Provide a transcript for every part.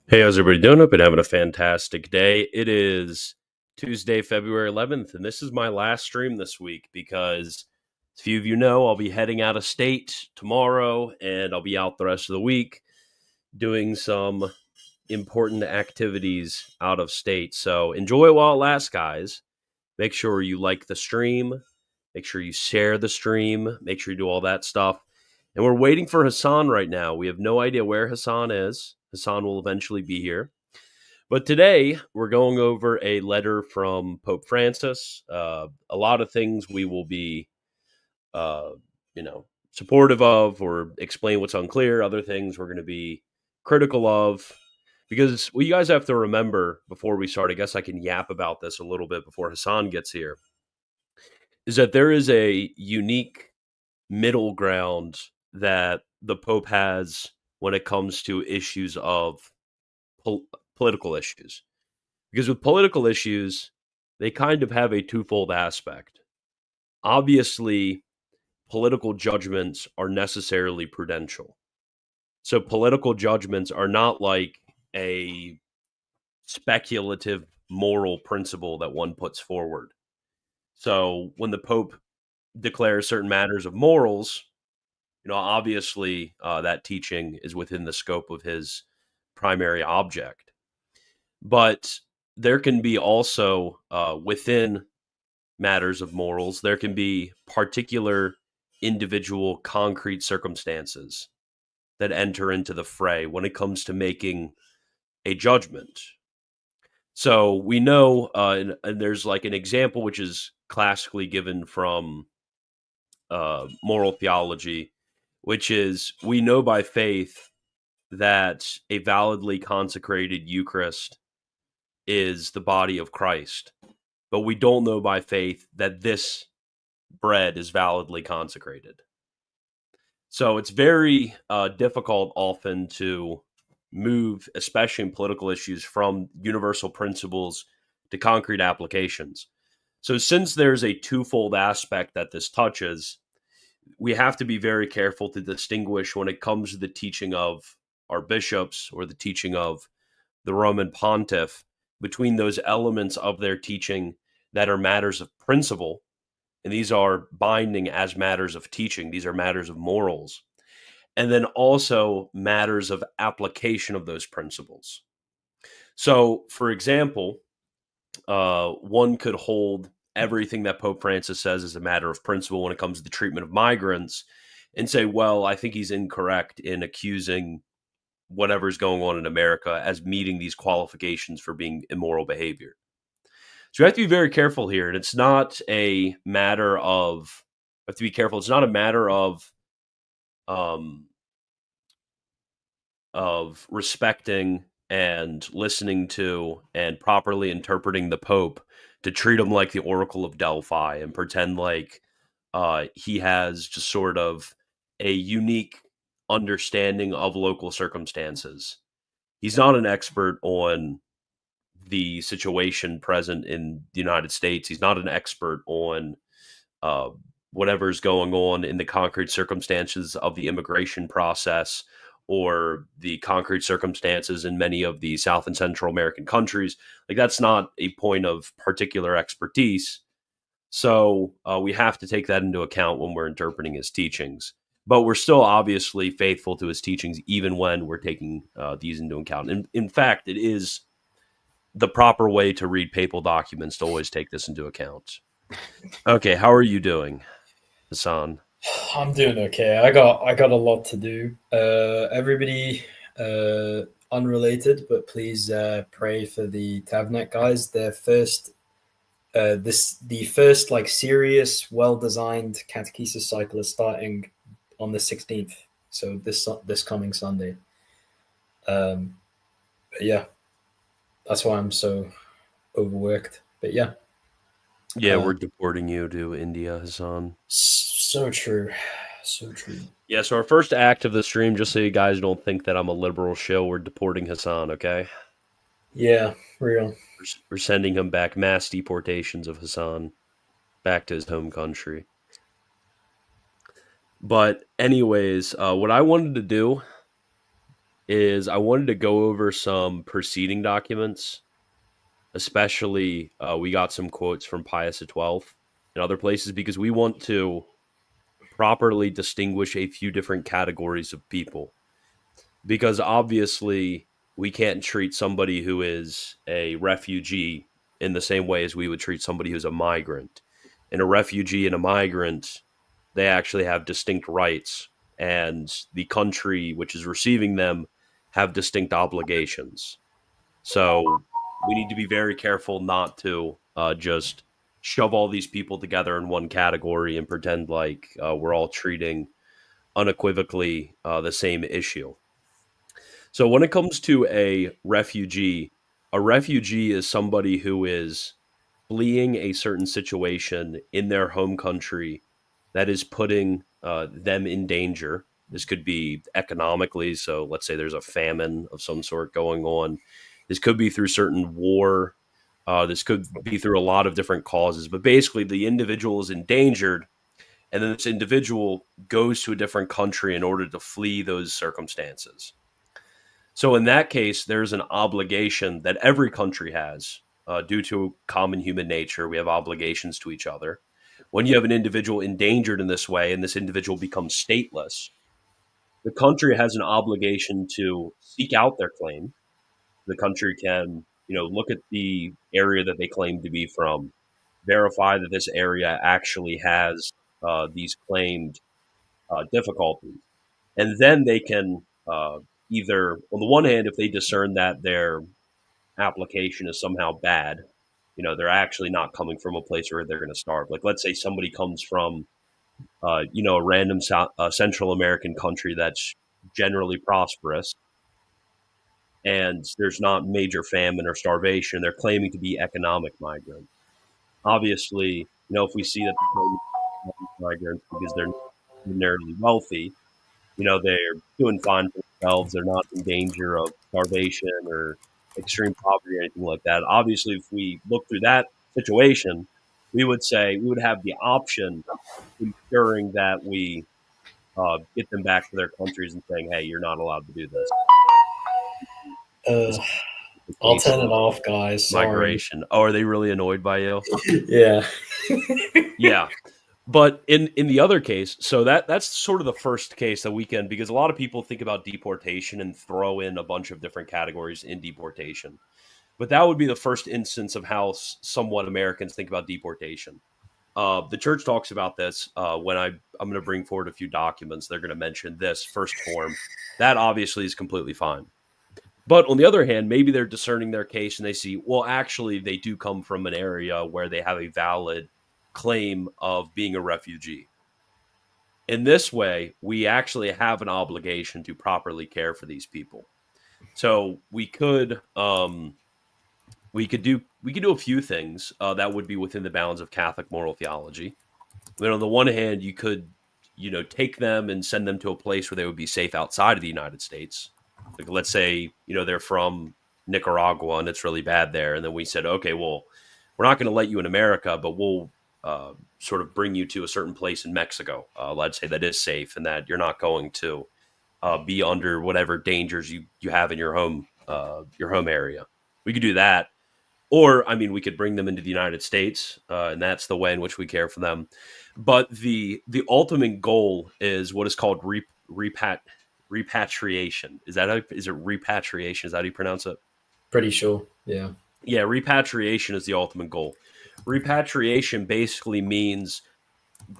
Hey, how's everybody doing? Hope you're having a fantastic day. It is Tuesday, February 11th, and this is my last stream this week because, as few of you know, I'll be heading out of state tomorrow, and I'll be out the rest of the week doing some important activities out of state. So enjoy it while it lasts, guys. Make sure you like the stream. Make sure you share the stream. Make sure you do all that stuff. And we're waiting for Hassan right now. We have no idea where Hassan is. Hassan will eventually be here. But today, we're going over a letter from Pope Francis. A lot of things we will be, supportive of or explain what's unclear. Other things we're going to be critical of. Because what you guys have to remember before we start, I guess I can yap about this a little bit before Hassan gets here, is that there is a unique middle ground that the Pope has when it comes to issues of political issues. Because with political issues, they kind of have a twofold aspect. Obviously, political judgments are necessarily prudential. So political judgments are not like a speculative moral principle that one puts forward. So when the Pope declares certain matters of morals, obviously that teaching is within the scope of his primary object. But there can be also, within matters of morals, there can be particular individual concrete circumstances that enter into the fray when it comes to making a judgment. So we know, and there's like an example which is classically given from moral theology, which is we know by faith that a validly consecrated Eucharist is the body of Christ, but we don't know by faith that this bread is validly consecrated. So it's very difficult often to move, especially in political issues, from universal principles to concrete applications. So since there's a twofold aspect that this touches, we have to be very careful to distinguish when it comes to the teaching of our bishops or the teaching of the Roman pontiff between those elements of their teaching that are matters of principle, and these are binding as matters of teaching. These are matters of morals. And then also matters of application of those principles. So, for example, one could hold everything that Pope Francis says is a matter of principle when it comes to the treatment of migrants and say, well, I think he's incorrect in accusing whatever's going on in America as meeting these qualifications for being immoral behavior. So you have to be very careful here. And it's not a matter of, you have to be careful. It's not a matter of respecting and listening to and properly interpreting the Pope to treat him like the Oracle of Delphi and pretend like he has just sort of a unique understanding of local circumstances. He's not an expert on the situation present in the United States. He's not an expert on whatever's going on in the concrete circumstances of the immigration process or the concrete circumstances in many of the South and Central American countries. Like, that's not a point of particular expertise. So we have to take that into account when we're interpreting his teachings. But we're still obviously faithful to his teachings, even when we're taking these into account. And in fact, it is the proper way to read papal documents to always take this into account. Okay, how are you doing, Hassan? I'm doing okay. I got a lot to do. Everybody, unrelated, but please pray for the Tavnet guys. Their first, the first like serious, well-designed catechesis cycle is starting on the 16th. So this coming Sunday. But yeah, that's why I'm so overworked. But yeah, Yeah, we're deporting you to India, Hassan. so true, so true. Yeah, so our first act of the stream, just so you guys don't think that I'm a liberal show, we're deporting Hassan, okay? Yeah, real. We're sending him back, mass deportations of Hassan back to his home country. But anyways, what I wanted to do is I wanted to go over some preceding documents, especially we got some quotes from Pius XII and other places because we want to properly distinguish a few different categories of people. Because obviously we can't treat somebody who is a refugee in the same way as we would treat somebody who's a migrant. And a refugee and a migrant, they actually have distinct rights, and the country which is receiving them have distinct obligations. So we need to be very careful not to just shove all these people together in one category and pretend like we're all treating unequivocally the same issue. So when it comes to a refugee is somebody who is fleeing a certain situation in their home country that is putting them in danger. This could be economically. So let's say there's a famine of some sort going on. This could be through certain war. This could be through a lot of different causes. But basically, the individual is endangered, and then this individual goes to a different country in order to flee those circumstances. So in that case, there's an obligation that every country has due to common human nature. We have obligations to each other. When you have an individual endangered in this way and this individual becomes stateless, the country has an obligation to seek out their claim. The country can, look at the area that they claim to be from, verify that this area actually has these claimed difficulties, and then they can either, on the one hand, if they discern that their application is somehow bad, they're actually not coming from a place where they're going to starve. Like, let's say somebody comes from, a random Central American country that's generally prosperous, and there's not major famine or starvation. They're claiming to be economic migrants. Obviously, if we see that they're migrants because they're ordinarily wealthy, they're doing fine for themselves. They're not in danger of starvation or extreme poverty or anything like that. Obviously, if we look through that situation, we would say we would have the option ensuring that we get them back to their countries and saying, hey, you're not allowed to do this. Uh, This is the I'll case turn it of off, guys. Sorry. migration. Oh, are they really annoyed by you? Yeah. Yeah. But in the other case, so that's sort of the first case that we can, because a lot of people think about deportation and throw in a bunch of different categories in deportation. But that would be the first instance of how somewhat Americans think about deportation. The church talks about this when I'm going to bring forward a few documents. They're going to mention this first form. That obviously is completely fine. But on the other hand, maybe they're discerning their case and they see, well, actually, they do come from an area where they have a valid claim of being a refugee. In this way, we actually have an obligation to properly care for these people. So we could do a few things that would be within the bounds of Catholic moral theology. I mean, on the one hand, you could take them and send them to a place where they would be safe outside of the United States. Like, let's say they're from Nicaragua and it's really bad there, and then we said, okay, well, we're not going to let you in America, but we'll sort of bring you to a certain place in Mexico. Let's say that is safe and that you're not going to be under whatever dangers you have in your home area. We could do that, or, I mean, we could bring them into the United States, and that's the way in which we care for them. But the ultimate goal is what is called repatriation. Is it repatriation? Is that how you pronounce it? Pretty sure. Yeah. Yeah, repatriation is the ultimate goal. Repatriation basically means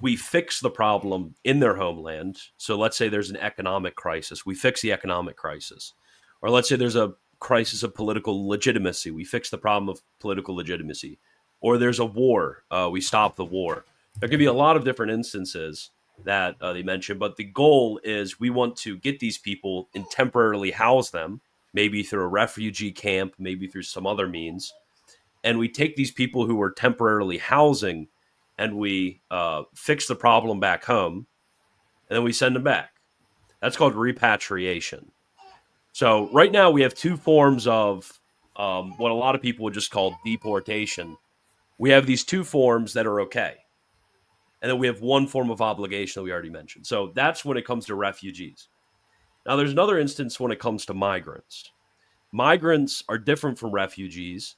we fix the problem in their homeland. So let's say there's an economic crisis. We fix the economic crisis. Or let's say there's a crisis of political legitimacy. We fix the problem of political legitimacy. Or there's a war. We stop the war. There could be a lot of different instances that they mentioned, but the goal is we want to get these people and temporarily house them, maybe through a refugee camp, maybe through some other means. And we take these people who are temporarily housing and we fix the problem back home, and then we send them back. That's called repatriation. So right now we have two forms of what a lot of people would just call deportation. We have these two forms that are okay. And then we have one form of obligation that we already mentioned. So that's when it comes to refugees. Now there's another instance when it comes to migrants. Migrants are different from refugees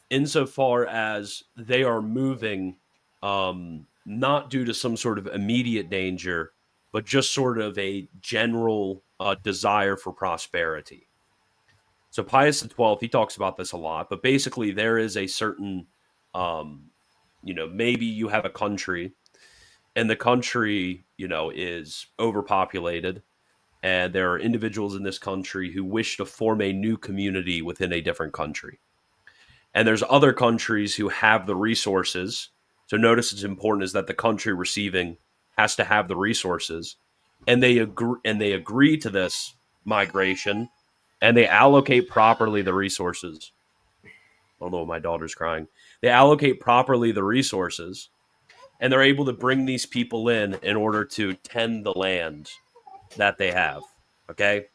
insofar as they are moving not due to some sort of immediate danger, but just sort of a general desire for prosperity. So Pius XII, he talks about this a lot, but basically there is a certain, maybe you have a country and the country, is overpopulated and there are individuals in this country who wish to form a new community within a different country. And there's other countries who have the resources. So notice it's important is that the country receiving has to have the resources, and they agree to this migration, and they allocate properly the resources. Although my daughter's crying, they allocate properly the resources, and they're able to bring these people in order to tend the land that they have. Okay.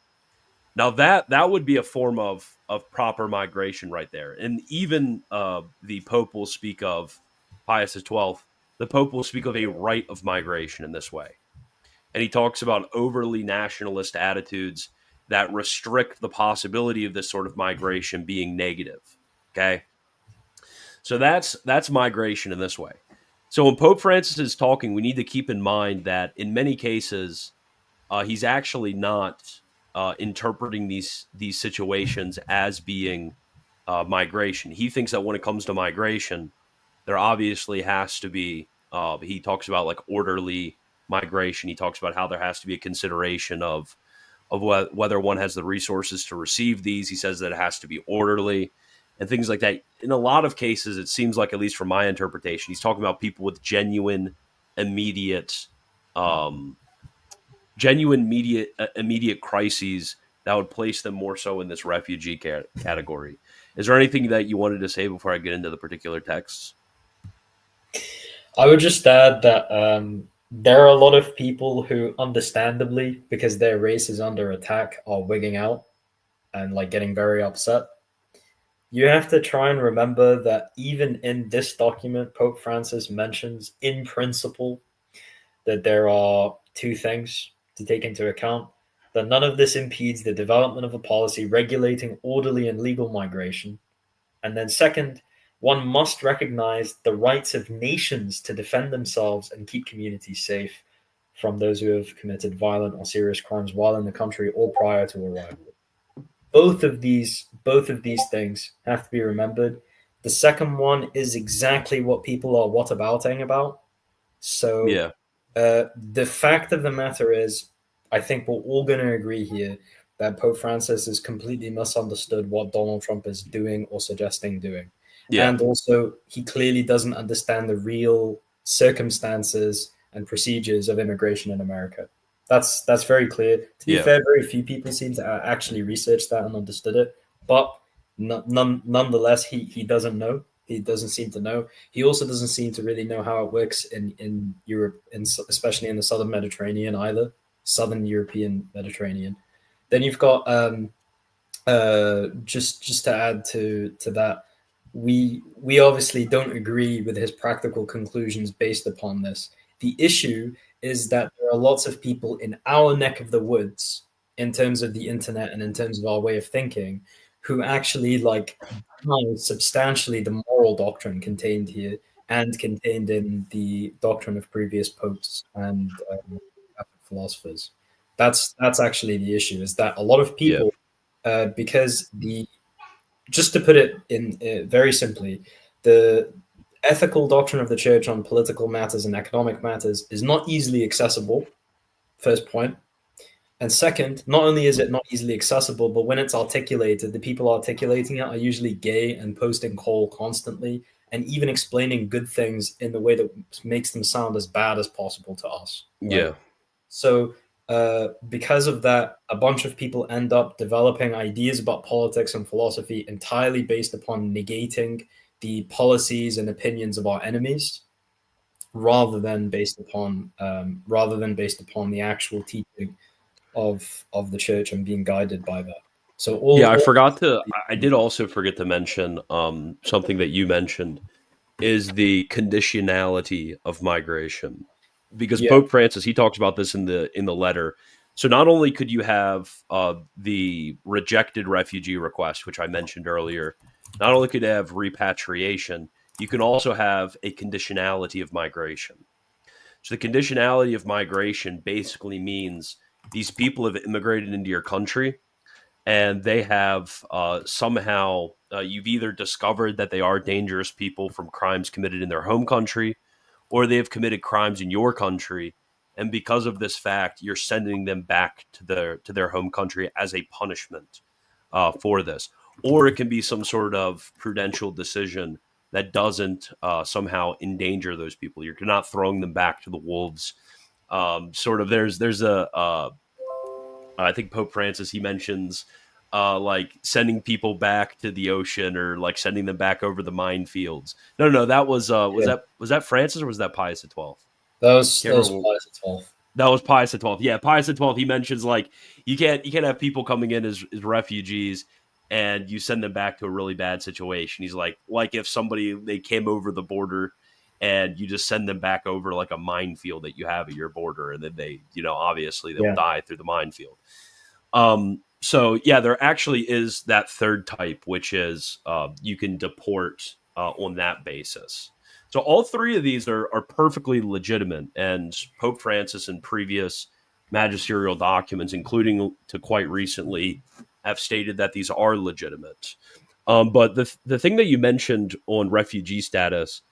Now that would be a form of proper migration right there, and even the Pope will speak of Pius XII. The Pope will speak of a right of migration in this way, and he talks about overly nationalist attitudes that restrict the possibility of this sort of migration being negative. Okay, so that's migration in this way. So when Pope Francis is talking, we need to keep in mind that in many cases he's actually not interpreting these situations as being migration. He thinks that when it comes to migration, there obviously has to be. He talks about like orderly migration. He talks about how there has to be a consideration of whether one has the resources to receive these. He says that it has to be orderly and things like that. In a lot of cases, it seems like, at least from my interpretation, he's talking about people with genuine, immediate um, immediate crises that would place them more so in this refugee category. Is there anything that you wanted to say before I get into the particular texts? I would just add that there are a lot of people who, understandably, because their race is under attack, are wigging out and like getting very upset. You have to try and remember that even in this document, Pope Francis mentions in principle that there are two things to take into account: that none of this impedes the development of a policy regulating orderly and legal migration. And then, second, one must recognize the rights of nations to defend themselves and keep communities safe from those who have committed violent or serious crimes while in the country or prior to arrival. Both of these things have to be remembered. The second one is exactly what people are whatabouting about. So Yeah, the fact of the matter is, I think we're all going to agree here that Pope Francis has completely misunderstood what Donald Trump is doing or suggesting doing. yeah, And also, he clearly doesn't understand the real circumstances and procedures of immigration in America. That's very clear. To be yeah, fair, very few people seem to actually research that and understood it. But nonetheless, he doesn't know. He doesn't seem to know. He also doesn't seem to really know how it works in Europe, especially in the southern Mediterranean either. Southern European Mediterranean. Then you've got just to add to that, we obviously don't agree with his practical conclusions based upon this. The issue is that there are lots of people in our neck of the woods, in terms of the internet and in terms of our way of thinking, who actually like substantially the moral doctrine contained here and contained in the doctrine of previous popes and philosophers. That's actually the issue. Is that a lot of yeah, people, because the just to put it in very simply, the ethical doctrine of the church on political matters and economic matters is not easily accessible. First point. And second, not only is it not easily accessible, but when it's articulated, the people articulating it are usually gay and posting call constantly and even explaining good things in the way that makes them sound as bad as possible to us, right? Yeah. So, because of that, a bunch of people end up developing ideas about politics and philosophy entirely based upon negating the policies and opinions of our enemies, rather than based upon the actual teaching of the church and being guided by that. So Yeah, all I did also forget to mention something that you mentioned is the conditionality of migration. Because yeah, Pope Francis, he talks about this in the letter. So not only could you have the rejected refugee request, which I mentioned earlier, not only could you have repatriation, you can also have a conditionality of migration. So the conditionality of migration basically means these people have immigrated into your country and they have somehow you've either discovered that they are dangerous people from crimes committed in their home country, or they have committed crimes in your country, and because of this fact, you're sending them back to their home country as a punishment for this. Or it can be some sort of prudential decision that doesn't somehow endanger those people. You're not throwing them back to the wolves. Sort of, there's a I think Pope Francis, he mentions like sending people back to the ocean or like sending them back over the minefields. No, that yeah. was that Francis or was that Pius XII? That Can't was remember. Pius XII. That was Pius XII. Yeah, Pius XII. He mentions like you can't have people coming in as refugees and you send them back to a really bad situation. He's like if somebody they came over the border and you just send them back over like a minefield that you have at your border, and then they obviously they'll Yeah, die through the minefield. So yeah, there actually is that third type, which is you can deport on that basis. So all three of these are perfectly legitimate, and Pope Francis in previous magisterial documents, including to quite recently, have stated that these are legitimate. But the thing that you mentioned on refugee status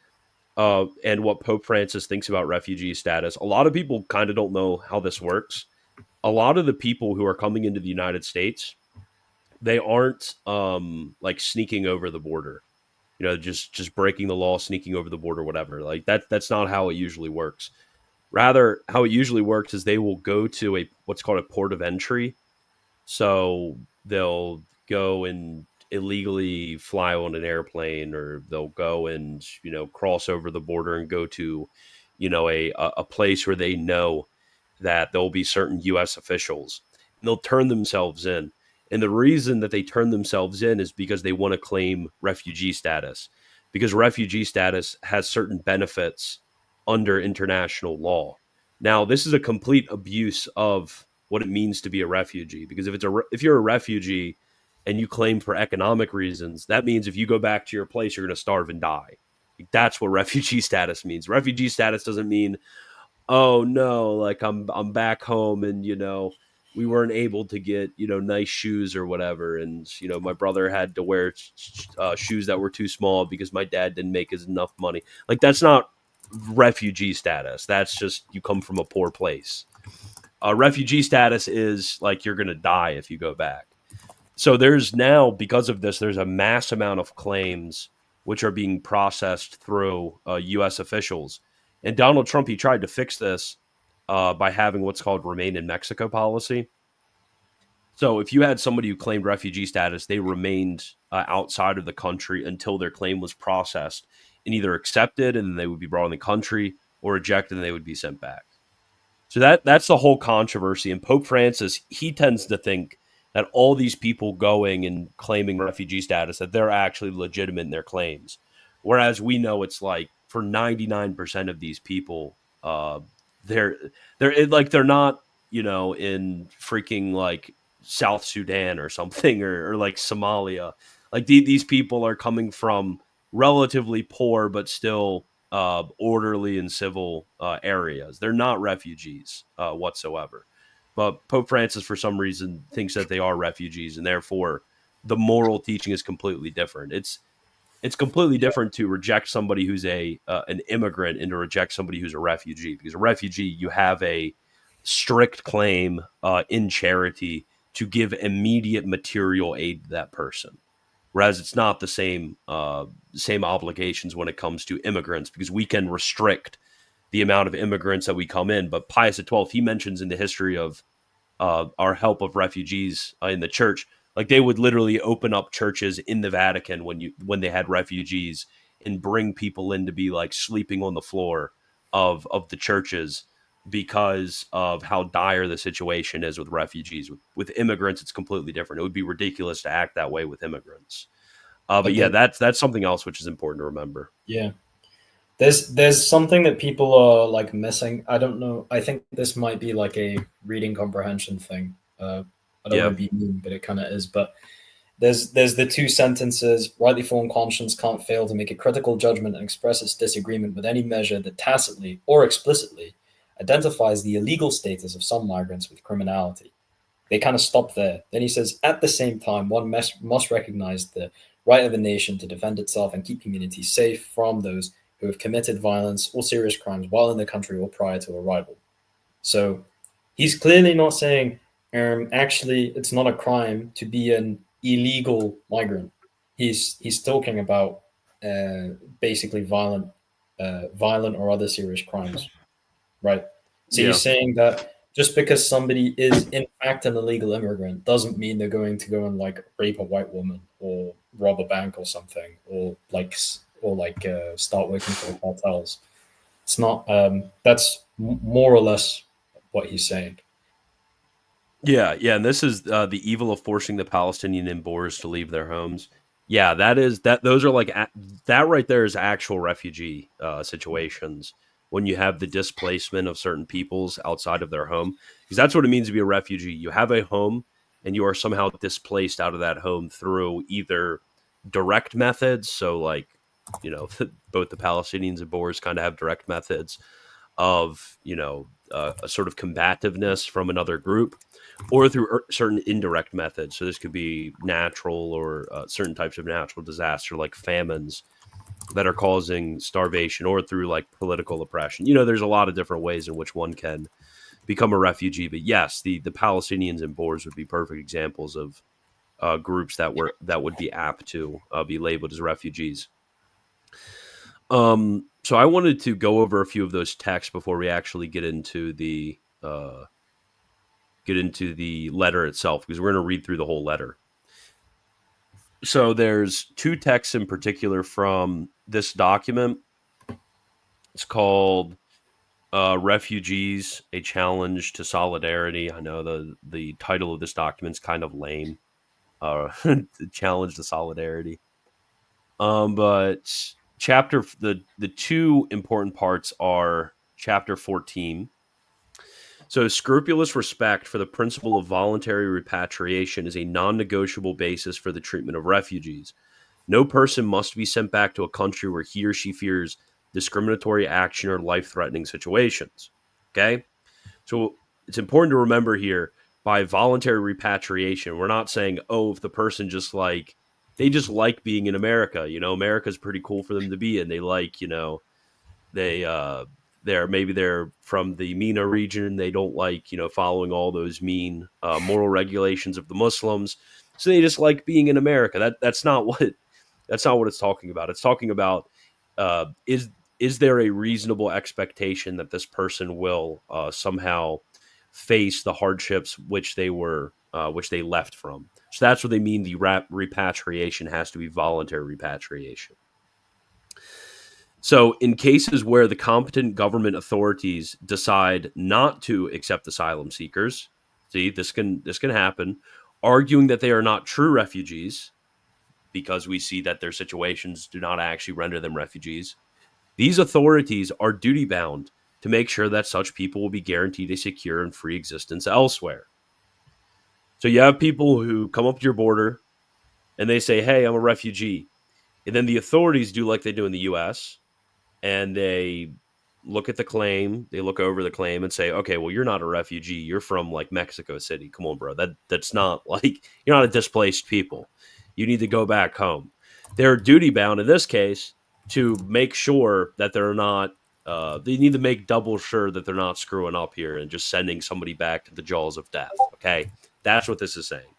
and what Pope Francis thinks about refugee status, a lot of people kind of don't know how this works. A lot of the people who are coming into the United States, they aren't like sneaking over the border. Just breaking the law, sneaking over the border, whatever. Like that's not how it usually works. Rather, how it usually works is they will go to a what's called a port of entry. So they'll go and illegally fly on an airplane, or they'll go and cross over the border and go to a place where they know that there'll be certain U.S. officials, and they'll turn themselves in. And the reason that they turn themselves in is because they want to claim refugee status, because refugee status has certain benefits under international law. Now, this is a complete abuse of what it means to be a refugee, because if you're a refugee and you claim for economic reasons, that means if you go back to your place, you're going to starve and die. That's what refugee status means. Refugee status doesn't mean, oh no, like I'm back home and we weren't able to get nice shoes or whatever, and my brother had to wear shoes that were too small because my dad didn't make us enough money. Like that's not refugee status. That's just you come from a poor place. Refugee status is like you're gonna die if you go back. So there's now, because of this, there's a mass amount of claims which are being processed through U.S. officials. And Donald Trump, he tried to fix this by having what's called remain in Mexico policy. So if you had somebody who claimed refugee status, they remained outside of the country until their claim was processed and either accepted and then they would be brought in the country, or rejected and they would be sent back. So that's the whole controversy. And Pope Francis, he tends to think that all these people going and claiming refugee status, that they're actually legitimate in their claims. Whereas we know it's like for 99% of these people, they're they're not, in freaking like South Sudan or something, or like Somalia. Like these people are coming from relatively poor but still orderly and civil areas. They're not refugees whatsoever. But Pope Francis, for some reason, thinks that they are refugees, and therefore the moral teaching is completely different. It's completely yeah, different to reject somebody who's a an immigrant and to reject somebody who's a refugee. Because a refugee, you have strict claim in charity to give immediate material aid to that person. Whereas it's not the same obligations when it comes to immigrants, because we can restrict the amount of immigrants that we come in. But Pius XII, he mentions in the history of our help of refugees in the church, like they would literally open up churches in the Vatican when they had refugees and bring people in to be like sleeping on the floor of the churches because of how dire the situation is with refugees. With immigrants, it's completely different. It would be ridiculous to act that way with immigrants. But But yeah, that's something else which is important to remember. yeah, there's something that people are like missing. I don't know. I think this might be like a reading comprehension thing. I don't Yeah, want to be mean, but it kind of is. But there's the two sentences: rightly formed conscience can't fail to make a critical judgment and express its disagreement with any measure that tacitly or explicitly identifies the illegal status of some migrants with criminality. They kind of stop there. Then he says, at the same time, one must recognize the right of a nation to defend itself and keep communities safe from those who have committed violence or serious crimes while in the country or prior to arrival. So he's clearly not saying, actually, it's not a crime to be an illegal migrant. He's talking about uh, basically violent or other serious crimes, right? So you're yeah. saying that just because somebody is in fact an illegal immigrant doesn't mean they're going to go and like rape a white woman or rob a bank or something or start working for the cartels. It's not. That's more or less what he's saying. Yeah, yeah, and this is the evil of forcing the Palestinian and Boers to leave their homes. Yeah, that is that. Those are like that right there is actual refugee situations when you have the displacement of certain peoples outside of their home, because that's what it means to be a refugee. You have a home, and you are somehow displaced out of that home through either direct methods. So, like both the Palestinians and Boers kind of have direct methods of a sort of combativeness from another group, or through certain indirect methods. So this could be natural or certain types of natural disaster like famines that are causing starvation, or through like political oppression. There's a lot of different ways in which one can become a refugee. But yes, the Palestinians and Boers would be perfect examples of groups that would be apt to be labeled as refugees. So I wanted to go over a few of those texts before we actually get into the letter itself, because we're going to read through the whole letter. So there's two texts in particular from this document. It's called "Refugees: A Challenge to Solidarity." I know the title of this document is kind of lame. Challenge to Solidarity. But the two important parts are chapter 14. So, scrupulous respect for the principle of voluntary repatriation is a non negotiable basis for the treatment of refugees. No person must be sent back to a country where he or she fears discriminatory action or life threatening situations. Okay? So, it's important to remember here, by voluntary repatriation, we're not saying, oh, if the person they just like being in America. America's pretty cool for them to be in. They like, they they're from the MENA region. They don't like following all those mean moral regulations of the Muslims, so they just like being in America. That's not what it's talking about. It's talking about is there a reasonable expectation that this person will somehow face the hardships which they left from. So that's what they mean. The repatriation has to be voluntary repatriation. So, in cases where the competent government authorities decide not to accept asylum seekers, see, this can happen, arguing that they are not true refugees, because we see that their situations do not actually render them refugees. These authorities are duty bound to make sure that such people will be guaranteed a secure and free existence elsewhere. So you have people who come up to your border and they say, "Hey, I'm a refugee," and then the authorities do like they do in the U.S. and they look at the claim, they look over the claim and say, okay, well, you're not a refugee. You're from like Mexico City. Come on, bro. That's not like you're not a displaced people. You need to go back home. They're duty bound in this case to make sure that they're not They need to make double sure that they're not screwing up here and just sending somebody back to the jaws of death. Okay, that's what this is saying.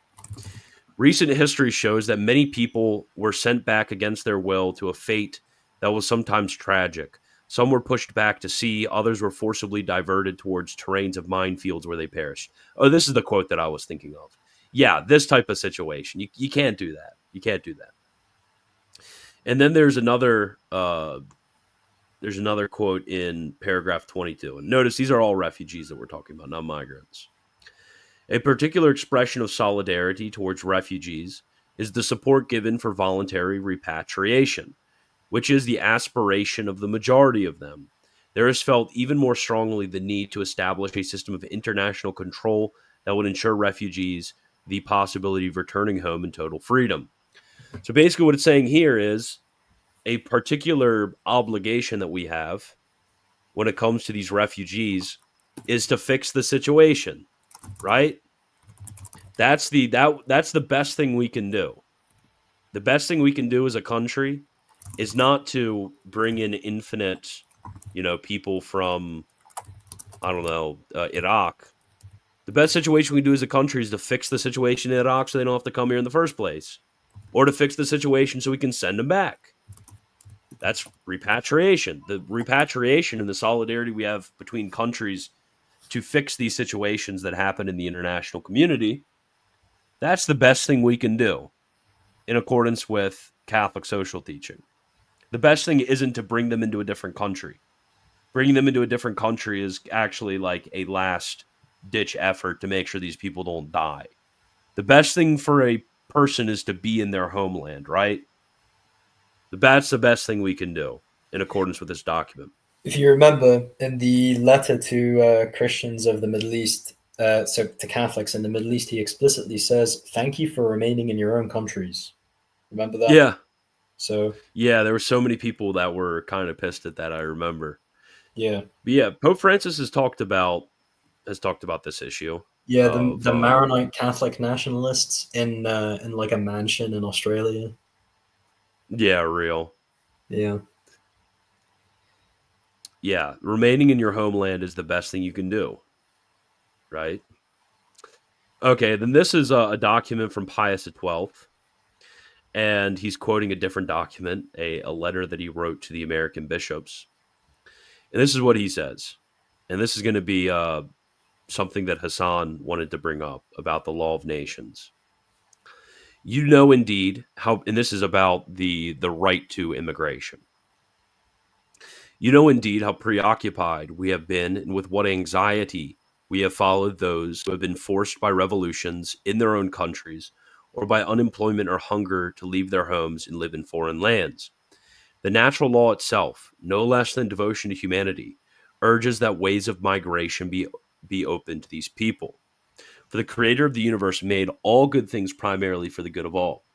Recent history shows that many people were sent back against their will to a fate that was sometimes tragic. Some were pushed back to sea, others were forcibly diverted towards terrains of minefields where they perished. Oh, this is the quote that I was thinking of. Yeah, this type of situation. You can't do that. You can't do that. And then there's another quote in paragraph 22. And notice these are all refugees that we're talking about, not migrants. A particular expression of solidarity towards refugees is the support given for voluntary repatriation, which is the aspiration of the majority of them. There is felt even more strongly the need to establish a system of international control that would ensure refugees the possibility of returning home in total freedom. So basically what it's saying here is a particular obligation that we have when it comes to these refugees is to fix the situation, right? That's the best thing we can do. The best thing we can do as a country is not to bring in infinite, people from, I don't know, Iraq. The best situation we can do as a country is to fix the situation in Iraq so they don't have to come here in the first place, or to fix the situation so we can send them back. That's repatriation. The repatriation and the solidarity we have between countries to fix these situations that happen in the international community, that's the best thing we can do in accordance with Catholic social teaching. The best thing isn't to bring them into a different country. Bringing them into a different country is actually like a last-ditch effort to make sure these people don't die. The best thing for a person is to be in their homeland, right? That's the best thing we can do in accordance with this document. If you remember, in the letter to Christians of the Middle East, so to Catholics in the Middle East, he explicitly says, "Thank you for remaining in your own countries." Remember that? Yeah. So yeah, there were so many people that were kind of pissed at that. I remember. Yeah. But yeah, Pope Francis has talked about this issue. Yeah, the Maronite Catholic nationalists in like a mansion in Australia. Yeah, real. Yeah. Yeah, remaining in your homeland is the best thing you can do. Right? Okay, then this is a document from Pius XII. And he's quoting a different document, a letter that he wrote to the American bishops. And this is what he says. And this is going to be something that Hassan wanted to bring up about the law of nations. You know indeed how, and this is about the right to immigration. You know indeed how preoccupied we have been and with what anxiety we have followed those who have been forced by revolutions in their own countries or by unemployment or hunger to leave their homes and live in foreign lands. The natural law itself, no less than devotion to humanity, urges that ways of migration be open to these people. For the creator of the universe made all good things primarily for the good of all,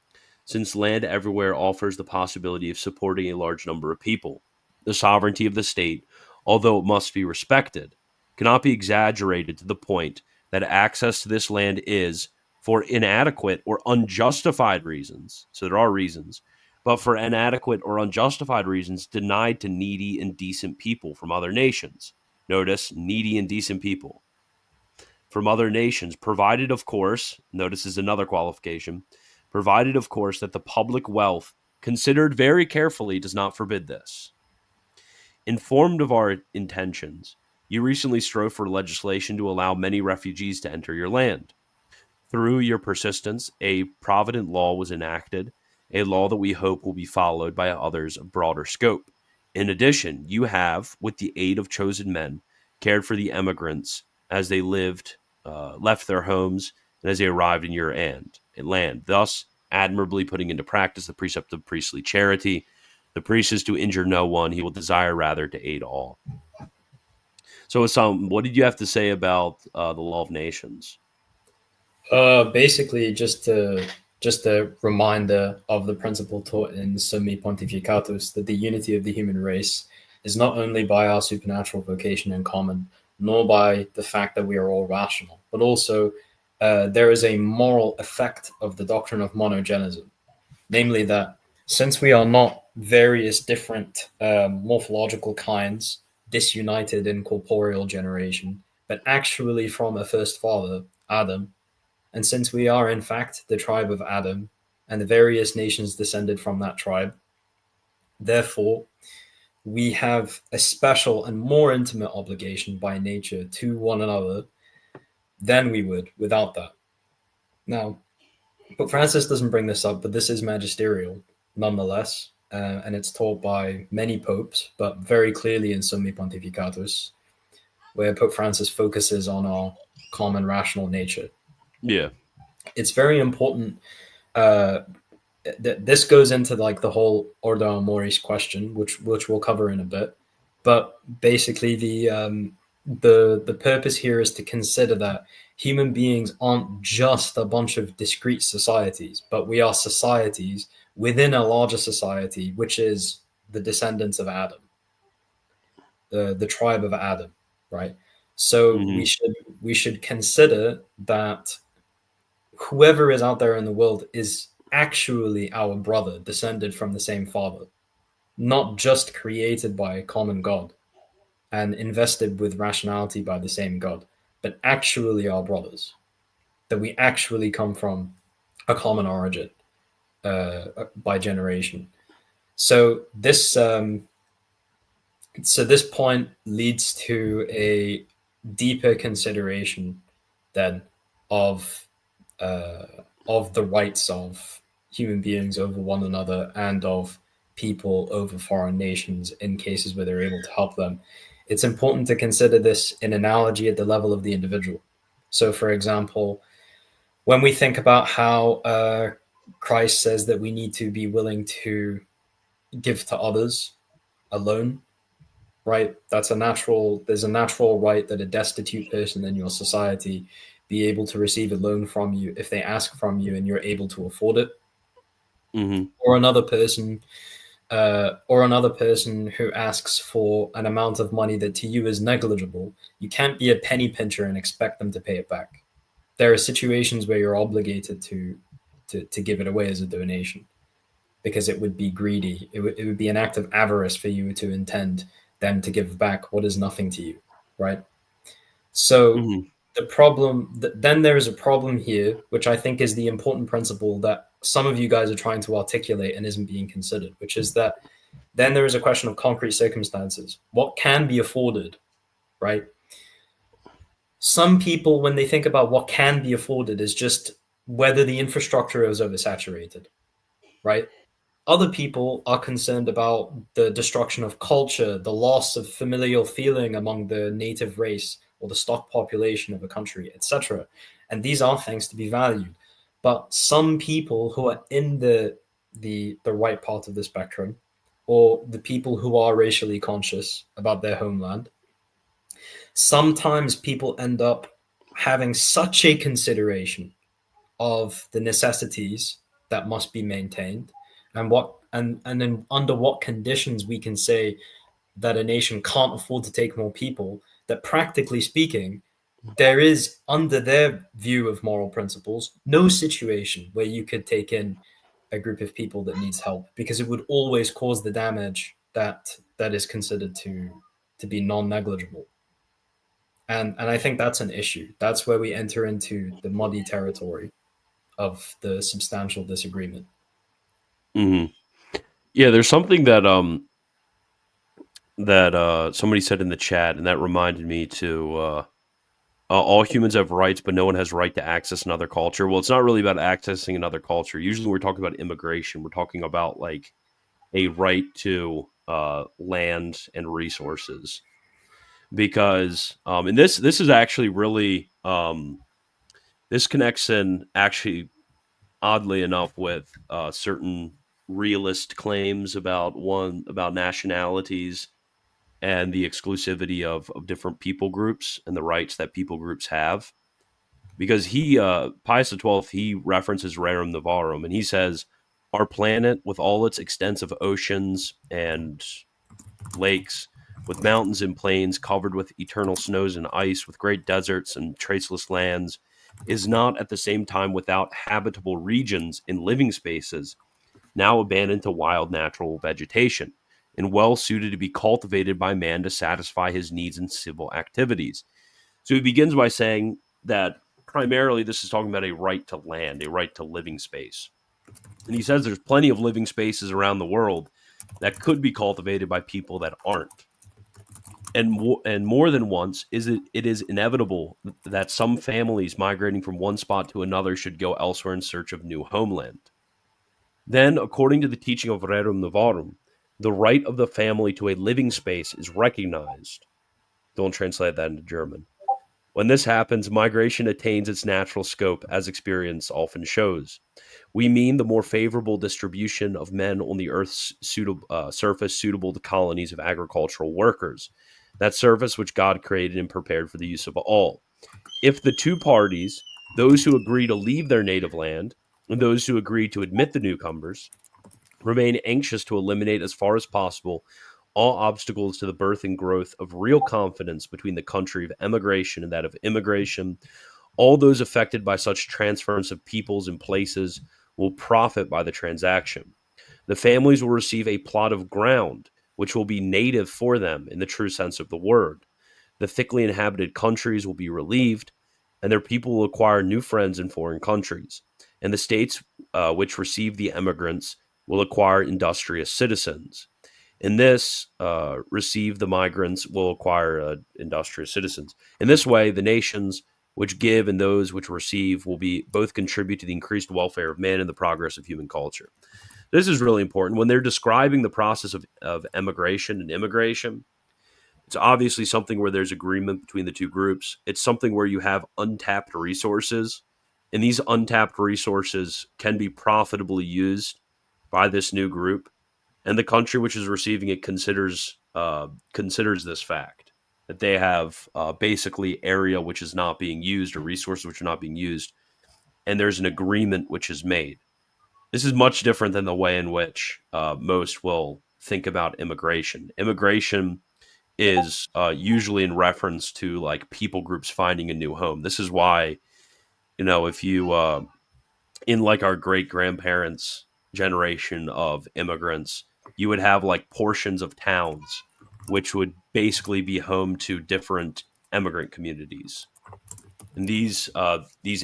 since land everywhere offers the possibility of supporting a large number of people. The sovereignty of the state, although it must be respected, cannot be exaggerated to the point that access to this land is, for inadequate or unjustified reasons, so there are reasons, but for inadequate or unjustified reasons, denied to needy and decent people from other nations. Notice, needy and decent people from other nations, provided, of course, notice is another qualification, provided, of course, that the public wealth, considered very carefully, does not forbid this. Informed of our intentions, you recently strove for legislation to allow many refugees to enter your land. Through your persistence, a provident law was enacted, a law that we hope will be followed by others of broader scope. In addition, you have, with the aid of chosen men, cared for the emigrants as they left their homes, and as they arrived in your land, thus admirably putting into practice the precept of priestly charity. The priest is to injure no one; he will desire rather to aid all. So, what did you have to say about the law of nations? Basically, just a reminder of the principle taught in Summi Pontificatus, that the unity of the human race is not only by our supernatural vocation in common, nor by the fact that we are all rational, but also there is a moral effect of the doctrine of monogenism, namely that since we are not various different morphological kinds disunited in corporeal generation, but actually from a first father, Adam. And since we are, in fact, the tribe of Adam and the various nations descended from that tribe, therefore, we have a special and more intimate obligation by nature to one another than we would without that. Now, Pope Francis doesn't bring this up, but this is magisterial nonetheless, and it's taught by many popes, but very clearly in Summi Pontificatus, where Pope Francis focuses on our common rational nature. Yeah. It's very important. This goes into like the whole Ordo amoris question, which we'll cover in a bit. But basically, the purpose here is to consider that human beings aren't just a bunch of discrete societies, but we are societies within a larger society, which is the descendants of Adam, the tribe of Adam, right? So we should consider that whoever is out there in the world is actually our brother, descended from the same father, not just created by a common God and invested with rationality by the same God, but actually our brothers, that we actually come from a common origin by generation. So this point leads to a deeper consideration then of the rights of human beings over one another and of people over foreign nations in cases where they're able to help them. It's important to consider this in analogy at the level of the individual. So, for example, when we think about how Christ says that we need to be willing to give to others alone, right? There's a natural right that a destitute person in your society be able to receive a loan from you if they ask from you and you're able to afford it. Mm-hmm. Or another person who asks for an amount of money that to you is negligible. You can't be a penny pincher and expect them to pay it back. There are situations where you're obligated to give it away as a donation because it would be greedy. It would be an act of avarice for you to intend them to give back what is nothing to you, right? So then there is a problem here, which I think is the important principle that some of you guys are trying to articulate and isn't being considered, which is that then there is a question of concrete circumstances. What can be afforded, right? Some people, when they think about what can be afforded, is just whether the infrastructure is oversaturated, right? Other people are concerned about the destruction of culture, the loss of familial feeling among the native race or the stock population of a country, etc. And these are things to be valued. But some people who are in the right part of the spectrum, or the people who are racially conscious about their homeland, sometimes people end up having such a consideration of the necessities that must be maintained and then under what conditions we can say that a nation can't afford to take more people, that practically speaking, there is, under their view of moral principles, no situation where you could take in a group of people that needs help, because it would always cause the damage that is considered to be non-negligible. And I think that's an issue. That's where we enter into the muddy territory of the substantial disagreement. Mm-hmm. Yeah, there's something that somebody said in the chat, and that reminded me to all humans have rights, but no one has right to access another culture. Well, it's not really about accessing another culture. Usually, we're talking about immigration. We're talking about like a right to land and resources, because and this is actually really this connects in actually oddly enough with certain realist claims about nationalities and the exclusivity of different people groups and the rights that people groups have. Because Pius XII, he references Rerum Novarum, and he says, our planet, with all its extensive oceans and lakes, with mountains and plains covered with eternal snows and ice, with great deserts and traceless lands, is not at the same time without habitable regions and living spaces, now abandoned to wild natural vegetation. and well suited to be cultivated by man to satisfy his needs in civil activities. So he begins by saying that primarily this is talking about a right to land, a right to living space. And he says there's plenty of living spaces around the world that could be cultivated by people that aren't. And more than once, it is inevitable that some families migrating from one spot to another should go elsewhere in search of new homeland. Then, according to the teaching of Rerum Novarum, the right of the family to a living space is recognized. Don't translate that into German. When this happens, migration attains its natural scope, as experience often shows. We mean the more favorable distribution of men on the Earth's surface suitable to colonies of agricultural workers, that surface which God created and prepared for the use of all. If the two parties, those who agree to leave their native land and those who agree to admit the newcomers, remain anxious to eliminate as far as possible all obstacles to the birth and growth of real confidence between the country of emigration and that of immigration, all those affected by such transference of peoples and places will profit by the transaction. The families will receive a plot of ground which will be native for them in the true sense of the word. The thickly inhabited countries will be relieved, and their people will acquire new friends in foreign countries. And the states which receive the emigrants will acquire industrious citizens. In this, receive the migrants will acquire industrious citizens. In this way, the nations which give and those which receive will be both contribute to the increased welfare of man and the progress of human culture. This is really important. When they're describing the process of emigration and immigration, it's obviously something where there's agreement between the two groups. It's something where you have untapped resources, and these untapped resources can be profitably used by this new group. And the country which is receiving it considers this fact that they have basically area which is not being used or resources which are not being used, and there's an agreement which is made. This is much different than the way in which most will think about immigration. Immigration is usually in reference to like people groups finding a new home. This is why, if you in like our great grandparents' generation of immigrants, you would have like portions of towns which would basically be home to different immigrant communities. And these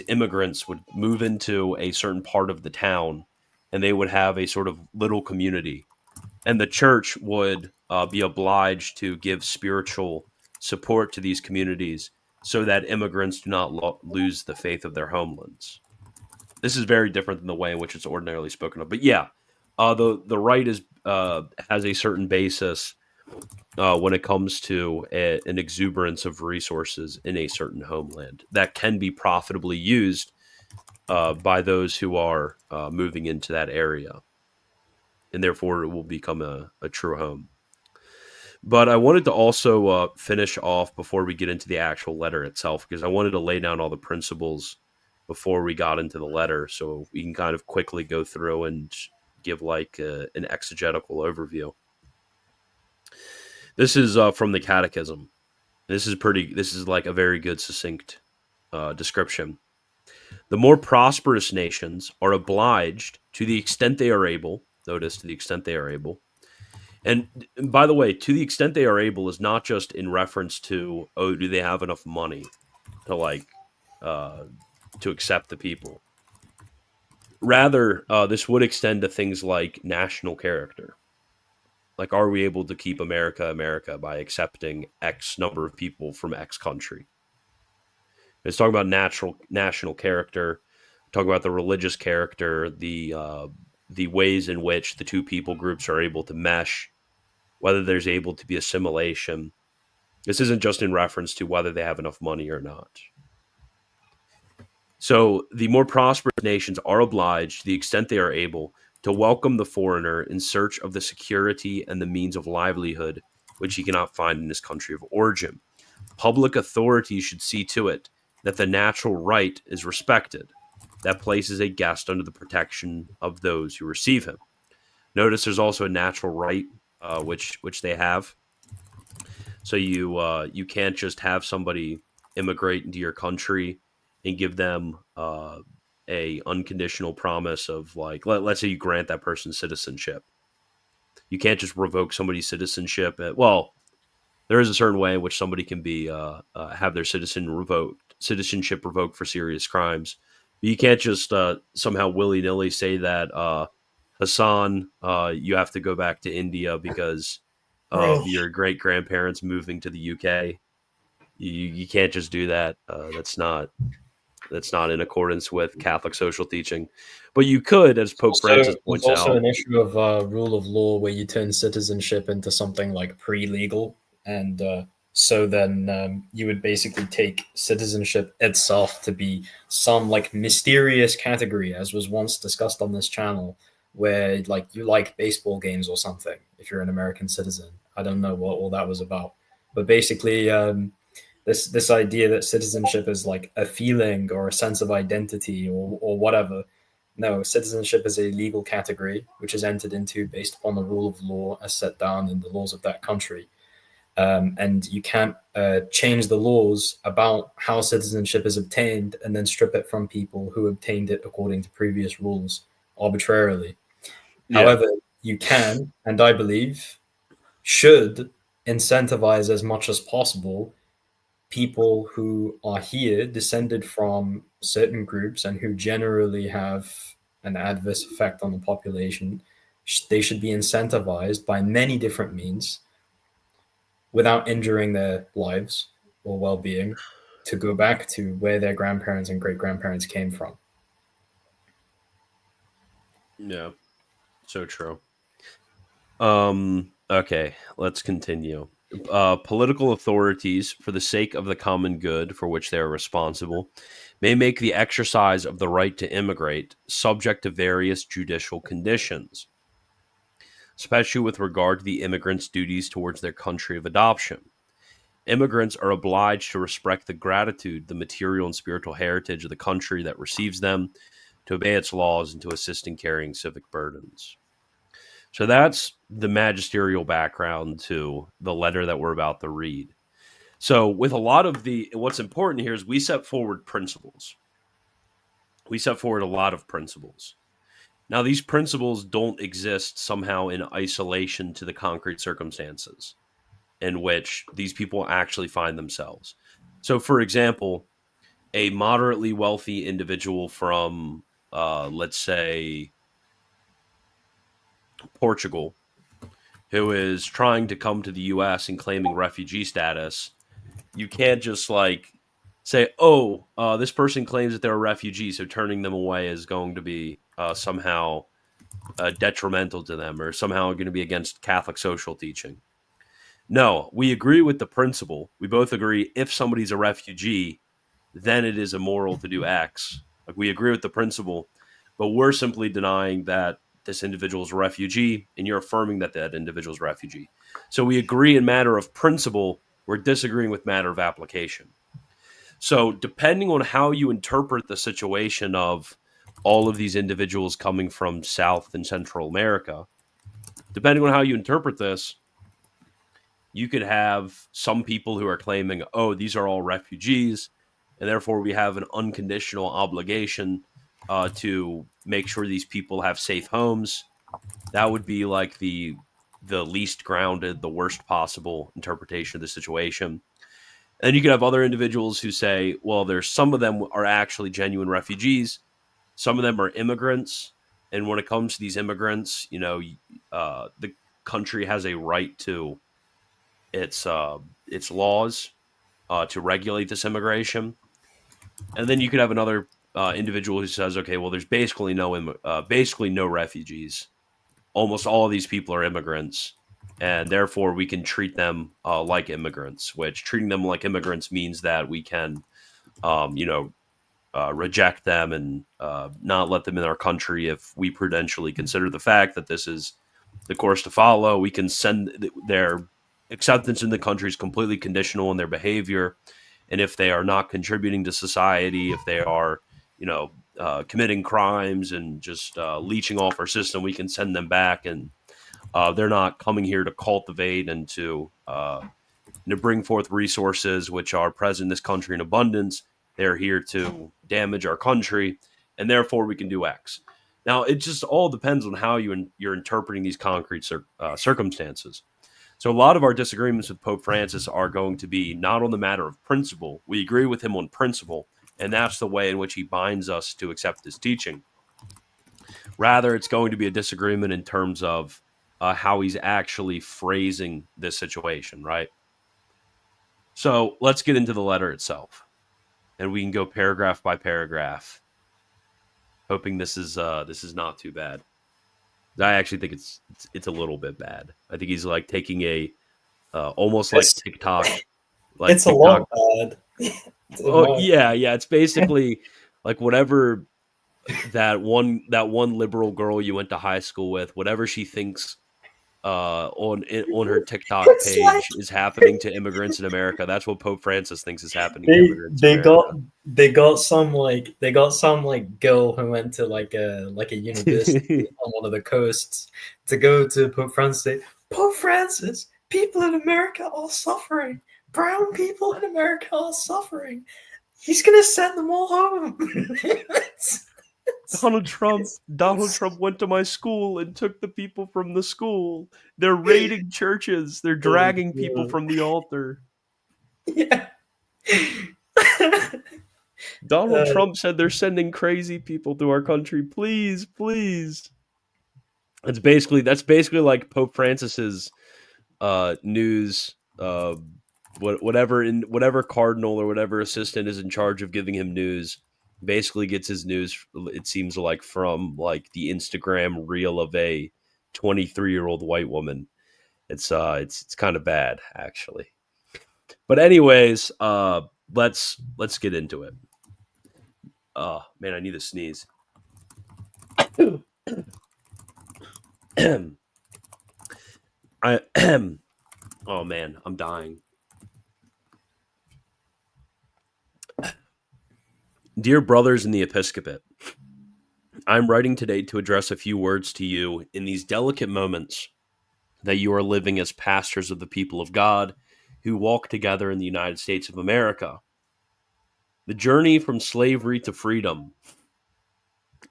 immigrants would move into a certain part of the town, and they would have a sort of little community, and the church would be obliged to give spiritual support to these communities so that immigrants do not lose the faith of their homelands. This is very different than the way in which it's ordinarily spoken of. But yeah, the right is has a certain basis when it comes to an exuberance of resources in a certain homeland that can be profitably used by those who are moving into that area, and therefore it will become a true home. But I wanted to also finish off before we get into the actual letter itself, because I wanted to lay down all the principles before we got into the letter, so we can kind of quickly go through and give like an exegetical overview. This is from the Catechism. This is like a very good succinct description. The more prosperous nations are obliged, to the extent they are able, notice to the extent they are able, and by the way, to the extent they are able is not just in reference to, oh, do they have enough money to like to accept the people. Rather, this would extend to things like national character. Like, are we able to keep America America by accepting X number of people from X country? It's talking about national character, talking about the religious character, the ways in which the two people groups are able to mesh, whether there's able to be assimilation. This isn't just in reference to whether they have enough money or not. So the more prosperous nations are obliged, to the extent they are able, to welcome the foreigner in search of the security and the means of livelihood which he cannot find in his country of origin. Public authorities should see to it that the natural right is respected, that places a guest under the protection of those who receive him. Notice there's also a natural right, which they have. So you can't just have somebody immigrate into your country and give them a unconditional promise of like, let's say you grant that person citizenship. You can't just revoke somebody's citizenship. Well, there is a certain way in which somebody can be have their citizenship revoked for serious crimes. But you can't just somehow willy nilly say that Hassan, you have to go back to India because Bro. of your great grandparents moving to the UK. You can't just do that. That's not in accordance with Catholic social teaching. But you could, as Pope Francis There's points also out. an issue of rule of law where you turn citizenship into something like pre-legal, and so then you would basically take citizenship itself to be some like mysterious category, as was once discussed on this channel, where like you like baseball games or something if you're an American citizen. I don't know what all that was about, but basically. This idea that citizenship is like a feeling or a sense of identity or whatever. No, citizenship is a legal category which is entered into based upon the rule of law as set down in the laws of that country. And you can't change the laws about how citizenship is obtained and then strip it from people who obtained it according to previous rules arbitrarily. Yeah. However, you can, and I believe should, incentivize as much as possible people who are here descended from certain groups and who generally have an adverse effect on the population. They should be incentivized by many different means without injuring their lives or well-being to go back to where their grandparents and great grandparents came from. Yeah. So true. Okay, let's continue. Political authorities, for the sake of the common good for which they are responsible, may make the exercise of the right to immigrate subject to various judicial conditions, especially with regard to the immigrant's duties towards their country of adoption. Immigrants are obliged to respect the gratitude, the material and spiritual heritage of the country that receives them, to obey its laws, and to assist in carrying civic burdens. So that's the magisterial background to the letter that we're about to read. So, with a lot of what's important here is we set forward principles. We set forward a lot of principles. Now, these principles don't exist somehow in isolation to the concrete circumstances in which these people actually find themselves. So, for example, a moderately wealthy individual from, let's say, Portugal, who is trying to come to the US and claiming refugee status, you can't just like say, oh, this person claims that they're a refugee, so turning them away is going to be somehow detrimental to them or somehow going to be against Catholic social teaching. No, we agree with the principle. We both agree if somebody's a refugee, then it is immoral to do X. Like we agree with the principle, but we're simply denying that this individual is a refugee, and you're affirming that that individual is a refugee. So we agree in matter of principle. We're disagreeing with matter of application. So depending on how you interpret the situation of all of these individuals coming from South and Central America, depending on how you interpret this, you could have some people who are claiming, oh, these are all refugees, and therefore we have an unconditional obligation to make sure these people have safe homes. That would be like the least grounded, the worst possible interpretation of the situation. And you could have other individuals who say, well, there's some of them are actually genuine refugees, some of them are immigrants, and when it comes to these immigrants, the country has a right to its laws to regulate this immigration. And then you could have another individual who says, okay, well, there's basically no refugees. Almost all of these people are immigrants, and therefore we can treat them like immigrants. Which treating them like immigrants means that we can, reject them and not let them in our country if we prudentially consider the fact that this is the course to follow. We can send their acceptance in the country is completely conditional on their behavior, and if they are not contributing to society, if they are, committing crimes and just leeching off our system, we can send them back, and they're not coming here to cultivate and to bring forth resources which are present in this country in abundance. They're here to damage our country, and therefore we can do X. Now, it just all depends on how you're interpreting these concrete circumstances. So a lot of our disagreements with Pope Francis are going to be not on the matter of principle. We agree with him on principle, and that's the way in which he binds us to accept his teaching. Rather, it's going to be a disagreement in terms of how he's actually phrasing this situation, right? So let's get into the letter itself, and we can go paragraph by paragraph, hoping this is not too bad. I actually think it's a little bit bad. I think he's like taking a almost like It's, TikTok, it's a lot bad. Oh yeah, yeah. It's basically like whatever that one liberal girl you went to high school with, whatever she thinks on her TikTok It's like page is happening to immigrants in America. That's what Pope Francis thinks is happening to they immigrants in they America. got they got some like girl who went to like a university on one of the coasts to go to Pope Francis. Say, Pope Francis, people in America are suffering. Brown people in America are suffering. He's gonna send them all home. Donald Trump went to my school and took the people from the school. They're raiding churches. They're dragging people from the altar. Yeah. Donald Trump said they're sending crazy people to our country. Please, please. That's basically like Pope Francis's news whatever cardinal or whatever assistant is in charge of giving him news basically gets his news, it seems like, from like the Instagram reel of a 23-year-old white woman. It's kind of bad actually. But anyways, let's get into it. Oh man, I need to sneeze. Oh man, I'm dying. Dear brothers in the episcopate, I'm writing today to address a few words to you in these delicate moments that you are living as pastors of the people of God who walk together in the United States of America. The journey from slavery to freedom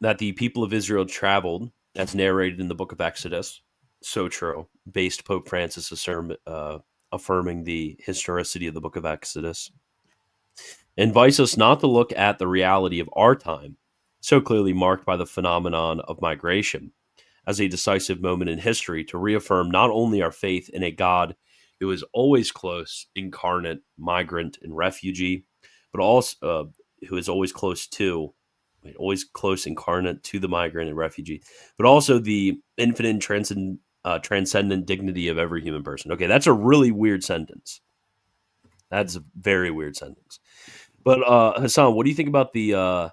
that the people of Israel traveled, as narrated in the book of Exodus, so true, based Pope Francis' sermon, affirming the historicity of the book of Exodus, invites us not to look at the reality of our time, so clearly marked by the phenomenon of migration, as a decisive moment in history to reaffirm not only our faith in a God who is always close, incarnate, migrant, and refugee, but also who is always close, incarnate to the migrant and refugee, but also the infinite transcendent dignity of every human person. Okay, that's a really weird sentence. That's a very weird sentence. But Hassan, what do you think about the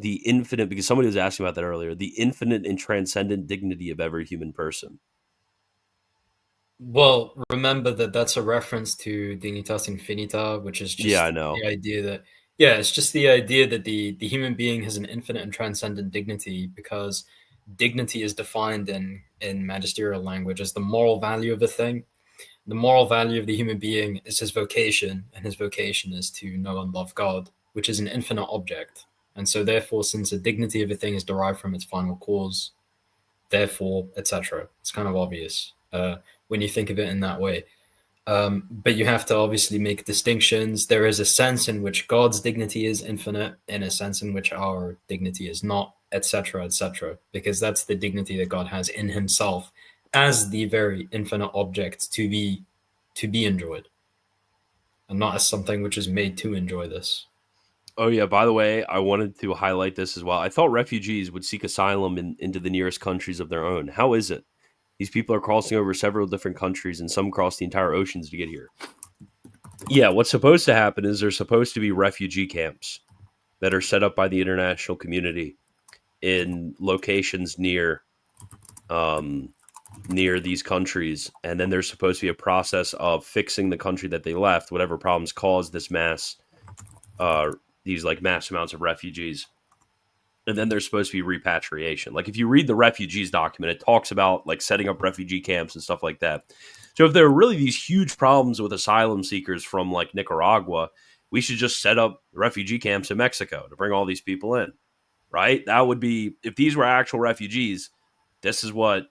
infinite? Because somebody was asking about that earlier. The infinite and transcendent dignity of every human person. Well, remember that that's a reference to Dignitas Infinita, which is Yeah, I just know. the idea that, yeah, it's just the idea that the human being has an infinite and transcendent dignity, because dignity is defined in magisterial language as the moral value of a thing. The moral value of the human being is his vocation, and his vocation is to know and love God, which is an infinite object. And so, therefore, since the dignity of a thing is derived from its final cause, therefore, etc., it's kind of obvious when you think of it in that way. But you have to obviously make distinctions. There is a sense in which God's dignity is infinite, in a sense in which our dignity is not, etc., etc., because that's the dignity that God has in himself as the very infinite object to be enjoyed, and not as something which is made to enjoy this. Oh yeah. By the way, I wanted to highlight this as well. I thought refugees would seek asylum into the nearest countries of their own. How is it? These people are crossing over several different countries, and some cross the entire oceans to get here. Yeah, what's supposed to happen is there's supposed to be refugee camps that are set up by the international community in locations near these countries, and then there's supposed to be a process of fixing the country that they left, whatever problems caused this these like mass amounts of refugees, and then there's supposed to be repatriation. Like if you read the refugees document, it talks about like setting up refugee camps and stuff like that. So if there are really these huge problems with asylum seekers from like Nicaragua, we should just set up refugee camps in Mexico to bring all these people in, right? That would be, if these were actual refugees, this is what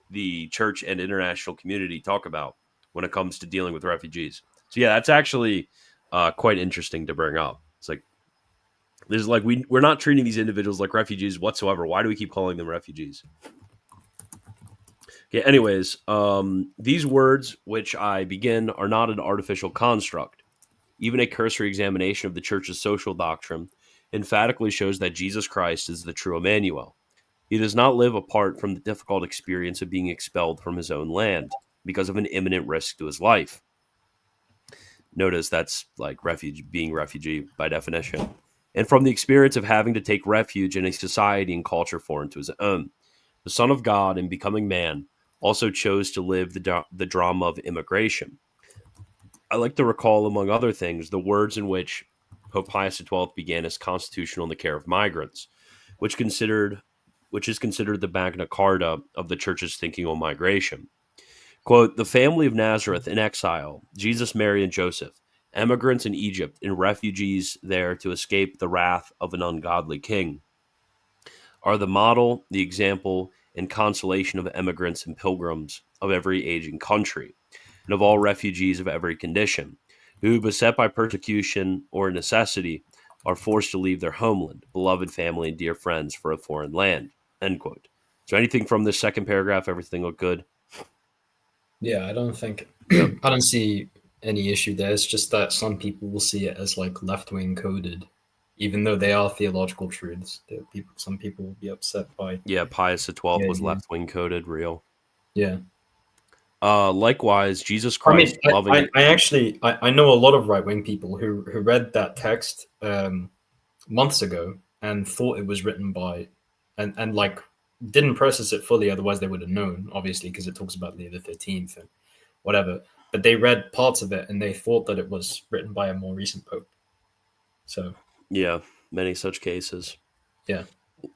the church and international community talk about when it comes to dealing with refugees. So yeah, that's actually quite interesting to bring up. It's like, there's like, we're not treating these individuals like refugees whatsoever. Why do we keep calling them refugees? Okay, anyways, these words which I begin are not an artificial construct. Even a cursory examination of the church's social doctrine emphatically shows that Jesus Christ is the true Emmanuel. He does not live apart from the difficult experience of being expelled from his own land because of an imminent risk to his life. Notice that's like being refugee by definition. And from the experience of having to take refuge in a society and culture foreign to his own. The Son of God, in becoming man, also chose to live the drama of immigration. I like to recall, among other things, the words in which Pope Pius XII began his constitutional in the care of migrants, which is considered the Magna Carta of the Church's thinking on migration. Quote, the family of Nazareth in exile, Jesus, Mary, and Joseph, emigrants in Egypt and refugees there to escape the wrath of an ungodly king, are the model, the example, and consolation of emigrants and pilgrims of every age and country, and of all refugees of every condition, who, beset by persecution or necessity, are forced to leave their homeland, beloved family, and dear friends for a foreign land. End quote. So anything from this second paragraph, everything look good? Yeah, I don't think Yep. I don't see any issue there. It's just that some people will see it as like left-wing coded, even though they are theological truths. Some people will be upset by. Yeah, Pius XII was Yeah. left-wing coded, real. Yeah. Likewise, Jesus I mean, Christ, loving... I know a lot of right-wing people who read that text months ago and thought it was written by, and like didn't process it fully. Otherwise, they would have known, obviously, because it talks about Leo the 13th and whatever. But they read parts of it and they thought that it was written by a more recent pope. So Yeah, many such cases. yeah,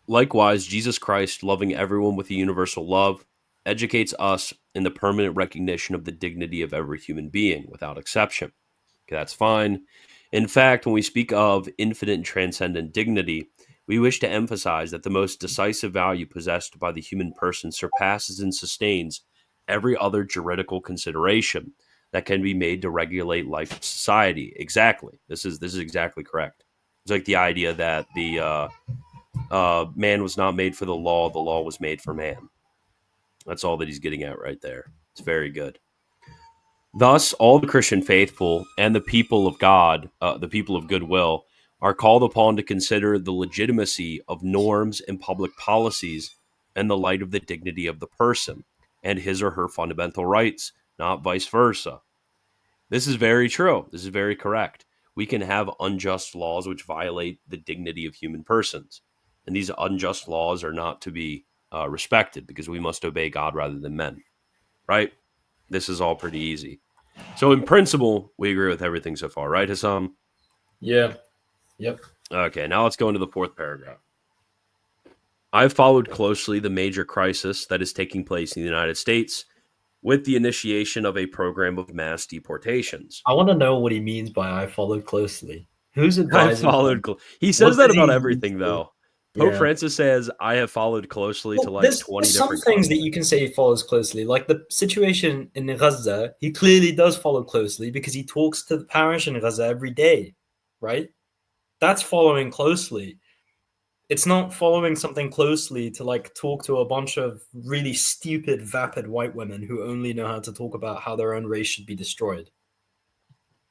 Likewise, Jesus Christ, loving everyone with a universal love, educates us in the permanent recognition of the dignity of every human being without exception. Okay, that's fine. In fact, when we speak of infinite and transcendent dignity, we wish to emphasize that the most decisive value possessed by the human person surpasses and sustains every other juridical consideration that can be made to regulate life in society. Exactly. This is exactly correct. It's like the idea that the man was not made for the law was made for man. That's all that he's getting at right there. It's very good. Thus, all the Christian faithful and the people of God, the people of goodwill, are called upon to consider the legitimacy of norms and public policies in the light of the dignity of the person and his or her fundamental rights, not vice versa. This is very true. This is very correct. We can have unjust laws which violate the dignity of human persons. And these unjust laws are not to be respected because we must obey God rather than men, right? This is all pretty easy. So in principle, we agree with everything so far, right, Hassan? yeah, yep. Okay, now let's go into the fourth paragraph. I've followed closely the major crisis that is taking place in the United States with the initiation of a program of mass deportations. I want to know what he means by "I followed closely." Who's I've advising followed. him? He says What that did about he use everything, to? though. Pope Yeah. Francis says, I have followed closely to Well, like there's 20 some different things that conflicts. you can say he follows closely, like the situation in Gaza. He clearly does follow closely because he talks to the parish in Gaza every day, right? That's following closely. It's not following something closely to like talk to a bunch of really stupid, vapid white women who only know how to talk about how their own race should be destroyed.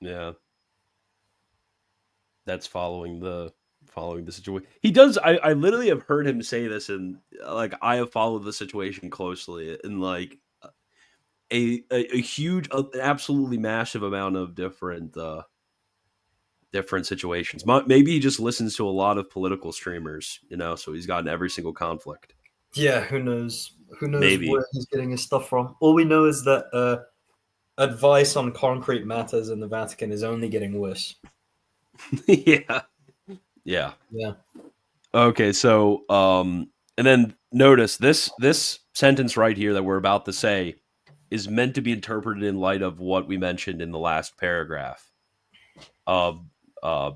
Yeah, that's following the situation. He does. I literally have heard him say this, and like I have followed the situation closely, and like a huge, absolutely massive amount of different situations. Maybe he just listens to a lot of political streamers, so he's gotten every single conflict. Yeah, who knows? Who knows Maybe. where he's getting his stuff from? All we know is that advice on concrete matters in the Vatican is only getting worse. Yeah. Yeah. Yeah. Okay, so and then notice this sentence right here that we're about to say is meant to be interpreted in light of what we mentioned in the last paragraph of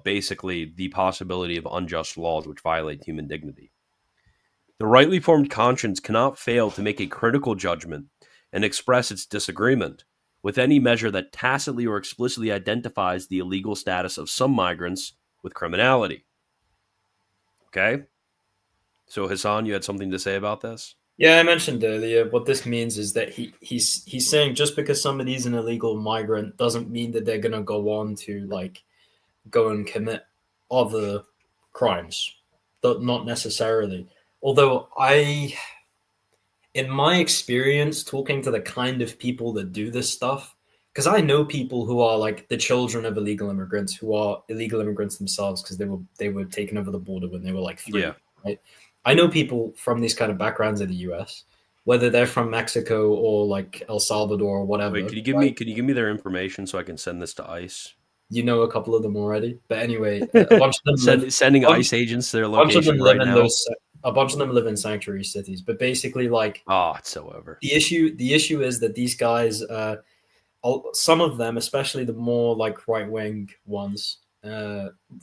basically the possibility of unjust laws which violate human dignity. The rightly formed conscience cannot fail to make a critical judgment and express its disagreement with any measure that tacitly or explicitly identifies the illegal status of some migrants with criminality. Okay? So, Hassan, you had something to say about this? Yeah, I mentioned earlier what this means is that he's saying just because somebody's an illegal migrant doesn't mean that they're gonna go on to like go and commit other crimes. Not necessarily. Although in my experience, talking to the kind of people that do this stuff, because I know people who are like the children of illegal immigrants who are illegal immigrants themselves because they were taken over the border when they were like 3. Yeah. Right? I know people from these kind of backgrounds in the U.S., whether they're from Mexico or like El Salvador or whatever. Wait, can you give me their information so I can send this to ICE? You know a couple of them already, but anyway, a bunch of them sending ICE agents to their location right now. A bunch of them live in sanctuary cities, but basically, like, It's so over. The issue is that these guys, some of them, especially the more like right wing ones,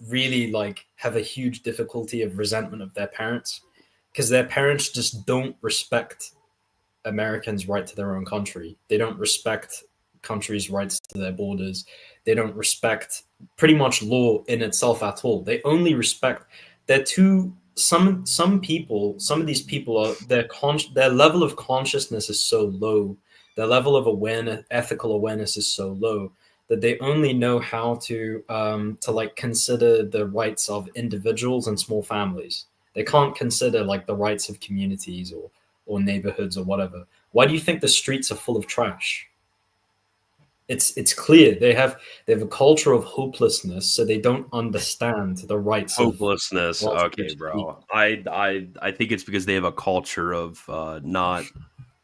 really like have a huge difficulty of resentment of their parents because their parents just don't respect Americans' right to their own country. They don't respect countries' rights to their borders. They don't respect pretty much law in itself at all. They only respect their two. Some people, some of these people are their level of consciousness is so low, their level of awareness, ethical awareness is so low that they only know how to like consider the rights of individuals and small families. They can't consider like the rights of communities or neighborhoods or whatever. Why do you think the streets are full of trash? It's clear they have a culture of hopelessness, so they don't understand the rights hopelessness. Of okay, bro. I think it's because they have a culture of not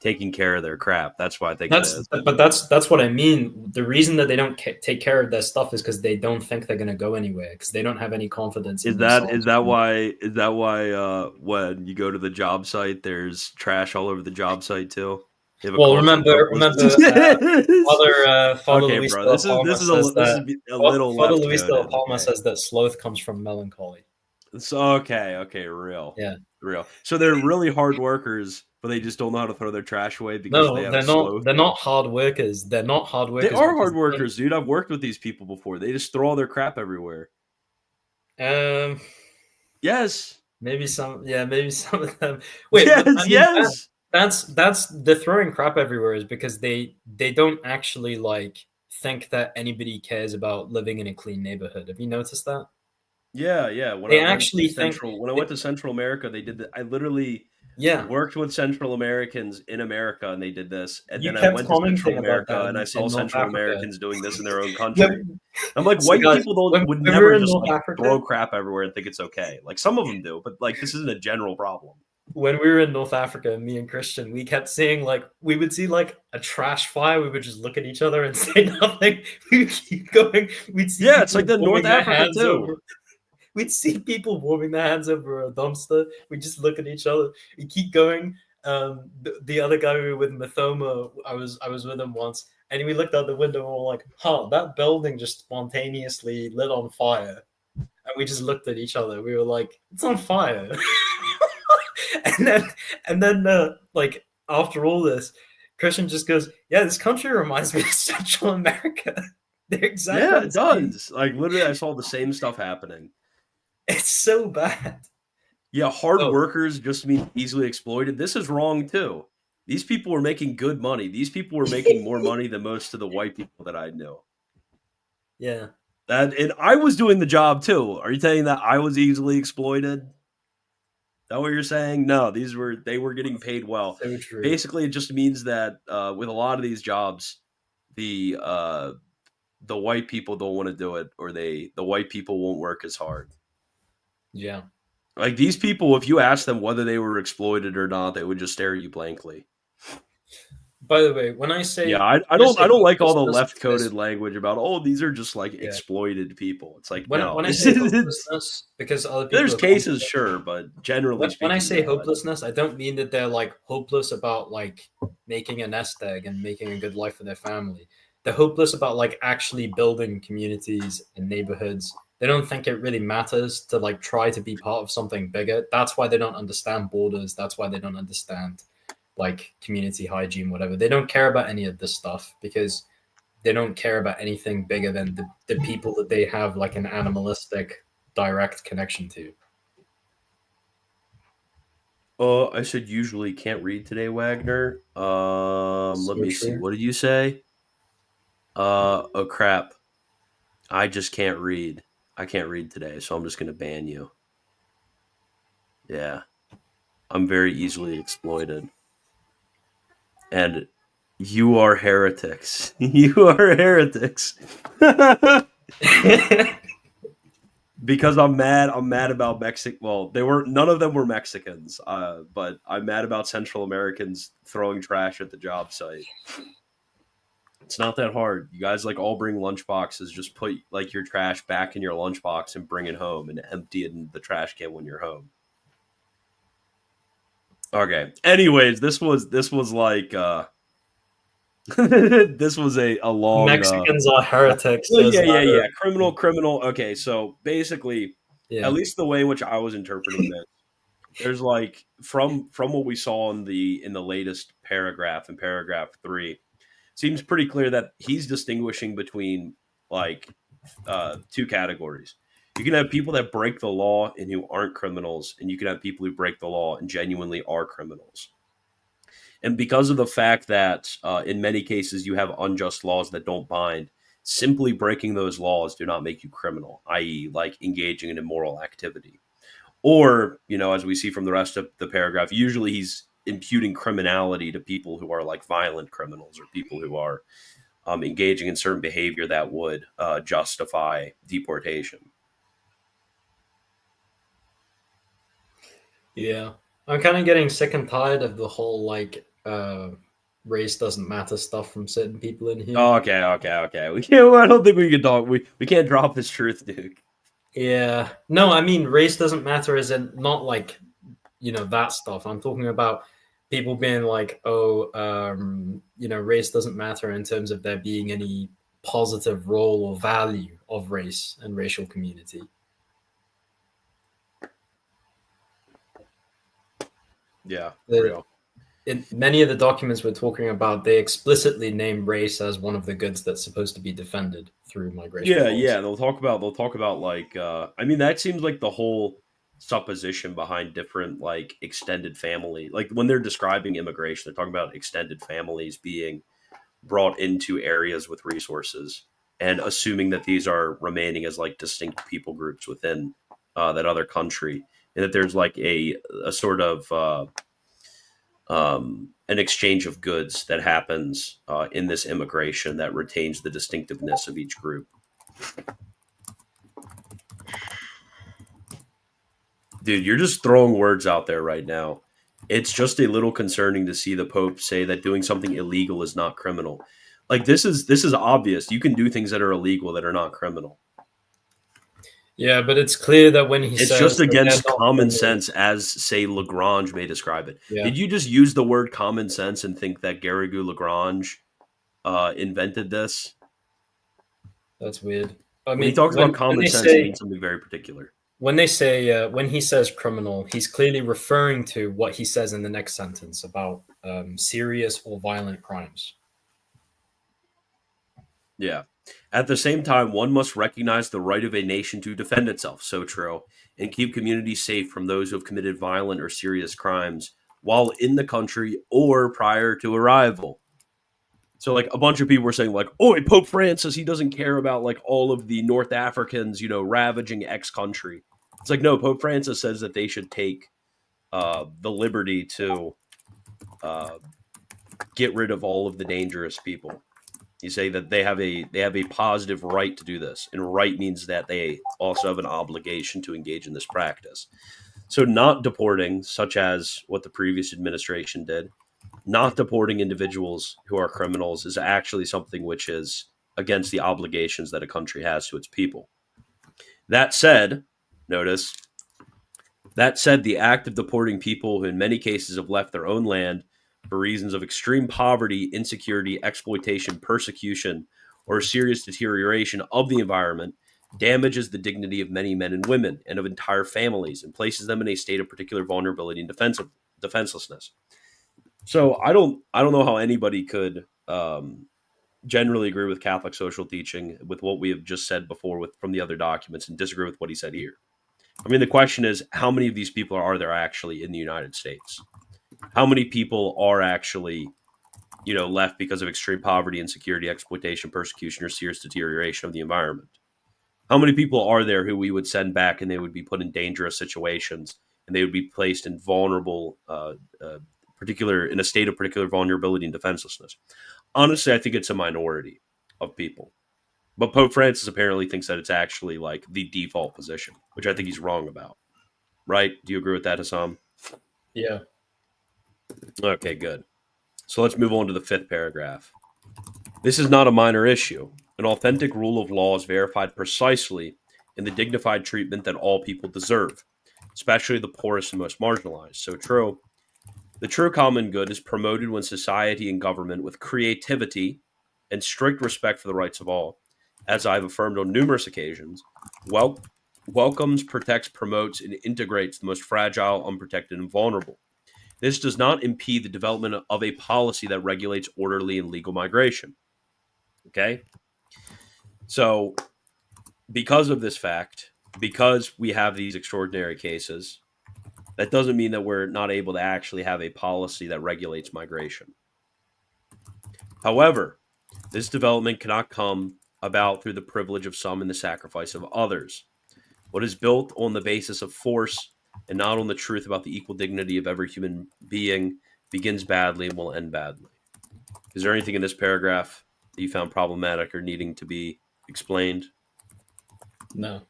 taking care of their crap. That's why I think that's what I mean. The reason that they don't take care of their stuff is because they don't think they're going to go anywhere because they don't have any confidence. Is that why when you go to the job site, there's trash all over the job site too? Well, remember, Father Luis de la Palma says that sloth comes from melancholy. So okay, real. So they're really hard workers, but they just don't know how to throw their trash away because they have sloth. They're not hard workers. They're not hard workers. They are hard workers, dude. I've worked with these people before. They just throw all their crap everywhere. Yes. Maybe some of them. Wait, yes. That's the throwing crap everywhere is because they don't actually like think that anybody cares about living in a clean neighborhood. Have you noticed that? Yeah. When I went to Central America, they did that. I literally worked with Central Americans in America, and they did this. And then I went to Central America, and I saw Central Americans doing this in their own country. I'm like, white people would never just throw crap everywhere and think it's okay. Like some of them do, but like this isn't a general problem. When we were in North Africa, me and Christian, we kept seeing we would see like a trash fire. We would just look at each other and say nothing. We would keep going. We'd see it's like the North Africa too. We'd see people warming their hands over a dumpster. We just look at each other. We keep going. The other guy we were with, Mathoma, I was with him once, and we looked out the window and we were like, that building just spontaneously lit on fire. And we just looked at each other. We were like, it's on fire. and then like after all this, Christian just goes, this country reminds me of Central America. They're exactly it does. Like literally, I saw the same stuff happening. It's so bad. Yeah, hard workers just mean easily exploited. This is wrong too. These people were making good money. These people were making more money than most of the white people that I know. Yeah. And I was doing the job too. Are you saying that I was easily exploited? Is that what you're saying? No, they were getting paid well. So true. Basically, it just means that with a lot of these jobs, the white people don't want to do it, or the white people won't work as hard. Yeah. Like these people, if you ask them whether they were exploited or not, they would just stare at you blankly. By the way, when I say I don't like all the left-coded language about these are just like exploited people. It's like when I say hopelessness, because other people there's cases, sure, but generally when I say hopelessness, I don't mean that they're like hopeless about like making a nest egg and making a good life for their family. They're hopeless about like actually building communities and neighborhoods They don't think it really matters to like try to be part of something bigger. That's why they don't understand borders. That's why they don't understand like community hygiene, whatever. They don't care about any of this stuff because they don't care about anything bigger than the people that they have like an animalistic direct connection to. I said usually can't read today, Wagner. Let So me see. true. What did you say? Oh crap. I just can't read. I can't read today, so I'm just gonna ban you. Yeah. I'm very easily exploited. And you are heretics. You are heretics. Because I'm mad about Mexico. Well, they were none of them were Mexicans. But I'm mad about Central Americans throwing trash at the job site. It's not that hard. You guys like all bring lunch boxes. Just put like your trash back in your lunchbox and bring it home and empty it in the trash can when you're home. Okay. Anyways, this was like this was a long Mexicans are heretics. well, There's yeah. Criminal. Okay, so basically, at yeah. least the way in which I was interpreting this, there's like from what we saw in the latest paragraph, in paragraph 3, seems pretty clear that he's distinguishing between like two categories. You can have people that break the law and who aren't criminals, and you can have people who break the law and genuinely are criminals. And because of the fact that in many cases you have unjust laws that don't bind, simply breaking those laws do not make you criminal, i.e., like engaging in immoral activity. Or, as we see from the rest of the paragraph, usually he's imputing criminality to people who are like violent criminals or people who are engaging in certain behavior that would justify deportation. Yeah. I'm kind of getting sick and tired of the whole like race doesn't matter stuff from certain people in here. Okay. We can't. I don't think we can talk. We can't drop this truth, Duke. Yeah. No, I mean race doesn't matter as in not like that stuff. I'm talking about people being like, oh, race doesn't matter in terms of there being any positive role or value of race and racial community. Yeah, The, real. in many of the documents we're talking about, they explicitly name race as one of the goods that's supposed to be defended through migration Yeah. policy. They'll talk about like. I mean, that seems like the whole supposition behind different like extended family. Like when they're describing immigration, they're talking about extended families being brought into areas with resources and assuming that these are remaining as like distinct people groups within that other country, and that there's like a sort of an exchange of goods that happens in this immigration that retains the distinctiveness of each group. Dude, you're just throwing words out there right now. It's just a little concerning to see the Pope say that doing something illegal is not criminal. Like this is obvious. You can do things that are illegal that are not criminal. Yeah, but it's clear that when he It's says just that their against common doctrine sense, is, as say Lagrange may describe it. yeah, Did you just use the word common sense and think that Garrigou Lagrange invented this? that's weird. I When he mean, talks about when common they sense, he say means something very particular. when he says criminal, he's clearly referring to what he says in the next sentence about serious or violent crimes. Yeah. At the same time, one must recognize the right of a nation to defend itself, so true, and keep communities safe from those who have committed violent or serious crimes while in the country or prior to arrival. So, like, a bunch of people were saying, like, oh, Pope Francis, he doesn't care about, like, all of the North Africans, ravaging X country. It's like, no, Pope Francis says that they should take the liberty to uh, get rid of all of the dangerous people. You say that they have a positive right to do this, and right means that they also have an obligation to engage in this practice. So, not deporting, such as what the previous administration did, not deporting individuals who are criminals is actually something which is against the obligations that a country has to its people. That said, notice that said, the act of deporting people who in many cases have left their own land for reasons of extreme poverty, insecurity, exploitation, persecution, or serious deterioration of the environment damages the dignity of many men and women and of entire families and places them in a state of particular vulnerability and defenselessness. So I don't know how anybody could generally agree with Catholic social teaching with what we have just said before with from the other documents and disagree with what he said here. I mean, the question is, how many of these people are there actually in the United States? How many people are actually, left because of extreme poverty, insecurity, exploitation, persecution, or serious deterioration of the environment? How many people are there who we would send back and they would be put in dangerous situations and they would be placed in vulnerable, in a state of particular vulnerability and defenselessness? Honestly, I think it's a minority of people. But Pope Francis apparently thinks that it's actually like the default position, which I think he's wrong about. Right? Do you agree with that, Hassan? Yeah. Okay, good. So let's move on to the fifth paragraph. This is not a minor issue. An authentic rule of law is verified precisely in the dignified treatment that all people deserve, especially the poorest and most marginalized. So true. The true common good is promoted when society and government, with creativity and strict respect for the rights of all, as I've affirmed on numerous occasions, welcomes, protects, promotes, and integrates the most fragile, unprotected, and vulnerable. This does not impede the development of a policy that regulates orderly and legal migration. Okay? So, because of this fact, because we have these extraordinary cases, that doesn't mean that we're not able to actually have a policy that regulates migration. However, this development cannot come about through the privilege of some and the sacrifice of others. What is built on the basis of force and not on the truth about the equal dignity of every human being begins badly and will end badly. Is there anything in this paragraph that you found problematic or needing to be explained? No.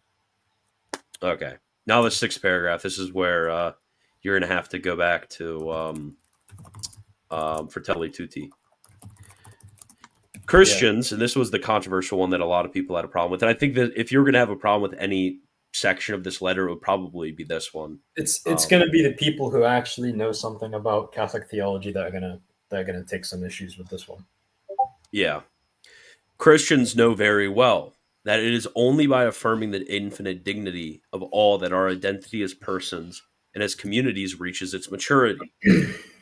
Okay. Now the sixth paragraph. This is where you're going to have to go back to Fratelli Tutti. Christians, and this was the controversial one that a lot of people had a problem with. And I think that if you're going to have a problem with any section of this letter, it would probably be this one. It's going to be the people who actually know something about Catholic theology that are going to take some issues with this one. Yeah. Christians know very well that it is only by affirming the infinite dignity of all that our identity as persons and as communities reaches its maturity.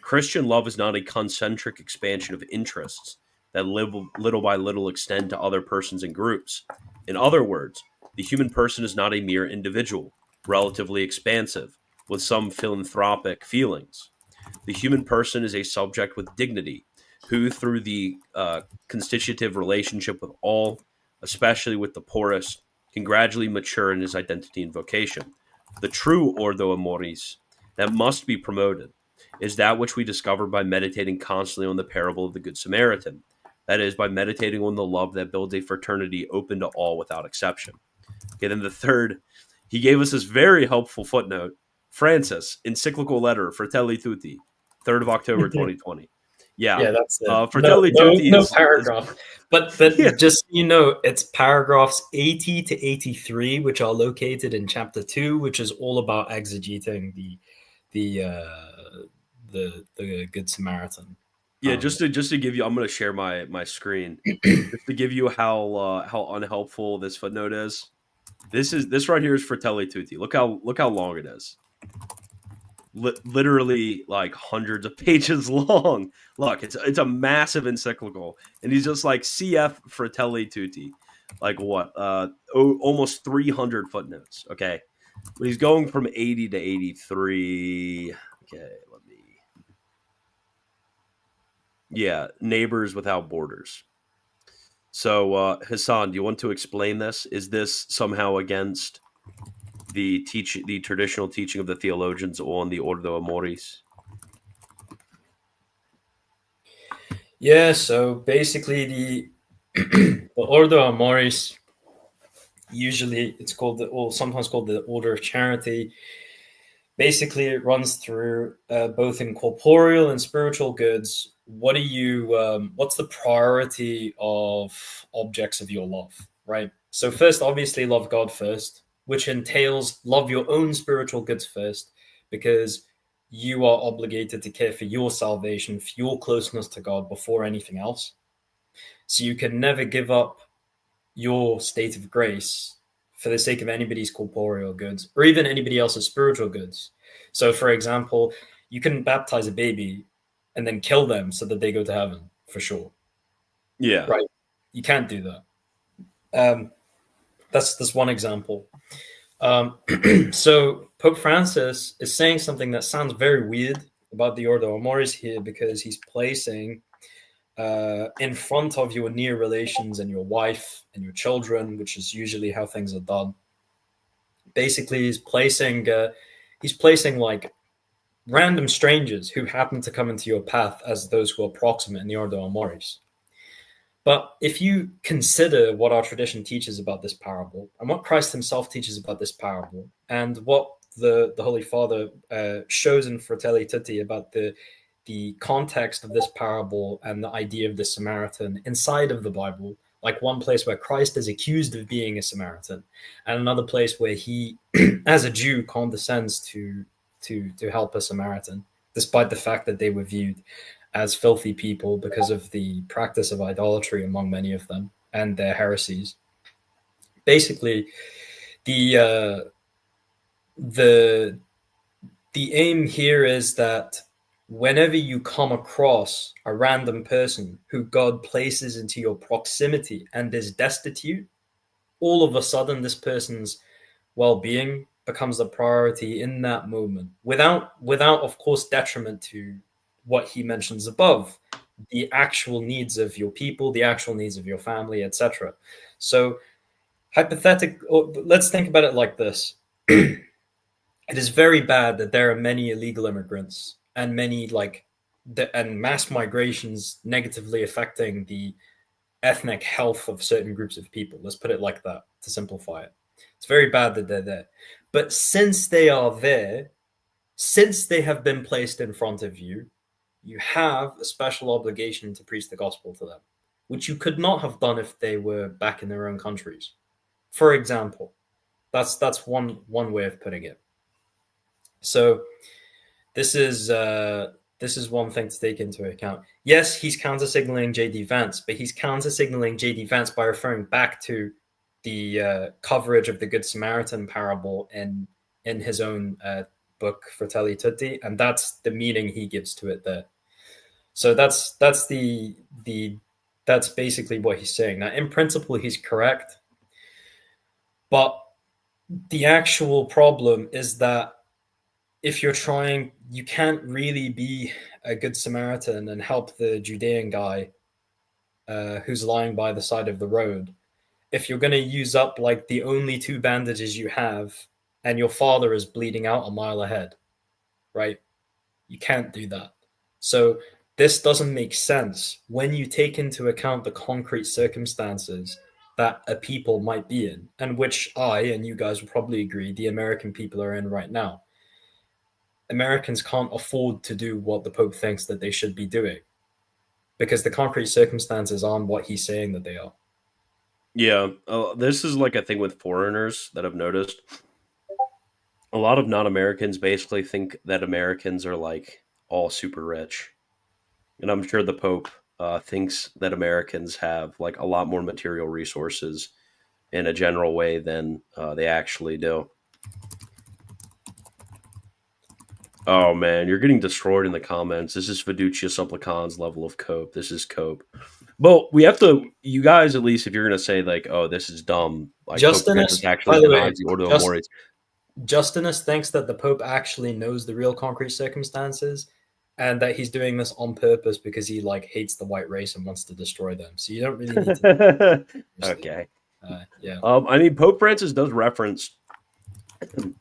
Christian love is not a concentric expansion of interests that little by little extend to other persons and groups. In other words, the human person is not a mere individual, relatively expansive, with some philanthropic feelings. The human person is a subject with dignity, who, through the constitutive relationship with all, especially with the poorest, can gradually mature in his identity and vocation. The true Ordo amoris that must be promoted is that which we discover by meditating constantly on the parable of the Good Samaritan. That is, by meditating on the love that builds a fraternity open to all without exception. Okay, then the third, he gave us this very helpful footnote. Francis, encyclical letter, Fratelli Tutti, 3rd of October, 2020. Yeah, that's it. Fratelli Tutti no paragraph. But yeah. Just it's paragraphs 80 to 83, which are located in chapter 2, which is all about exegeting the Good Samaritan. Yeah, just to give you, I'm going to share my screen just to give you how unhelpful this footnote is. This right here is Fratelli Tutti. Look how long it is. Literally like hundreds of pages long. Look, it's a massive encyclical, and he's just like CF Fratelli Tutti, like what? Almost 300 footnotes. Okay, but he's going from 80 to 83. Okay, yeah, neighbors without borders. So, Hassan, do you want to explain this? Is this somehow against the traditional teaching of the theologians on the Ordo amoris? Yeah, so basically the Ordo amoris, usually it's called sometimes called the Order of Charity. Basically, it runs through both in corporeal and spiritual goods. What's the priority of objects of your love, right? So first, obviously, love God first, which entails love your own spiritual goods first, because you are obligated to care for your salvation, for your closeness to God before anything else. So you can never give up your state of grace for the sake of anybody's corporeal goods or even anybody else's spiritual goods. So, for example, you can baptize a baby and then kill them so that they go to heaven for sure. Yeah. Right? You can't do that. That's one example. So Pope Francis is saying something that sounds very weird about the Ordo Amoris here because he's placing in front of your near relations and your wife and your children, which is usually how things are done. Basically, he's placing like random strangers who happen to come into your path as those who are proximate in the Ordo Amoris. But if you consider what our tradition teaches about this parable and what Christ himself teaches about this parable and what the Holy Father shows in Fratelli Tutti about the context of this parable and the idea of the Samaritan inside of the Bible, like one place where Christ is accused of being a Samaritan and another place where he, as a Jew, condescends to help a Samaritan, despite the fact that they were viewed as filthy people because of the practice of idolatry among many of them and their heresies. Basically, the aim here is that whenever you come across a random person who God places into your proximity and is destitute, all of a sudden this person's well-being becomes the priority in that moment, without of course detriment to what he mentions above, the actual needs of your people, the actual needs of your family, etc. So let's think about it like this. It is very bad that there are many illegal immigrants and many and mass migrations negatively affecting the ethnic health of certain groups of people. Let's put it like that to simplify it. It's very bad that they're there. But since they are there, since they have been placed in front of you, you have a special obligation to preach the gospel to them, which you could not have done if they were back in their own countries. For example, that's one way of putting it. So this is one thing to take into account. Yes, he's counter signaling J.D. Vance, but he's counter signaling J.D. Vance by referring back to the coverage of the Good Samaritan parable in his own book Fratelli Tutti, and that's the meaning he gives to it there. So that's basically what he's saying. Now, in principle, he's correct, but the actual problem is that if you're trying, you can't really be a good Samaritan and help the Judean guy who's lying by the side of the road if you're going to use up like the only two bandages you have and your father is bleeding out a mile ahead, right? You can't do that. So this doesn't make sense when you take into account the concrete circumstances that a people might be in, and which I and you guys will probably agree the American people are in right now. Americans can't afford to do what the Pope thinks that they should be doing because the concrete circumstances aren't what he's saying that they are. Yeah, this is like a thing with foreigners that I've noticed. A lot of non-Americans basically think that Americans are like all super rich, and I'm sure the Pope thinks that Americans have like a lot more material resources in a general way than they actually do. Oh man, you're getting destroyed in the comments. This is Fiducia Supplicans level of cope. This is cope. But we have to, you guys, at least if you're going to say like, oh, this is dumb, like Pope Francis Justinus, actually by the way, denies the Ordo Amoris. Justinus thinks that the Pope actually knows the real concrete circumstances and that he's doing this on purpose because he like hates the white race and wants to destroy them. So you don't really need to. Okay. Yeah. I mean, Pope Francis does reference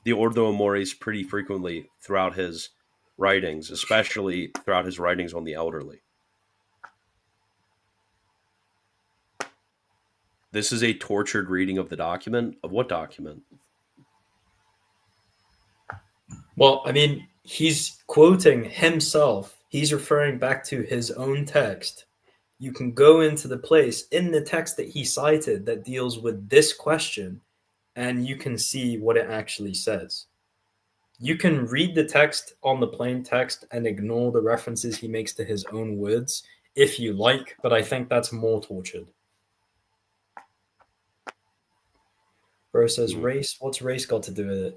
the Ordo Amoris pretty frequently throughout his writings, especially throughout his writings on the elderly. This is a tortured reading of the document. Of what document? Well, I mean, he's quoting himself. He's referring back to his own text. You can go into the place in the text that he cited that deals with this question, and you can see what it actually says. You can read the text on the plain text and ignore the references he makes to his own words if you like, but I think that's more tortured. Bro says Mm. race. What's race got to do with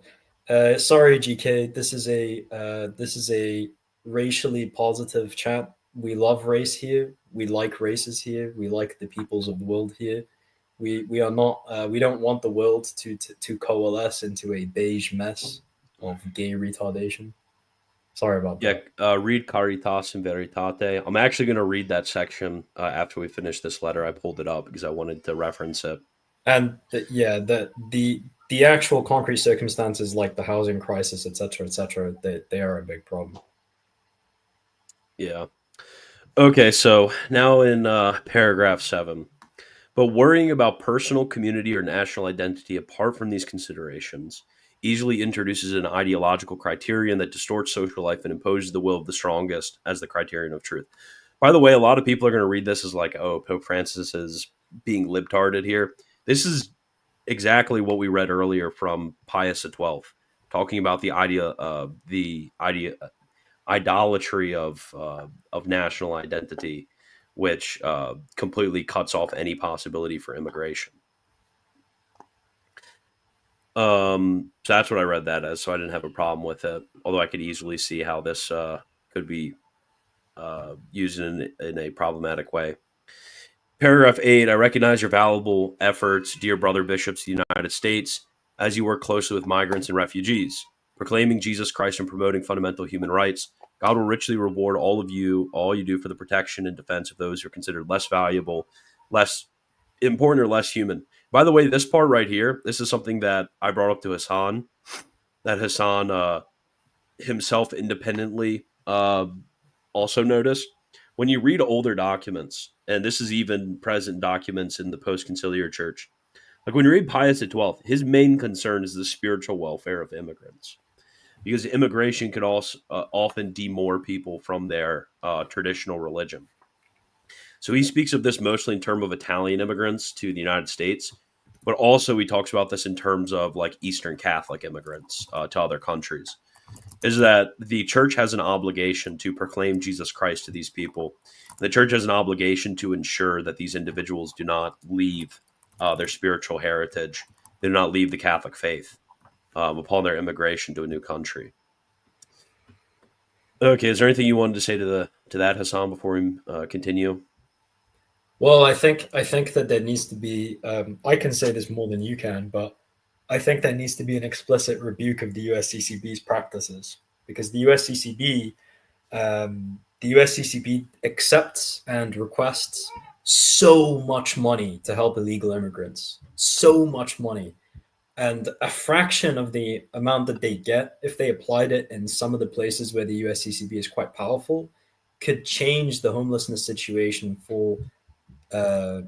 it? Sorry, GK. This is a racially positive chat. We love race here. We like races here. We like the peoples of the world here. We are not. We don't want the world to coalesce into a beige mess of gay retardation. Sorry about Yeah, that. read Caritas and Veritate. I'm actually going to read that section after we finish this letter. I pulled it up because I wanted to reference it. And yeah, the actual concrete circumstances like the housing crisis, etc., they are a big problem. Yeah. Okay, so now in paragraph 7. But worrying about personal, community, or national identity apart from these considerations easily introduces an ideological criterion that distorts social life and imposes the will of the strongest as the criterion of truth. By the way, a lot of people are going to read this as like, oh, Pope Francis is being libtarded here. This is exactly what we read earlier from Pius XII, talking about the idea idolatry of national identity, which completely cuts off any possibility for immigration. So that's what I read that as. So I didn't have a problem with it, although I could easily see how this could be used in a problematic way. Paragraph 8, I recognize your valuable efforts, dear brother bishops of the United States, as you work closely with migrants and refugees, proclaiming Jesus Christ and promoting fundamental human rights. God will richly reward all you do for the protection and defense of those who are considered less valuable, less important, or less human. By the way, this part right here, this is something that I brought up to Hassan, that Hassan himself independently also noticed. When you read older documents, and this is even present documents in the post-conciliar church, like when you read Pius XII, his main concern is the spiritual welfare of immigrants, because immigration could also often demoor people from their traditional religion. So he speaks of this mostly in terms of Italian immigrants to the United States, but also he talks about this in terms of like Eastern Catholic immigrants to other countries. Is that the church has an obligation to proclaim Jesus Christ to these people. The church has an obligation to ensure that these individuals do not leave their spiritual heritage, they do not leave the Catholic faith upon their immigration to a new country. Okay, is there anything you wanted to say to that, Hassan, before we continue? Well, I think that there needs to be. I can say this more than you can, but I think there needs to be an explicit rebuke of the USCCB's practices because the USCCB accepts and requests so much money to help illegal immigrants, so much money, and a fraction of the amount that they get, if they applied it in some of the places where the USCCB is quite powerful, could change the homelessness situation for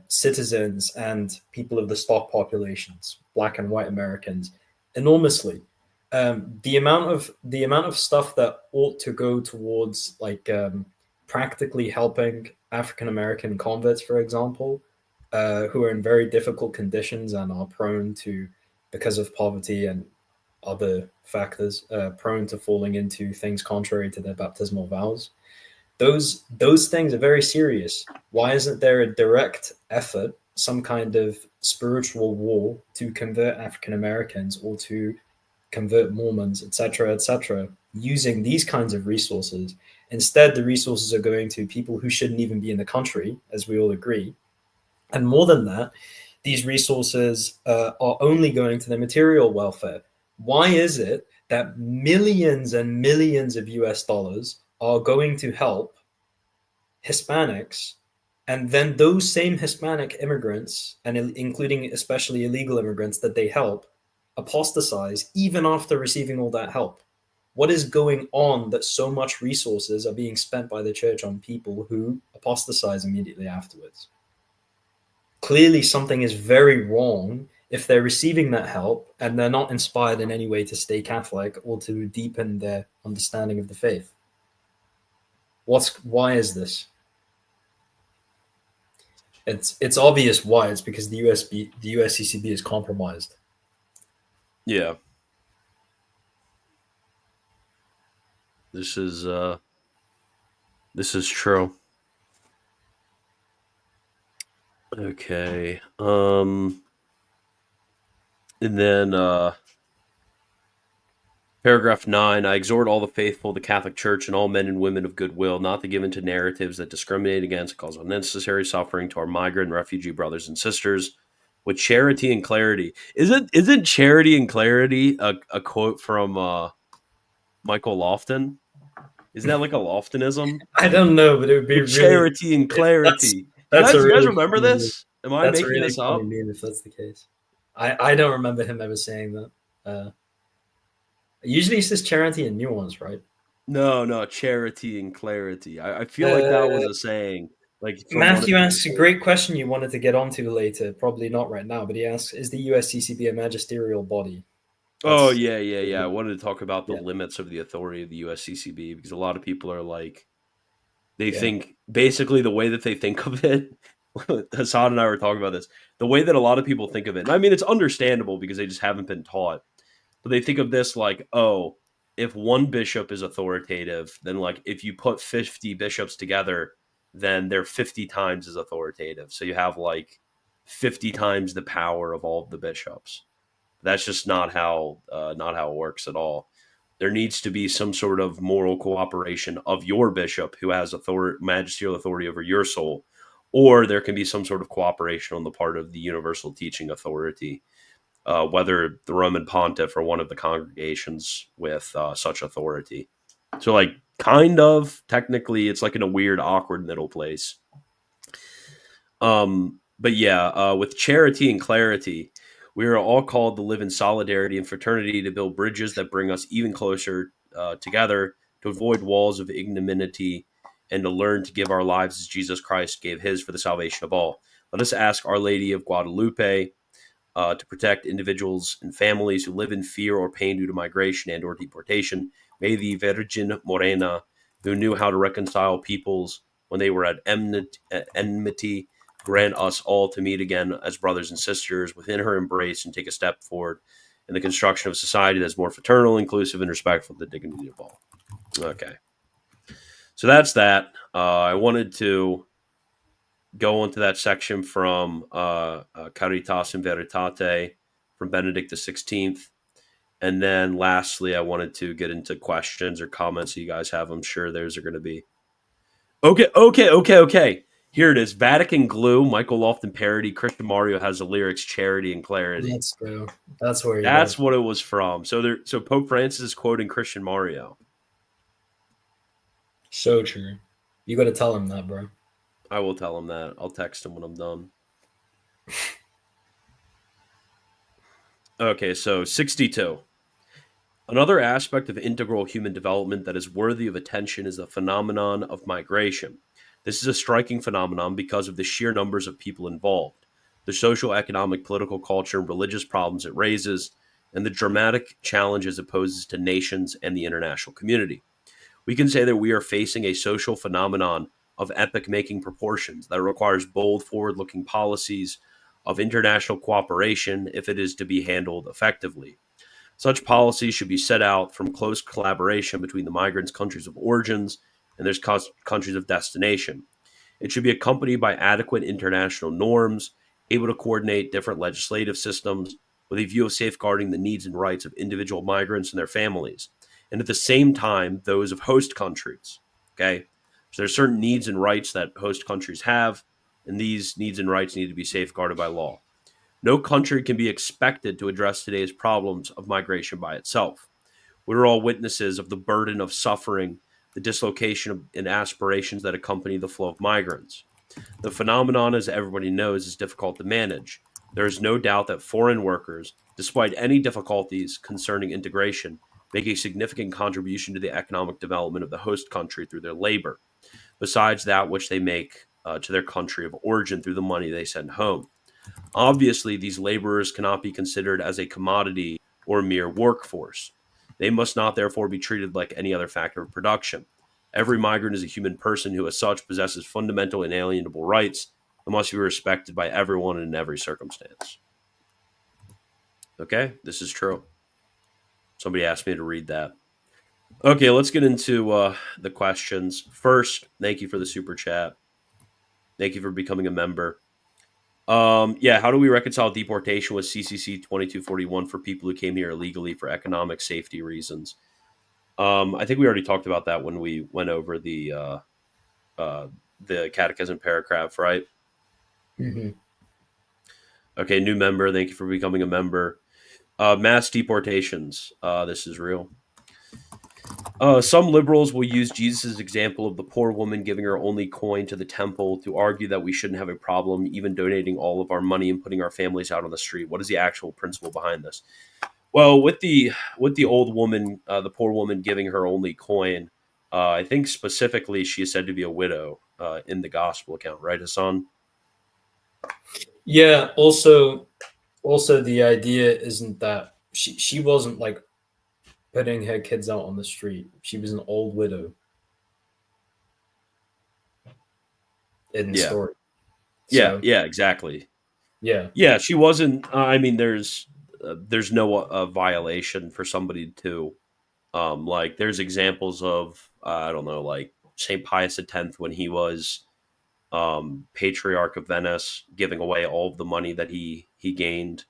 citizens and people of the stock populations, Black and white Americans, enormously. The amount of stuff that ought to go towards like practically helping African American converts, for example, who are in very difficult conditions and are prone to, because of poverty and other factors, prone to falling into things contrary to their baptismal vows. Those things are very serious. Why isn't there a direct effort, some kind of spiritual war to convert African Americans or to convert Mormons, etc., using these kinds of resources? Instead, the resources are going to people who shouldn't even be in the country, as we all agree. And more than that, these resources are only going to the material welfare. Why is it that millions and millions of US dollars are going to help Hispanics, and then those same Hispanic immigrants, and including especially illegal immigrants that they help, apostatize even after receiving all that help? What is going on that so much resources are being spent by the church on people who apostatize immediately afterwards? Clearly, something is very wrong if they're receiving that help and they're not inspired in any way to stay Catholic or to deepen their understanding of the faith. Why is this? It's obvious why. It's because the USCCB is compromised. Yeah, this is uh, this is true. Okay. And then paragraph 9, I exhort all the faithful, the Catholic Church, and all men and women of goodwill not to give in to narratives that discriminate against and cause unnecessary suffering to our migrant and refugee brothers and sisters with charity and clarity. Isn't charity and clarity a quote from Michael Lofton? Isn't that like a Loftonism? I don't know, but it would be With really. charity and That's clarity. that's a Do you guys really remember funny meme. this? Am I That's a making really this funny up? meme if that's the case. I don't remember him ever saying that. Usually he says charity and nuance, right? No, no, charity and clarity. I feel like that Uh, was a saying, like from one of Matthew the asks a great question you wanted to get onto later. Probably not right now, but he asks, "Is the USCCB a magisterial body?" Oh That's yeah, yeah, yeah. I wanted to talk about the yeah, limits of the authority of the USCCB because a lot of people are like they yeah, think basically the way that they think of it. Hassan and I were talking about this. The way that a lot of people think of it. And I mean, it's understandable because they just haven't been taught. But they think of this like, oh, if one bishop is authoritative, then like if you put 50 bishops together, then they're 50 times as authoritative. So you have like 50 times the power of all of the bishops. That's just not how it works at all. There needs to be some sort of moral cooperation of your bishop who has magisterial authority over your soul, or there can be some sort of cooperation on the part of the universal teaching authority, whether the Roman pontiff or one of the congregations with such authority. So, like, kind of technically, it's like in a weird, awkward middle place. But yeah, with charity and clarity, we are all called to live in solidarity and fraternity to build bridges that bring us even closer together, to avoid walls of ignominy, and to learn to give our lives as Jesus Christ gave his for the salvation of all. Let us ask Our Lady of Guadalupe to protect individuals and families who live in fear or pain due to migration and or deportation. May the Virgin Morena, who knew how to reconcile peoples when they were at enmity, grant us all to meet again as brothers and sisters within her embrace and take a step forward in the construction of society that's more fraternal, inclusive, and respectful of the dignity of all. Okay. So that's that. I wanted to go into that section from Caritas in Veritate from Benedict XVI. And then lastly, I wanted to get into questions or comments that you guys have. I'm sure theirs are going to be. Okay. Here it is. Vatican Glue, Michael Lofton parody. Christian Mario has the lyrics Charity and Clarity. let's go. That's where you That's got what it was from. So Pope Francis is quoting Christian Mario. so true. You got to tell him that, bro. I will tell him that. I'll text him when I'm done. Okay, so 62. Another aspect of integral human development that is worthy of attention is the phenomenon of migration. This is a striking phenomenon because of the sheer numbers of people involved, the social, economic, political, culture, and religious problems it raises, and the dramatic challenges it poses to nations and the international community. We can say that we are facing a social phenomenon of epoch making proportions that requires bold, forward looking policies of international cooperation if it is to be handled effectively. Such policies should be set out from close collaboration between the migrants' countries of origins and their countries of destination. It should be accompanied by adequate international norms, able to coordinate different legislative systems with a view of safeguarding the needs and rights of individual migrants and their families, and at the same time, those of host countries. Okay? So there's certain needs and rights that host countries have, and these needs and rights need to be safeguarded by law. No country can be expected to address today's problems of migration by itself. We're all witnesses of the burden of suffering, the dislocation and aspirations that accompany the flow of migrants. The phenomenon, as everybody knows, is difficult to manage. There is no doubt that foreign workers, despite any difficulties concerning integration, make a significant contribution to the economic development of the host country through their labor, besides that which they make to their country of origin through the money they send home. Obviously, these laborers cannot be considered as a commodity or mere workforce. They must not, therefore, be treated like any other factor of production. Every migrant is a human person who, as such, possesses fundamental inalienable rights and must be respected by everyone in every circumstance. Okay, this is true. Somebody asked me to read that. Okay, let's get into the questions. First, thank you for the super chat. Thank you for becoming a member. Yeah, how do we reconcile deportation with CCC 2241 for people who came here illegally for economic safety reasons? I think we already talked about that when we went over uh, the catechism paragraph, right? Hmm. Okay, new member. Thank you for becoming a member. Mass deportations. This is real. Some liberals will use Jesus' example of the poor woman giving her only coin to the temple to argue that we shouldn't have a problem even donating all of our money and putting our families out on the street. What is the actual principle behind this? Well, with the old woman, the poor woman giving her only coin, I think specifically she is said to be a widow in the gospel account, right, Hassan? Yeah. Also, the idea isn't that she wasn't like putting her kids out on the street. She was an old widow in the Yeah, story. yeah, So yeah, exactly. yeah. Yeah, she wasn't. I mean, there's no violation for somebody to like. There's examples of I don't know, like Saint Pius X when he was Patriarch of Venice, giving away all of the money that he gained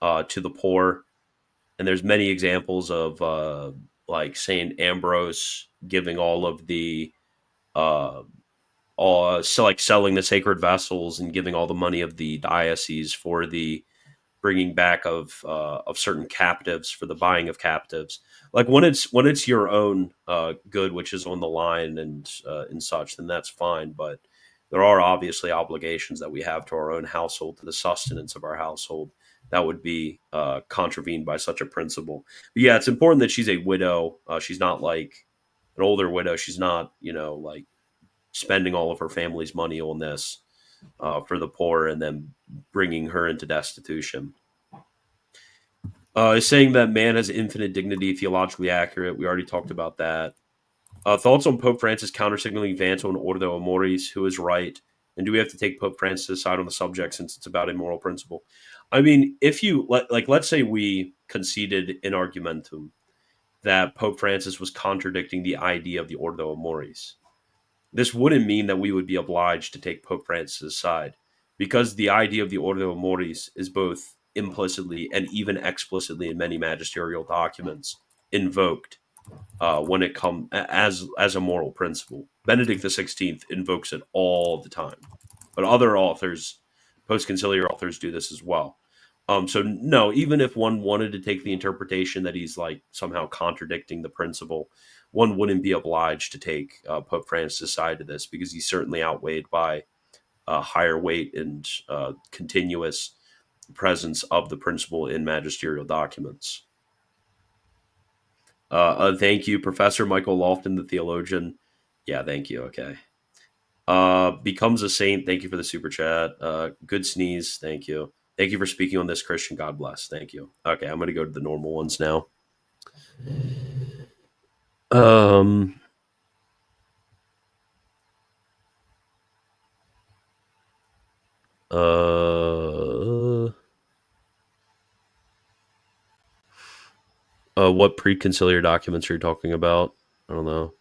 to the poor. And there's many examples of like Saint Ambrose giving all of the uh, so like selling the sacred vessels and giving all the money of the diocese for the bringing back of certain captives for the buying of captives. Like when it's your own good, which is on the line and such, then that's fine. But there are obviously obligations that we have to our own household, to the sustenance of our household, that would be contravened by such a principle. But yeah, it's important that she's a widow. She's not like an older widow. She's not, like spending all of her family's money on this for the poor and then bringing her into destitution. Is saying that man has infinite dignity, theologically accurate. We already talked about that. Thoughts on Pope Francis countersignaling Vanto and Ordo amoris? Who is right? And do we have to take Pope Francis' side on the subject since it's about a moral principle? I mean, if you let's say we conceded in argumentum that Pope Francis was contradicting the idea of the Ordo amoris, this wouldn't mean that we would be obliged to take Pope Francis' side, because the idea of the Ordo Amoris is both implicitly and even explicitly in many magisterial documents invoked when it comes as a moral principle. Benedict XVI invokes it all the time, but other authors, post-conciliar authors, do this as well. So no, even if one wanted to take the interpretation that he's like somehow contradicting the principle, one wouldn't be obliged to take Pope Francis' side to this, because he's certainly outweighed by higher weight and continuous presence of the principle in magisterial documents. Thank you, Professor Michael Lofin, the theologian. Yeah, thank you. Okay. Becomes a saint. Thank you for the super chat. Good sneeze. Thank you. Thank you for speaking on this, Christian. God bless. Thank you. Okay, I'm going to go to the normal ones now. Um. What pre-conciliar documents are you talking about? I don't know.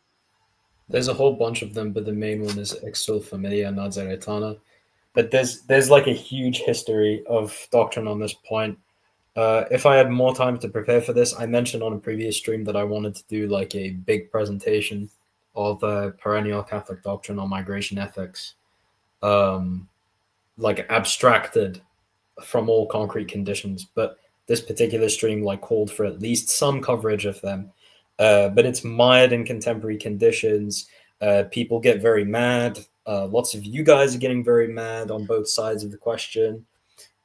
There's a whole bunch of them, but the main one is Exul Familia Nazaretana. But there's like a huge history of doctrine on this point. If I had more time to prepare for this, I mentioned on a previous stream that I wanted to do like a big presentation of perennial Catholic doctrine on migration ethics, um, like abstracted from all concrete conditions. But this particular stream like called for at least some coverage of them. But it's mired in contemporary conditions. People get very mad. Lots of you guys are getting very mad on both sides of the question.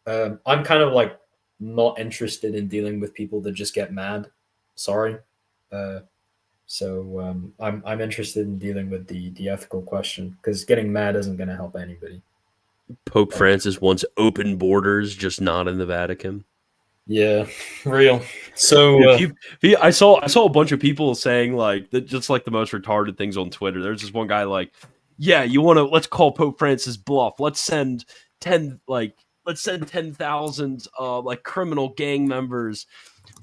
I'm kind of like not interested in dealing with people that just get mad. Sorry. Uh, I'm interested in dealing with the ethical question, because getting mad isn't going to help anybody. Pope Francis wants open borders, just not in the Vatican. Yeah, real. So I saw a bunch of people saying like that, just like the most retarded things on Twitter. There's this one guy like, yeah, let's call Pope Francis bluff. Let's send 10,000 like criminal gang members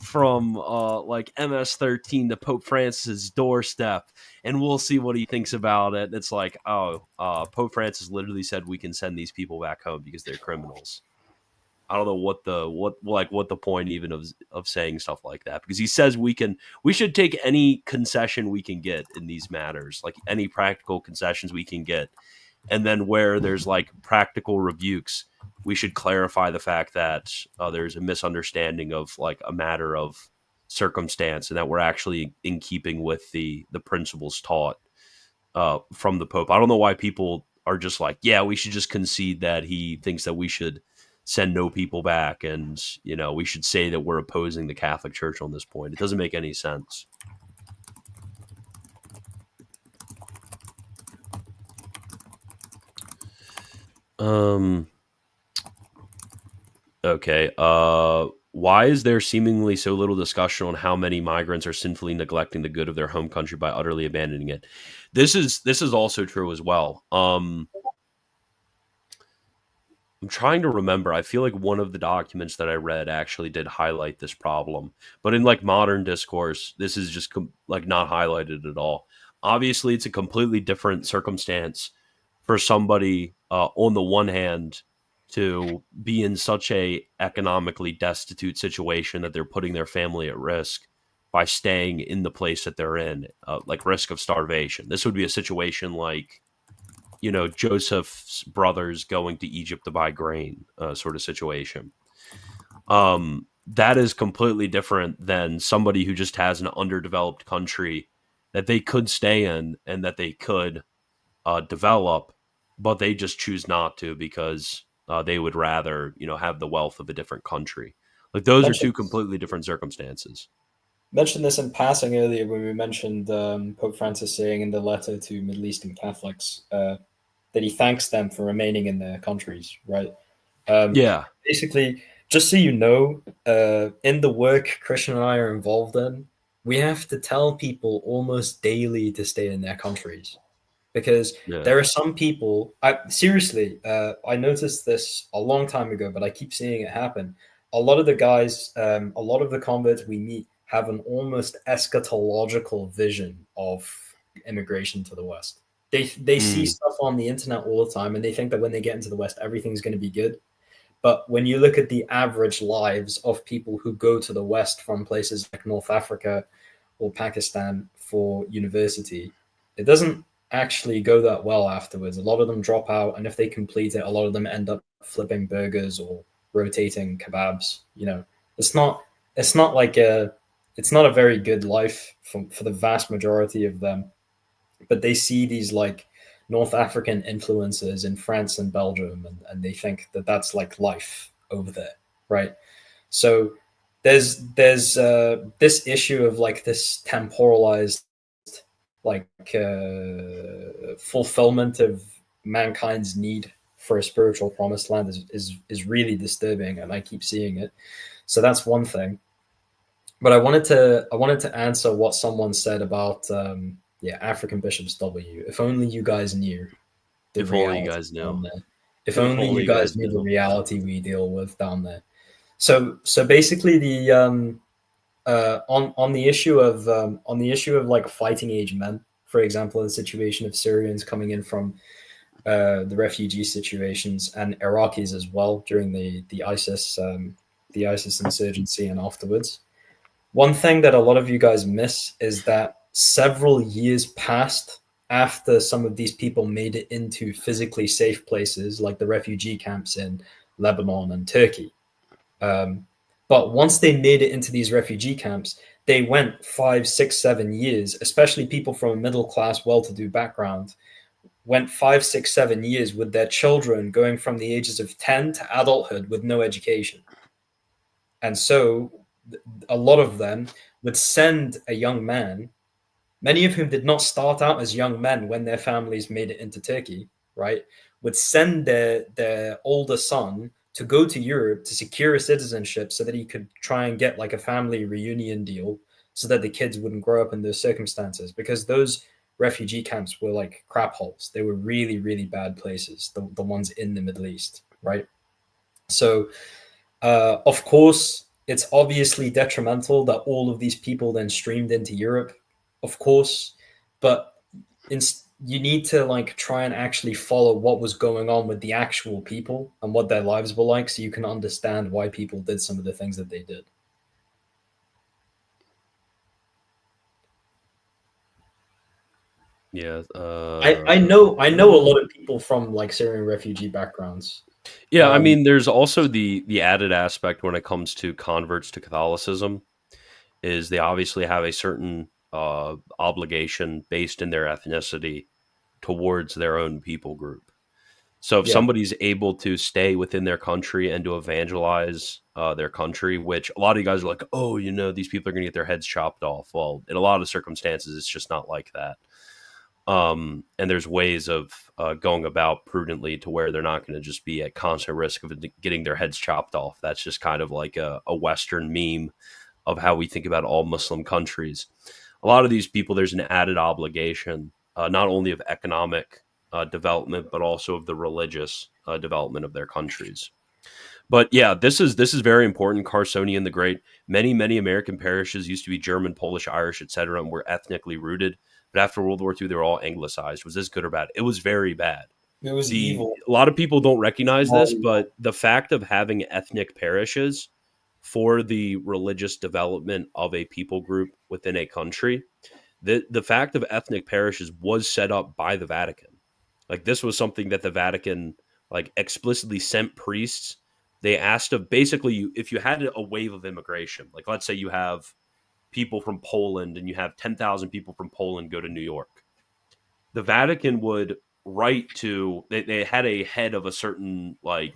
from like MS-13 to Pope Francis's doorstep, and we'll see what he thinks about it. It's like, oh, Pope Francis literally said we can send these people back home because they're criminals. I don't know what the point even of saying stuff like that, because he says we should take any concession we can get in these matters, like any practical concessions we can get, and then where there's like practical rebukes, we should clarify the fact that there's a misunderstanding of like a matter of circumstance, and that we're actually in keeping with the principles taught from the Pope. I don't know why people are just like, yeah, we should just concede that he thinks that we should send no people back, and we should say that we're opposing the Catholic Church on this point. It doesn't make any sense. Okay. Why is there seemingly so little discussion on how many migrants are sinfully neglecting the good of their home country by utterly abandoning it? This is also true as well. I'm trying to remember. I feel like one of the documents that I read actually did highlight this problem, but in like modern discourse, this is just like not highlighted at all. Obviously, it's a completely different circumstance for somebody on the one hand to be in such a economically destitute situation that they're putting their family at risk by staying in the place that they're in, like risk of starvation. This would be a situation like Joseph's brothers going to Egypt to buy grain, sort of situation. That is completely different than somebody who just has an underdeveloped country that they could stay in and that they could develop, but they just choose not to because they would rather have the wealth of a different country. Like those are two Mentioned completely different circumstances. mentioned this in passing earlier when we mentioned Pope Francis saying in the letter to Middle Eastern Catholics that he thanks them for remaining in their countries, right? Um, Yeah. Basically, just so you know, in the work Christian and I are involved in, we have to tell people almost daily to stay in their countries because Yeah. there are some people. I noticed this a long time ago, but I keep seeing it happen. A lot of the guys, a lot of the converts we meet have an almost eschatological vision of immigration to the West. They see Mm. stuff on the internet all the time, and they think that when they get into the West, everything's going to be good. But when you look at the average lives of people who go to the West from places like North Africa or Pakistan for university, it doesn't actually go that well afterwards. A lot of them drop out, and if they complete it, a lot of them end up flipping burgers or rotating kebabs. It's not it's not like a it's not a very good life for the vast majority of them. But they see these like North African influences in France and Belgium, and they think that that's like life over there, right? So there's this issue of like this temporalized like fulfillment of mankind's need for a spiritual promised land is really disturbing, and I keep seeing it. So that's one thing. But I wanted to answer what someone said about African Bishops W. If only you guys knew the If only you reality guys knew. down there. If If only only you you guys guys knew the knew. reality we deal with down there. So basically the on the issue of like fighting age men, for example, the situation of Syrians coming in from the refugee situations and Iraqis as well during the ISIS insurgency and afterwards. One thing that a lot of you guys miss is that several years passed after some of these people made it into physically safe places like the refugee camps in Lebanon and Turkey. Um, but once they made it into these refugee camps, they went 5, 6, 7 years, especially people from a middle class, well to do background, went 5, 6, 7 years with their children going from the ages of 10 to adulthood with no education. And so a lot of them would send a young man, many of whom did not start out as young men when their families made it into Turkey, right? Would send their older son to go to Europe to secure a citizenship so that he could try and get like a family reunion deal so that the kids wouldn't grow up in those circumstances, because those refugee camps were like crap holes. They were really, really bad places, the ones in the Middle East, right? So of course, it's obviously detrimental that all of these people then streamed into Europe, of course, but you need to like try and actually follow what was going on with the actual people and what their lives were like, so you can understand why people did some of the things that they did. Yeah. I know a lot of people from like Syrian refugee backgrounds. Yeah, I Um, mean, there's also the added aspect when it comes to converts to Catholicism is they obviously have a certain obligation based in their ethnicity towards their own people group. So if yeah, somebody's able to stay within their country and to evangelize their country, which a lot of you guys are like, oh, these people are going to get their heads chopped off. Well, in a lot of circumstances, it's just not like that. And there's ways of going about prudently to where they're not going to just be at constant risk of getting their heads chopped off. That's just kind of like a Western meme of how we think about all Muslim countries. A lot of these people, there's an added obligation, not only of economic development, but also of the religious development of their countries. But yeah, this is very important. Carsonian the Great. Many American parishes used to be German, Polish, Irish, etc., and were ethnically rooted. But after World War II, they were all anglicized. Was this good or bad? It was very bad. it was evil. A lot of people don't recognize Small this, evil. but the fact of having ethnic parishes for the religious development of a people group within a country, the fact of ethnic parishes was set up by the Vatican. Like this was something that the Vatican like explicitly sent priests. They asked of basically if you had a wave of immigration, like let's say you have people from Poland and you have 10,000 people from Poland go to New York, the Vatican would write to they had a head of a certain like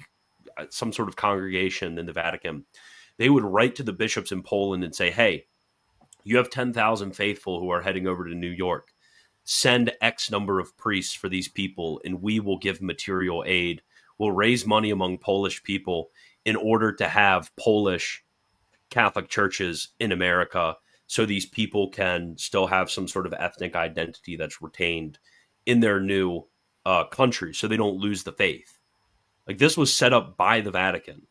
some sort of congregation in the Vatican. They would write to the bishops in Poland and say, "Hey, you have 10,000 faithful who are heading over to New York. Send X number of priests for these people, and we will give material aid. We'll raise money among Polish people in order to have Polish Catholic churches in America so these people can still have some sort of ethnic identity that's retained in their new country so they don't lose the faith." Like this was set up by the Vatican,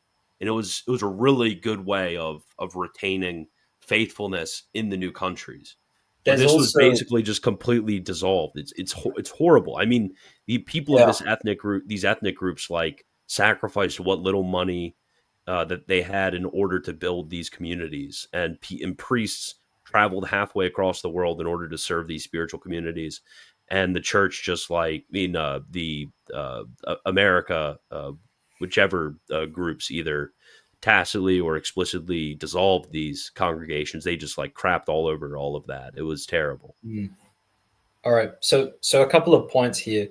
and it was a really good way of retaining faithfulness in the new countries. But There's this was also basically just completely dissolved. It's horrible. I mean, the people of yeah. this ethnic group, these ethnic groups, like sacrificed what little money that they had in order to build these communities, and priests traveled halfway across the world in order to serve these spiritual communities. And the church, just like the America, whichever groups either tacitly or explicitly dissolved these congregations, they just like crapped all over all of that. It was terrible. Mm. All right. So a couple of points here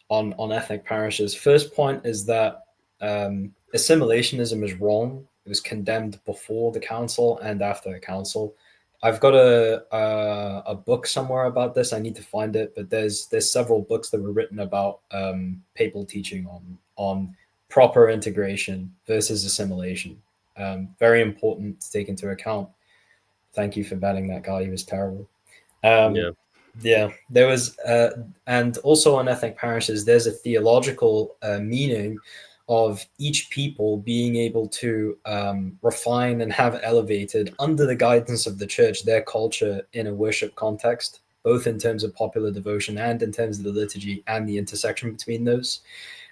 on ethnic parishes. First point is that assimilationism is wrong. It was condemned before the council and after the council. I've got a book somewhere about this. I need to find it, but there's several books that were written about papal teaching on proper integration versus assimilation. Very important to take into account. Thank you for banning that guy. He was terrible. Yeah. Um, yeah, there was, and also on ethnic parishes, there's a theological meaning of each people being able to refine and have elevated under the guidance of the church their culture in a worship context, both in terms of popular devotion and in terms of the liturgy and the intersection between those.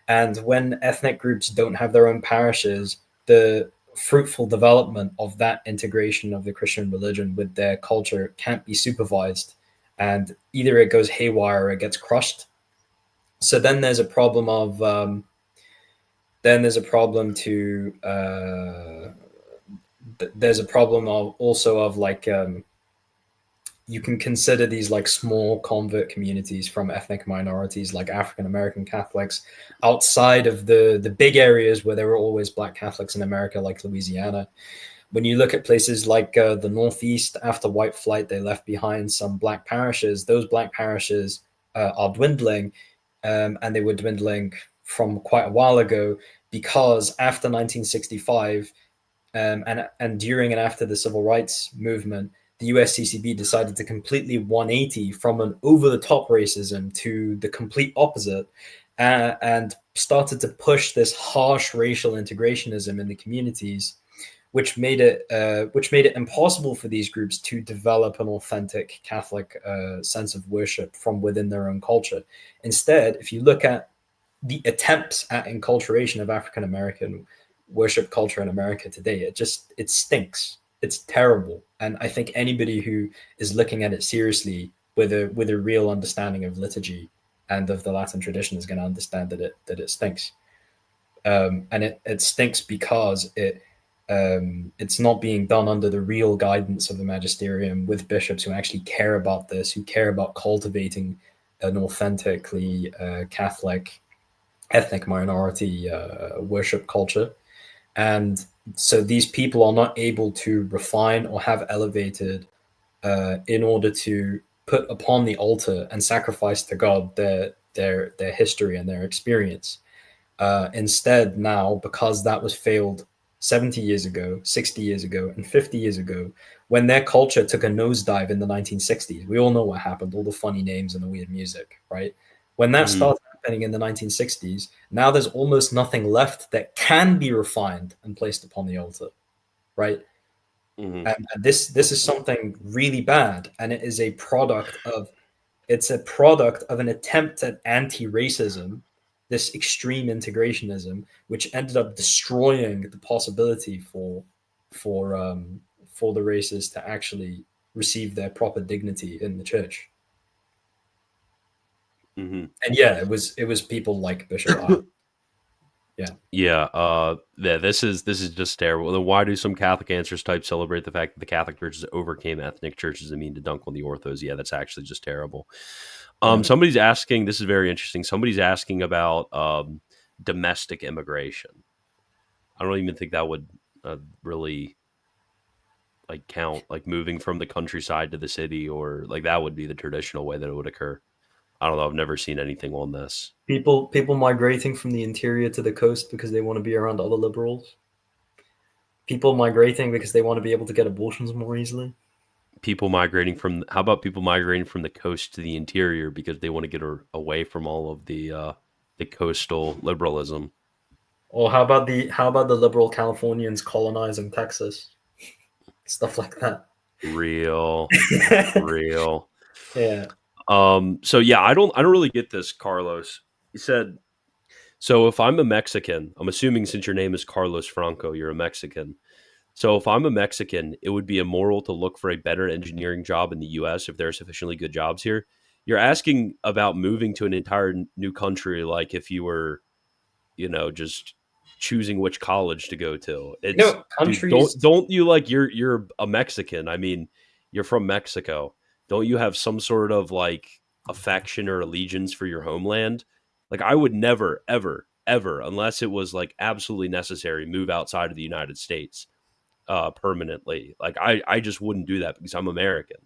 And when ethnic groups don't have their own parishes, the fruitful development of that integration of the Christian religion with their culture can't be supervised. And either it goes haywire or it gets crushed. So then there's a problem of there's a problem of also of like you can consider these like small convert communities from ethnic minorities like African American Catholics outside of the big areas where there were always Black Catholics in America, like Louisiana. When you look at places like the Northeast, after white flight, they left behind some Black parishes. Those Black parishes are dwindling, and they were dwindling from quite a while ago because after 1965 and during and after the civil rights movement, the USCCB decided to completely 180 from an over-the-top racism to the complete opposite, and started to push this harsh racial integrationism in the communities, which made it impossible for these groups to develop an authentic Catholic sense of worship from within their own culture. Instead, if you look at the attempts at enculturation of African American worship culture in America today, it stinks. It's terrible, and I think anybody who is looking at it seriously with a real understanding of liturgy and of the Latin tradition is going to understand that it stinks. And it stinks because it's not being done under the real guidance of the magisterium with bishops who actually care about this, who care about cultivating an authentically Catholic ethnic minority worship culture. And so these people are not able to refine or have elevated in order to put upon the altar and sacrifice to God their history and their experience. Instead, now, because that was failed 70 years ago, 60 years ago, and 50 years ago, when their culture took a nosedive in the 1960s, we all know what happened, all the funny names and the weird music, right? When that started happening in the 1960s, now there's almost nothing left that can be refined and placed upon the altar, right? And this is something really bad, and it is a product of an attempt at anti-racism, this extreme integrationism, which ended up destroying the possibility for the races to actually receive their proper dignity in the church. And yeah, it was people like Bishop. Yeah, this is just terrible. Then why do some Catholic Answers types celebrate the fact that the Catholic churches overcame ethnic churches and mean to dunk on the orthos? Yeah, that's actually just terrible. Somebody's asking, this is very interesting. Somebody's asking about domestic immigration. I don't even think that would really like count, like moving from the countryside to the city, or like that would be the traditional way that it would occur. I don't know. I've never seen anything on this. People migrating from the interior to the coast because they want to be around other liberals. People migrating because they want to be able to get abortions more easily. People migrating from, how about people migrating from the coast to the interior because they want to get away from all of the coastal liberalism? Or how about the liberal Californians colonizing Texas? Stuff like that. Real. Yeah. So yeah, I don't really get this, Carlos. He said, so if I'm a Mexican, I'm assuming since your name is Carlos Franco, you're a Mexican. So if I'm a Mexican, it would be immoral to look for a better engineering job in the US if there are sufficiently good jobs here. You're asking about moving to an entire new country, like if you were, just choosing which college to go to. It's, dude, countries. don't you, like, you're a Mexican. I mean, you're from Mexico. Don't you have some sort of like affection or allegiance for your homeland? Like, I would never, ever, ever, unless it was like absolutely necessary, move outside of the United States permanently. Like, I just wouldn't do that because I'm American.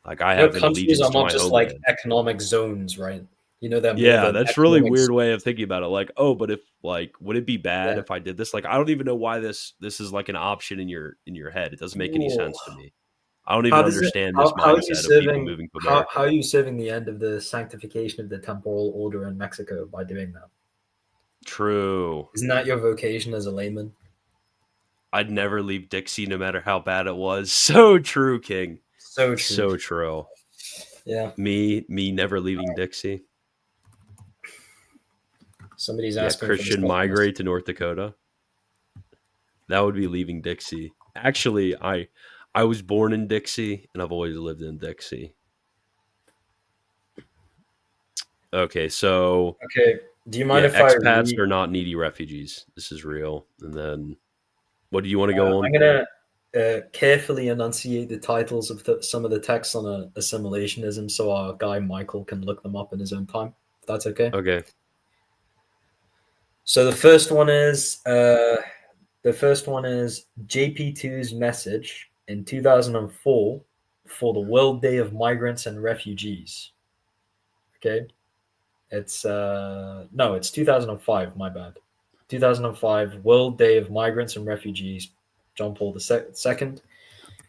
Like, I have an Countries allegiance are to not my just like homeland. economic zones, right? They're more Yeah, than that's really economic. weird way of thinking about it. Like, oh, but if, like, would it be bad Yeah. if I did this? Like, I don't even know why this is like an option in your head. It doesn't make any Ooh. sense to me. I don't even How does it? understand this How are you mindset of people serving? moving to How America. are you serving the end of the sanctification of the temporal order in Mexico by doing that? True. Isn't that your vocation as a layman? I'd never leave Dixie no matter how bad it was. So true, King. So true. So true. Yeah. Me never leaving Dixie. Somebody's Yeah, asking for Christian this. migrate to North Dakota. That would be leaving Dixie. Actually, I was born in Dixie and I've always lived in Dixie. Okay, so Okay. Do you mind yeah, if I expats read? are not needy refugees. This is real. And then, what do you want to go I'm on? gonna carefully enunciate the titles of some of the texts on assimilationism, so our guy Michael can look them up in his own time. If that's okay. Okay. So the first one is JP2's message in 2004 for the World Day of Migrants and Refugees. Okay, it's no, it's 2005. My bad. 2005 World Day of Migrants and Refugees. John Paul II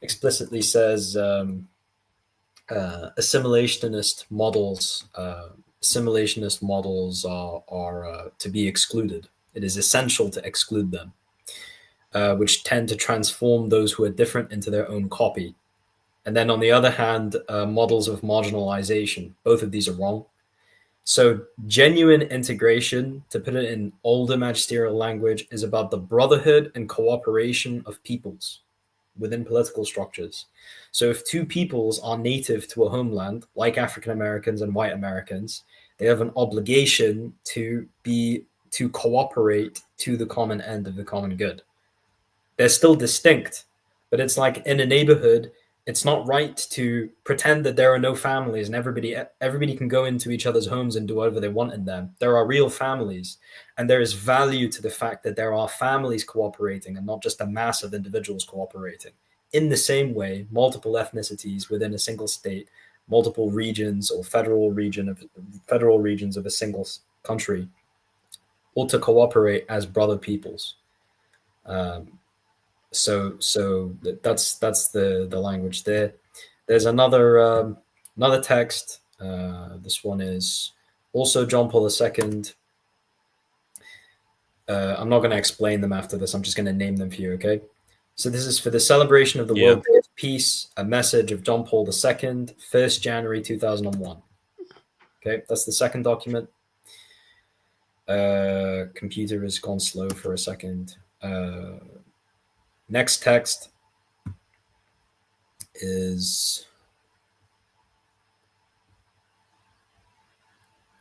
explicitly says assimilationist models. Assimilationist models are to be excluded. It is essential to exclude them. which tend to transform those who are different into their own copy. And then on the other hand, models of marginalization. Both of these are wrong. So genuine integration, to put it in older magisterial language, is about the brotherhood and cooperation of peoples within political structures. So if two peoples are native to a homeland, like African Americans and white Americans, they have an obligation to cooperate to the common end of the common good. They're still distinct, but it's like in a neighborhood, it's not right to pretend that there are no families and everybody can go into each other's homes and do whatever they want in them. There are real families, and there is value to the fact that there are families cooperating and not just a mass of individuals cooperating. In the same way, multiple ethnicities within a single state, multiple regions or federal regions of a single country ought to cooperate as brother peoples. So that's the language there. There's another text. This one is also John Paul II. I'm not going to explain them after this. I'm just going to name them for you, okay? So this is for the celebration of the World Day of Peace, a message of John Paul II, 1st January 2001. Okay, that's the second document. Computer has gone slow for a second. Next text is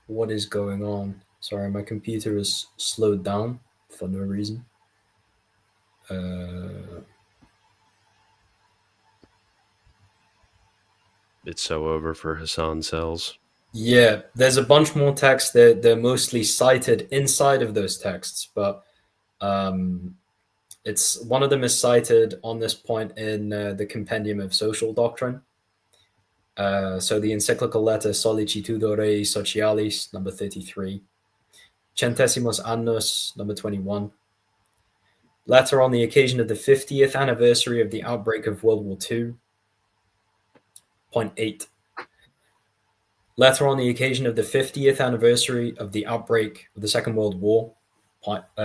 what is going on? Sorry, my computer is slowed down for no reason. It's so over for Hassan cells. Yeah, there's a bunch more texts that they're mostly cited inside of those texts, but it's one of them is cited on this point in the Compendium of Social Doctrine. So the encyclical letter Solicitudo Rei Socialis, number 33. Centesimus Annus, number 21. Letter on the occasion of the 50th anniversary of the outbreak of World War II, point 8. Letter on the occasion of the 50th anniversary of the outbreak of the Second World War.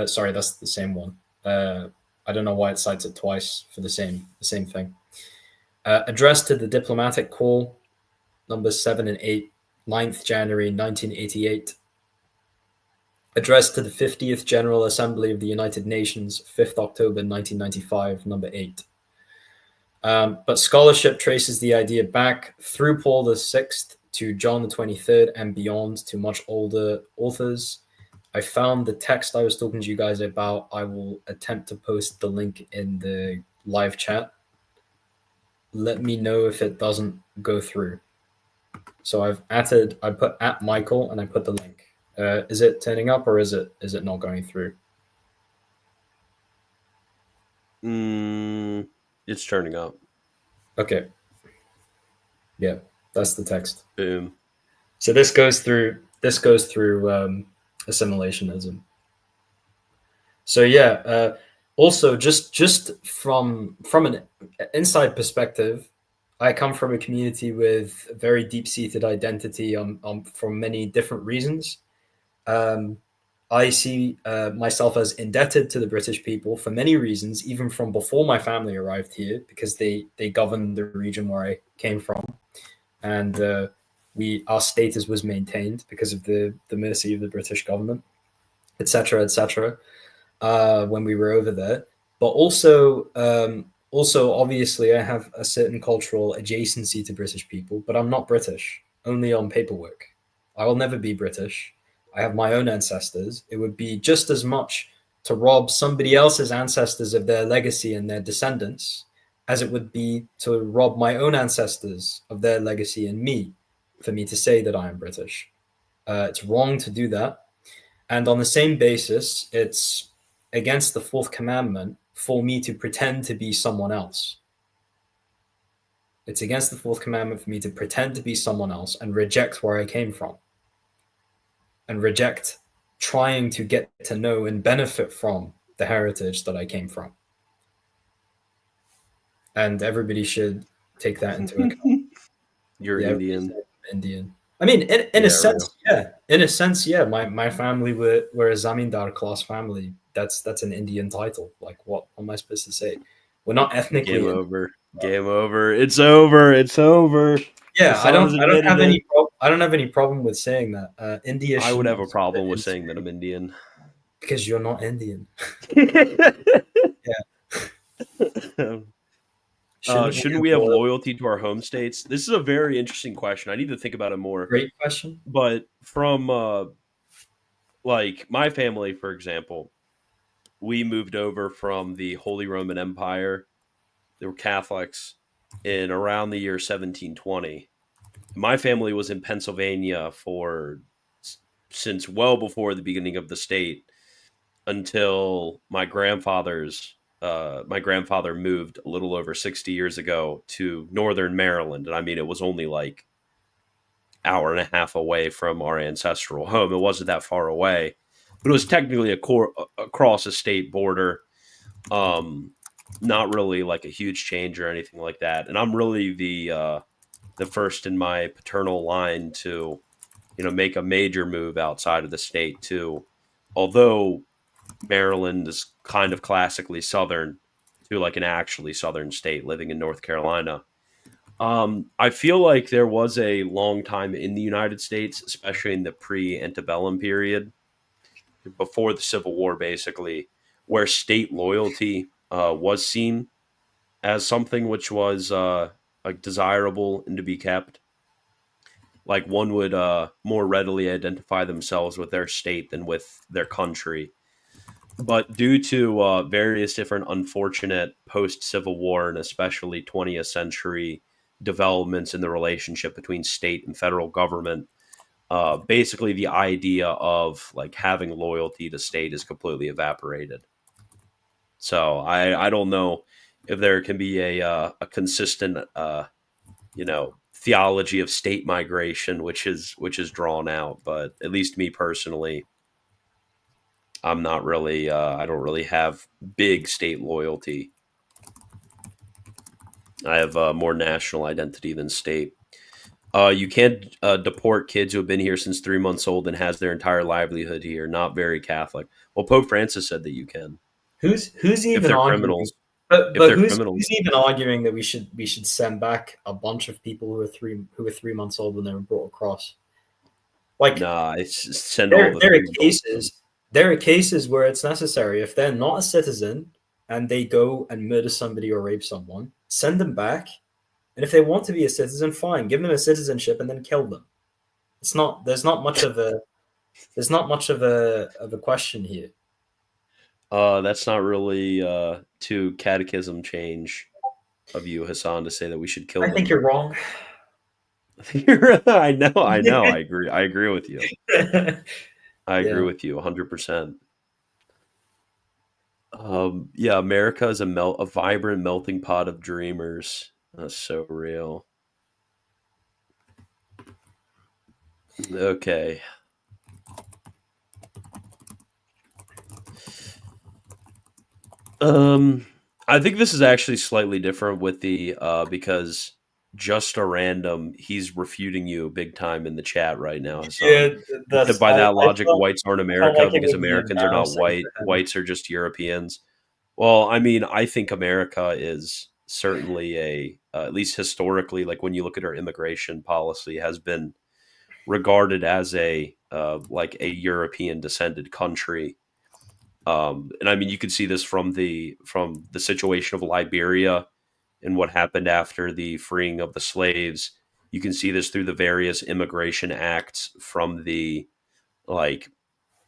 Sorry, that's the same one. I don't know why it cites it twice for the same thing. Addressed to the Diplomatic Corps, numbers 7 and 8, 9th January 1988. Addressed to the 50th General Assembly of the United Nations, 5th October 1995, number 8. But scholarship traces the idea back through Paul VI to John the 23rd and beyond to much older authors. I found the text I was talking to you guys about. I will attempt to post the link in the live chat. Let me know if it doesn't go through. So I put at Michael and I put the link. Is it turning up or is it not going through? It's turning up. Okay. Yeah, that's the text. Boom. So this goes through assimilationism. So yeah, also just from an inside perspective, I come from a community with a very deep-seated identity for many different reasons. I see myself as indebted to the British people for many reasons, even from before my family arrived here, because they governed the region where I came from, and our status was maintained because of the mercy of the British government, etc., when we were over there. But also obviously I have a certain cultural adjacency to British people, but I'm not British, only on paperwork. I will never be British. I have my own ancestors. It would be just as much to rob somebody else's ancestors of their legacy and their descendants as it would be to rob my own ancestors of their legacy and me, for me to say that I am British. It's wrong to do that. And on the same basis, it's against the fourth commandment for me to pretend to be someone else. It's against the fourth commandment for me to pretend to be someone else and reject where I came from, and reject trying to get to know and benefit from the heritage that I came from. And everybody should take that into account. You're Indian. I mean, in a sense, yeah. In a sense, yeah. My family were a zamindar class family that's an Indian title. Like, what am I supposed to say? We're not ethnically Game Indian. over. Game over. It's over. It's over. Yeah, I Hassan's don't I don't admitted have it. I don't have any problem with saying that. India I would shouldn't have be a problem with split saying that into I'm Indian. because you're not Indian. Yeah. Shouldn't we Shouldn't have we have loyalty? loyalty to our home states? This is a very interesting question. I need to think about it more. Great question. But from like my family, for example, we moved over from the Holy Roman Empire. They were Catholics in around the year 1720. My family was in Pennsylvania for since well before the beginning of the state until my grandfather moved a little over 60 years ago to northern Maryland. And I mean, it was only like hour and a half away from our ancestral home. It wasn't that far away, but it was technically across a state border. Um, Not really like a huge change or anything like that. And I'm really the first in my paternal line to make a major move outside of the state too. Although Maryland is kind of classically southern to like an actually southern state, living in North Carolina. I feel like there was a long time in the United States, especially in the pre-antebellum period, before the Civil War, basically, where state loyalty was seen as something which was like desirable and to be kept. Like one would more readily identify themselves with their state than with their country. But due to various different unfortunate post Civil War and especially 20th century developments in the relationship between state and federal government, basically the idea of like having loyalty to state is completely evaporated. So I don't know if there can be a consistent theology of state migration which is drawn out, but at least me personally, I'm not really I don't really have big state loyalty. I have more national identity than state. You can't deport kids who have been here since 3 months old and has their entire livelihood here. Not very Catholic. Well, Pope Francis said that you can Who's if even they're arguing? criminals. If But they're who's criminals, even arguing that we should send back a bunch of people who were 3 months old when they were brought across? Like, nah, it's send all there the there are 3 month olds. cases there are cases where it's necessary. If they're not a citizen and they go and murder somebody or rape someone, send them back. And if they want to be a citizen, fine, give them a citizenship and then kill them. It's not there's not much of a question here. That's not really to catechism change of you, Hassan, to say that we should kill I think them. you're wrong. I know, I know. I agree with you. I agree Yeah. with you 100%. Yeah, America is a vibrant melting pot of dreamers. That's so real. Okay. Um, I think this is actually slightly different with the because just a random he's refuting you big time in the chat right now, Hassan. Yeah, He said that's by that I logic, felt whites aren't I felt America like it because would be Americans are not embarrassing white. for him. Whites are just Europeans. Well, I mean, I think America is certainly at least historically, like when you look at our immigration policy, has been regarded as a like a European descended country. And I mean, you could see this from the situation of Liberia and what happened after the freeing of the slaves. You can see this through the various immigration acts from the like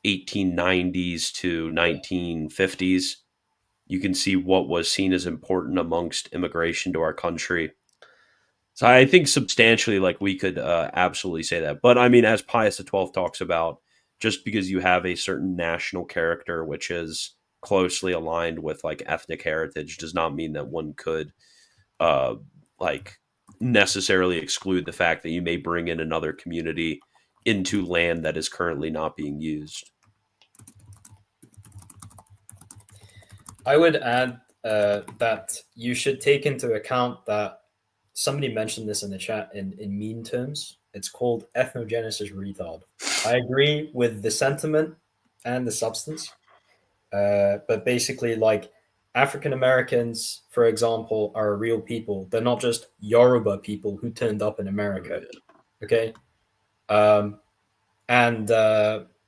1890s to 1950s. You can see what was seen as important amongst immigration to our country. So I think substantially, like we could absolutely say that. But I mean, as Pius XII talks about, just because you have a certain national character which is closely aligned with like ethnic heritage, does not mean that one could uh, like necessarily exclude the fact that you may bring in another community into land that is currently not being used. I would add that you should take into account that somebody mentioned this in the chat in mean terms. It's called ethnogenesis retard. I agree with the sentiment and the substance, But basically, like African Americans, for example, are real people. They're not just Yoruba people who turned up in Oh, America. yeah. Okay. And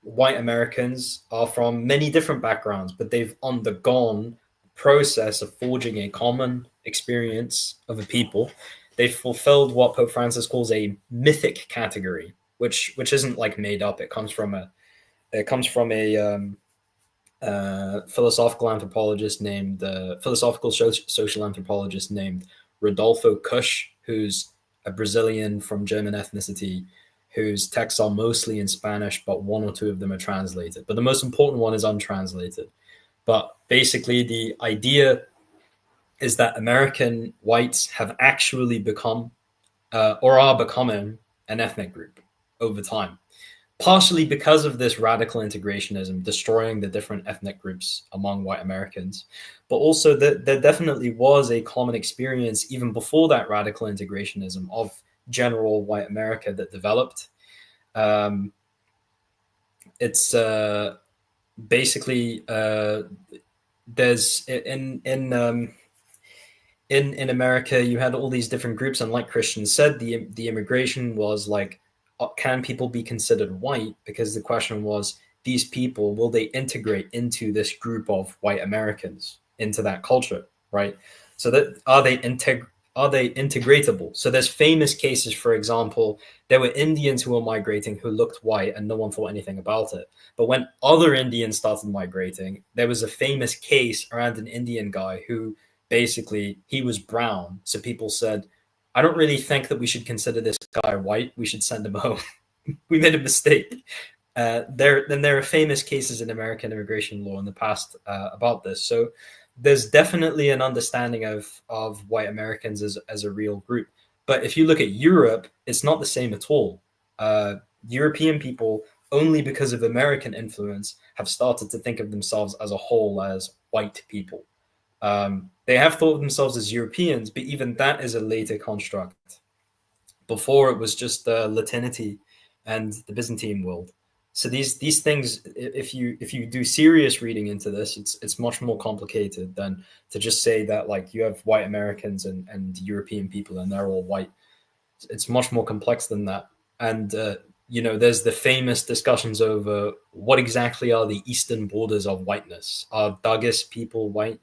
white Americans are from many different backgrounds, but they've undergone the process of forging a common experience of a people. They've fulfilled what Pope Francis calls a mythic category, which isn't like made up. It comes from a philosophical anthropologist named philosophical social anthropologist named Rodolfo Kusch, who's a Brazilian from German ethnicity, whose texts are mostly in Spanish, but one or two of them are translated. But the most important one is untranslated. But basically, the idea is that American whites have actually become or are becoming an ethnic group over time, partially because of this radical integrationism destroying the different ethnic groups among white Americans, but also that there definitely was a common experience even before that radical integrationism of general white America that developed. Um, it's basically there's in America, you had all these different groups, and like Christian said, the immigration was like, can people be considered white? Because the question was, these people, will they integrate into this group of white Americans, into that culture, right? So that are they integratable? So there's famous cases, for example, there were Indians who were migrating who looked white and no one thought anything about it. But when other Indians started migrating, there was a famous case around an Indian guy who basically he was brown. So people said, I don't really think that we should consider this guy white. We should send him home. We made a mistake. There are famous cases in American immigration law in the past about this. So there's definitely an understanding of white Americans as a real group. But if you look at Europe, it's not the same at all. European people, only because of American influence, have started to think of themselves as a whole as white people. They have thought of themselves as Europeans, but even that is a later construct. Before it was just Latinity and the Byzantine world. So these things, if you do serious reading into this, it's much more complicated than to just say that like you have white Americans and European people and they're all white. It's much more complex than that. And there's the famous discussions over what exactly are the eastern borders of whiteness. Are Douglas people white?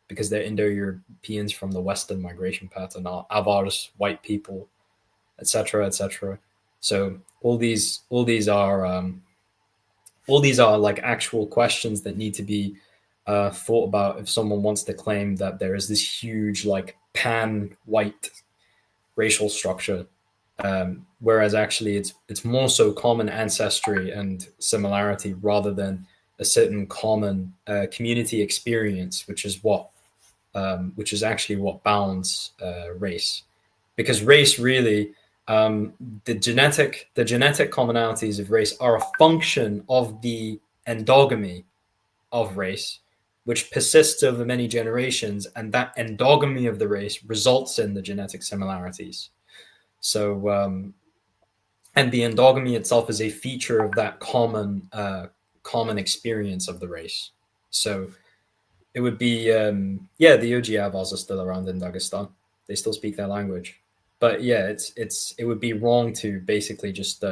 Because they're Indo-Europeans from the Western migration pattern, are Avars white people, etc., etc. So all these are like actual questions that need to be thought about if someone wants to claim that there is this huge like pan-white racial structure, whereas actually it's more so common ancestry and similarity rather than a certain common community experience, which is actually what bounds race, because race really the genetic commonalities of race are a function of the endogamy of race, which persists over many generations, and that endogamy of the race results in the genetic similarities. So, and the endogamy itself is a feature of that common experience of the race. So, it would be the OG Avars are still around in Dagestan. They still speak their language, but yeah, it would be wrong to basically just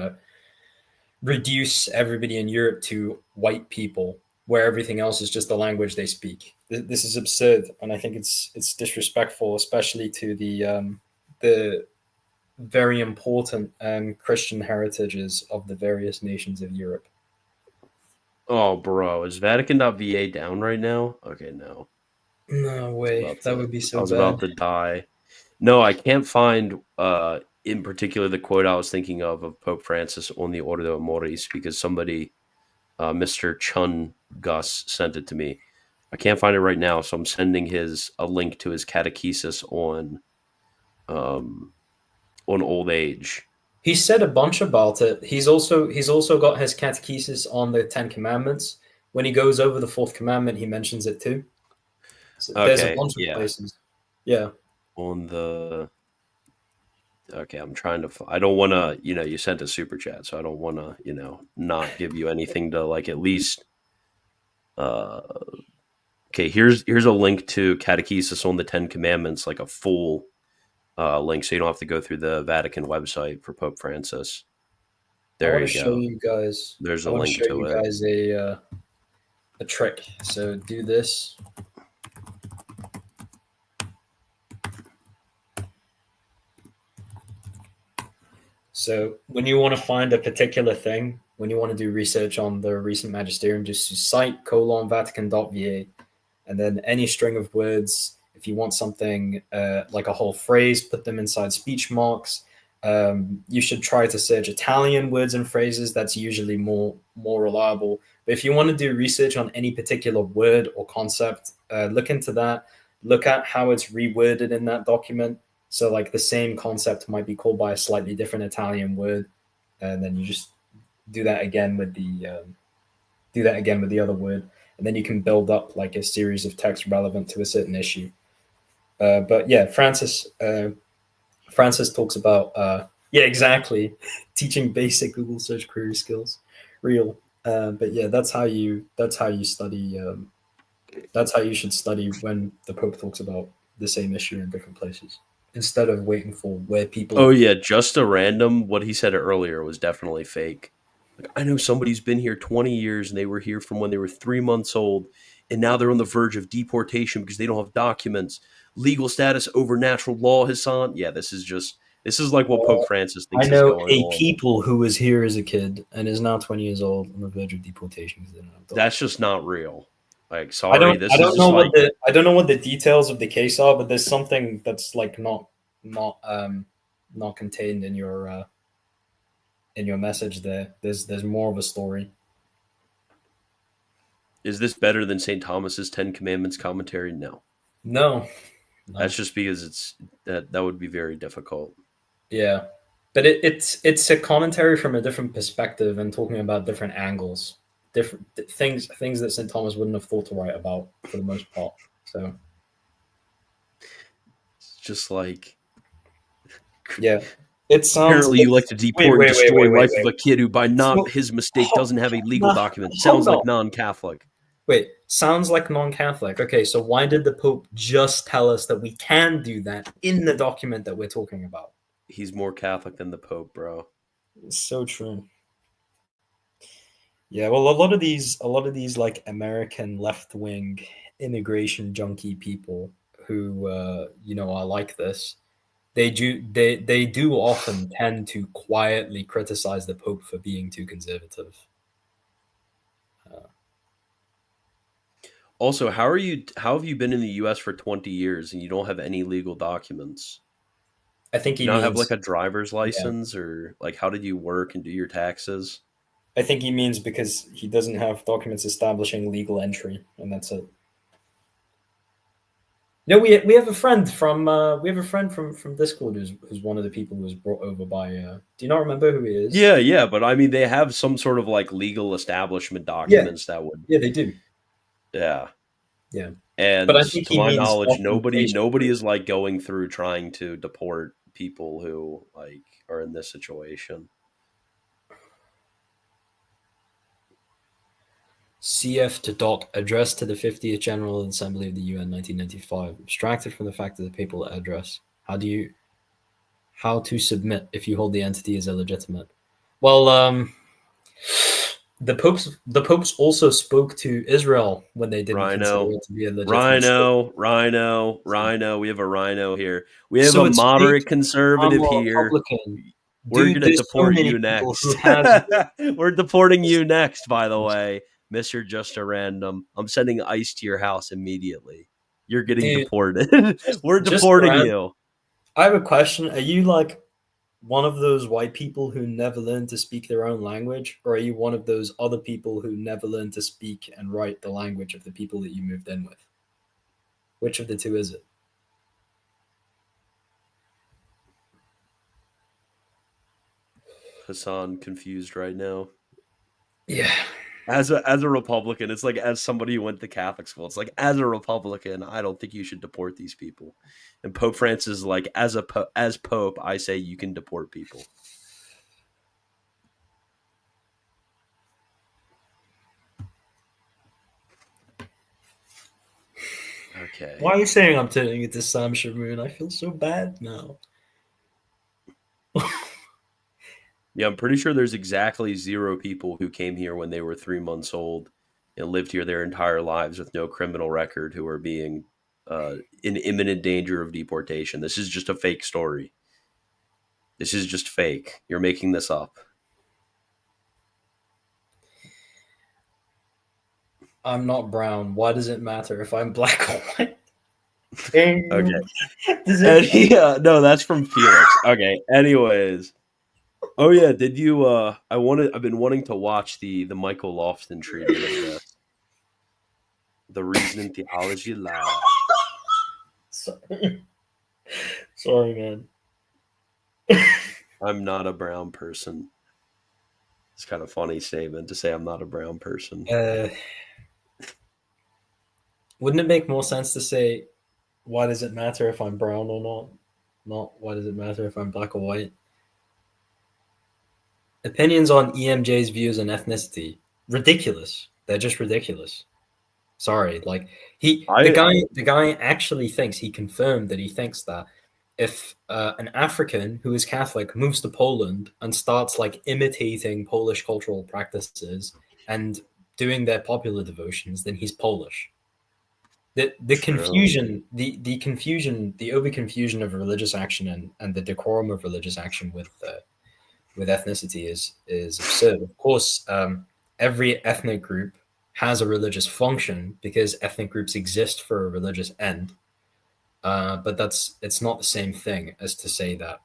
reduce everybody in Europe to white people, where everything else is just the language they speak. This is absurd, and I think it's disrespectful, especially to the very important Christian heritages of the various nations of Europe. Oh, bro, is Vatican.va down right now? Okay, no. No I was way, about that to would be I so was about bad. to die. No, I can't find in particular the quote I was thinking of Pope Francis on the Ordo amoris because somebody Mr. Chun Gus sent it to me. I can't find it right now, so I'm sending his a link to his catechesis um on old age. He said a bunch about it. He's also got his catechesis on the Ten Commandments. When he goes over the fourth commandment, he mentions it too. So there's a Okay, bunch of yeah. places. Yeah. On the Okay, I'm trying to I don't want to, you sent a super chat, so I don't want to, not give you anything to like at least Uh, okay, here's a link to Catechesis on the Ten Commandments, like a full link, so you don't have to go through the Vatican website for Pope Francis. I There want to you show go. you guys. There's I a want to link show to you it. guys a trick. So do this. So when you want to find a particular thing, when you want to do research on the recent magisterium, just cite :vatican.va, and then any string of words. If you want something like a whole phrase, put them inside speech marks. You should try to search Italian words and phrases. That's usually more reliable. But if you want to do research on any particular word or concept, look into that. Look at how it's reworded in that document. So, like the same concept might be called by a slightly different Italian word, and then you just do that again with the other word, and then you can build up like a series of texts relevant to a certain issue. But yeah, Francis talks about yeah, exactly, teaching basic Google search query skills, real. But yeah, that's how you study. That's how you should study when the Pope talks about the same issue in different places, instead of waiting for where people Oh have. yeah, just a random. What he said earlier was definitely fake. Like, I know somebody's been here 20 years and they were here from when they were 3 months old, and now they're on the verge of deportation because they don't have documents. Legal status over natural law, Hassan. Yeah, this is like what Pope Francis I thinks is know going a on. people who was here as a kid and is now 20 years old on the verge of deportation because they don't have That's documents. just not real. Like, I sorry, don't I this is don't just know what like the details of the case are, but there's something that's like not contained in your message there. There's more of a story. is this better than St. Thomas's Ten Commandments commentary? No. No, That's no. just because that would be very difficult. Yeah. But it's a commentary from a different perspective and talking about different angles, different things that St. Thomas wouldn't have thought to write about for the most part. So It's just like yeah, it sounds. apparently you like to Wait, deport and wait, wait, destroy wait, wait, life of wait. a kid who by not So, his mistake doesn't have a legal nah, document. hold Sounds like on. non-Catholic. Wait, sounds like non-Catholic. Okay, so why did the Pope just tell us that we can do that in the document that we're talking about? He's more Catholic than the Pope, bro. It's so true. Yeah, well, a lot of these like American left-wing immigration junkie people who are like this. They do often tend to quietly criticize the Pope for being too conservative. Uh, Also, how have you been in the US for 20 years and you don't have any legal documents? I think Do he you not have like means a driver's yeah. license, or like how did you work and do your taxes? I think he means because he doesn't have documents establishing legal entry, and that's it. No, we have a friend from Discord who's one of the people who was brought over by. Do you not remember who he is? Yeah, yeah, but I mean they have some sort of like legal establishment Yeah, documents that would yeah, they do. yeah. Yeah, but And I think to he my means knowledge, documentation. nobody is like going through trying to deport people who like are in this situation. CF to Doc address to the 50th General Assembly of the UN 1995, abstracted from the fact of the papal address. How to submit if you hold the entity as illegitimate? Well, the popes also spoke to Israel when they didn't consider Rhino, it to be a legitimate state. Rhino, Rhino, Rhino. We have a Rhino here. We have So a it's fake. moderate I'm conservative a here. Republican. We're Dude, gonna there's so deport many you people next. who has We're deporting you next, by the way, Mister Just a Random. I'm sending ICE to your house immediately. You're getting dude. deported. We're Just deporting around. you. I have a question. Are you like one of those white people who never learned to speak their own language, or are you one of those other people who never learned to speak and write the language of the people that you moved in with? Which of the two is it? Hassan confused right now. Yeah. As a Republican, it's like as somebody who went to Catholic school, it's like as a Republican, I don't think you should deport these people. And Pope Francis is like as Pope, I say you can deport people. Okay. Why are you saying I'm turning into Sam Shamoon? I feel so bad now. Yeah, I'm pretty sure there's exactly 0 people who came here when they were 3 months old and lived here their entire lives with no criminal record who are being in imminent danger of deportation. This is just a fake story. This is just fake. You're making this up. I'm not brown. Why does it matter if I'm black or white? Okay. Does it? No, that's from Felix. Okay. Anyways. Oh yeah, did you I've been wanting to watch the Michael Lofton treatment of this. The Reason in Theology Live. Sorry. Sorry, man. I'm not a brown person. It's kind of a funny statement to say I'm not a brown person. Wouldn't it make more sense to say, why does it matter if I'm brown or not? Not why does it matter if I'm black or white? Opinions on EMJ's views on ethnicity. Ridiculous. They're just ridiculous. Sorry. Like the guy actually thinks, he confirmed that he thinks that if an African who is Catholic moves to Poland and starts like imitating Polish cultural practices and doing their popular devotions, then he's Polish. The confusion, the confusion, the over confusion of religious action and the decorum of religious action with ethnicity is absurd. Of course, every ethnic group has a religious function because ethnic groups exist for a religious end. But it's not the same thing as to say that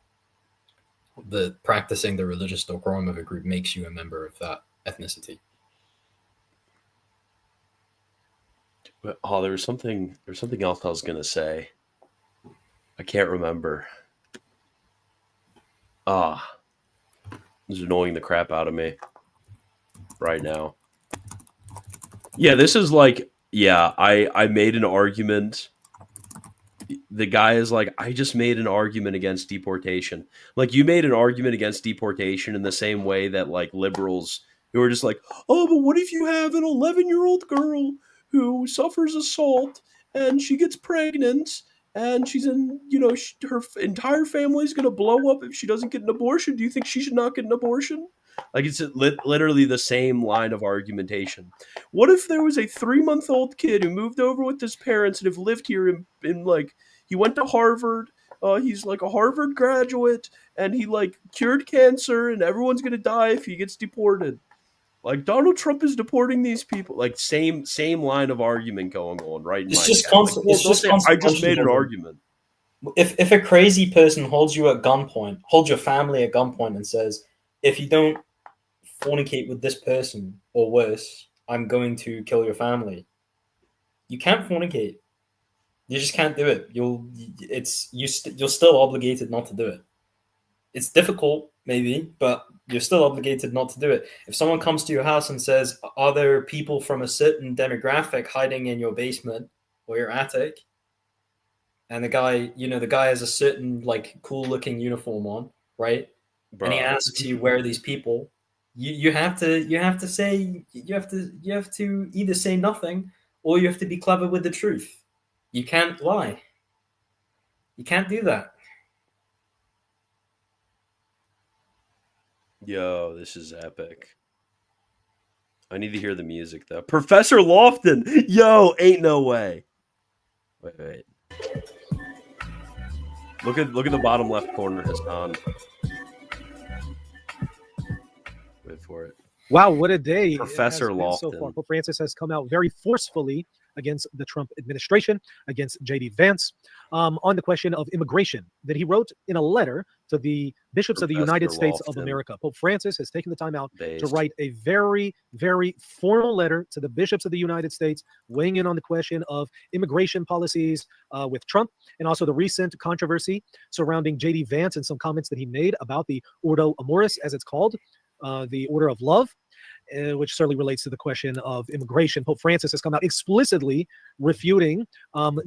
the practicing the religious decorum of a group makes you a member of that ethnicity. Oh, there's something else I was gonna say. I can't remember. This is annoying the crap out of me right now. Yeah, this is like, yeah, I made an argument. The guy is like, I just made an argument against deportation. Like, you made an argument against deportation in the same way that like liberals who are just like, oh, but what if you have an 11-year-old girl who suffers assault and she gets pregnant and she's in, her entire family is going to blow up if she doesn't get an abortion. Do you think she should not get an abortion? Like, it's literally the same line of argumentation. What if there was a 3-month-old kid who moved over with his parents and have lived here in like, he went to Harvard. He's like a Harvard graduate, and he like cured cancer, and everyone's gonna die if he gets deported. Like, Donald Trump is deporting these people. Like, same line of argument going on right in It's my just chat. constant. Like, It's just I just made an consequentialism. argument. If a crazy person holds you at gunpoint, holds your family at gunpoint, and says, if you don't fornicate with this person or worse, I'm going to kill your family. You can't fornicate. You just can't do it. You're still obligated not to do it. It's difficult, maybe, but you're still obligated not to do it. If someone comes to your house and says, are there people from a certain demographic hiding in your basement or your attic? And the guy has a certain like cool looking uniform on, right? Bruh. And he asks you, where are these people? You have to either say nothing or you have to be clever with the truth. You can't lie. You can't do that. Yo, this is epic. I need to hear the music though. Professor Lofton! Yo, ain't no way. Wait. Look at the bottom left corner, Hassan. Wait for it. Wow, what a day. Professor Lofton. So far. Pope Francis has come out very forcefully against the Trump administration, against J.D. Vance, on the question of immigration that he wrote in a letter to the bishops of the United States of America. Pope Francis has taken the time out to write a very, very formal letter to the bishops of the United States, weighing in on the question of immigration policies with Trump, and also the recent controversy surrounding J.D. Vance and some comments that he made about the Ordo amoris, as it's called, the order of love. which certainly relates to the question of immigration. Pope Francis has come out explicitly refuting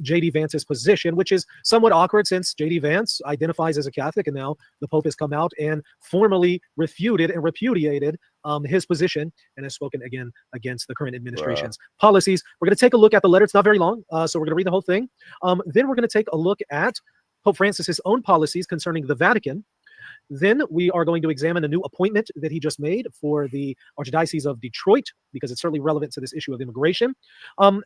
J.D. Vance's position, which is somewhat awkward since J.D. Vance identifies as a Catholic, and now the Pope has come out and formally refuted and repudiated his position and has spoken again against the current administration's policies. We're going to take a look at the letter. It's not very long, so we're going to read the whole thing. Then we're going to take a look at Pope Francis's own policies concerning the Vatican. Then we are going to examine a new appointment that he just made for the Archdiocese of Detroit, because it's certainly relevant to this issue of immigration.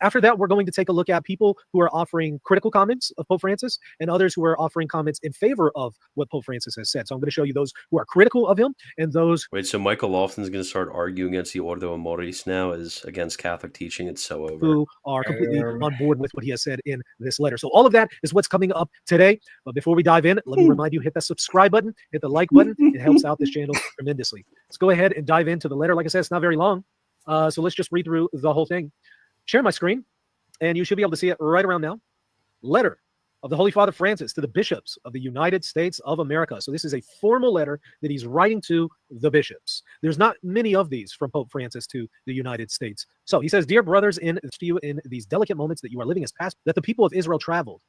After that, we're going to take a look at people who are offering critical comments of Pope Francis and others who are offering comments in favor of what Pope Francis has said. So I'm going to show you those who are critical of him and those... Wait, so Michael Lofton's going to start arguing against the Ordo amoris now as against Catholic teaching? It's so over. Who are completely on board with what he has said in this letter. So all of that is what's coming up today. But before we dive in, let me remind you, hit that subscribe button, hit the like button. It helps out this channel tremendously. Let's go ahead and dive into the letter. Like I said, it's not very long. So let's just read through the whole thing. Share my screen, and you should be able to see it right around now. Letter of the Holy Father Francis to the bishops of the United States of America. So this is a formal letter that he's writing to the bishops. There's not many of these from Pope Francis to the United States. So he says, "Dear brothers, to you in these delicate moments that you are living as past, that the people of Israel traveled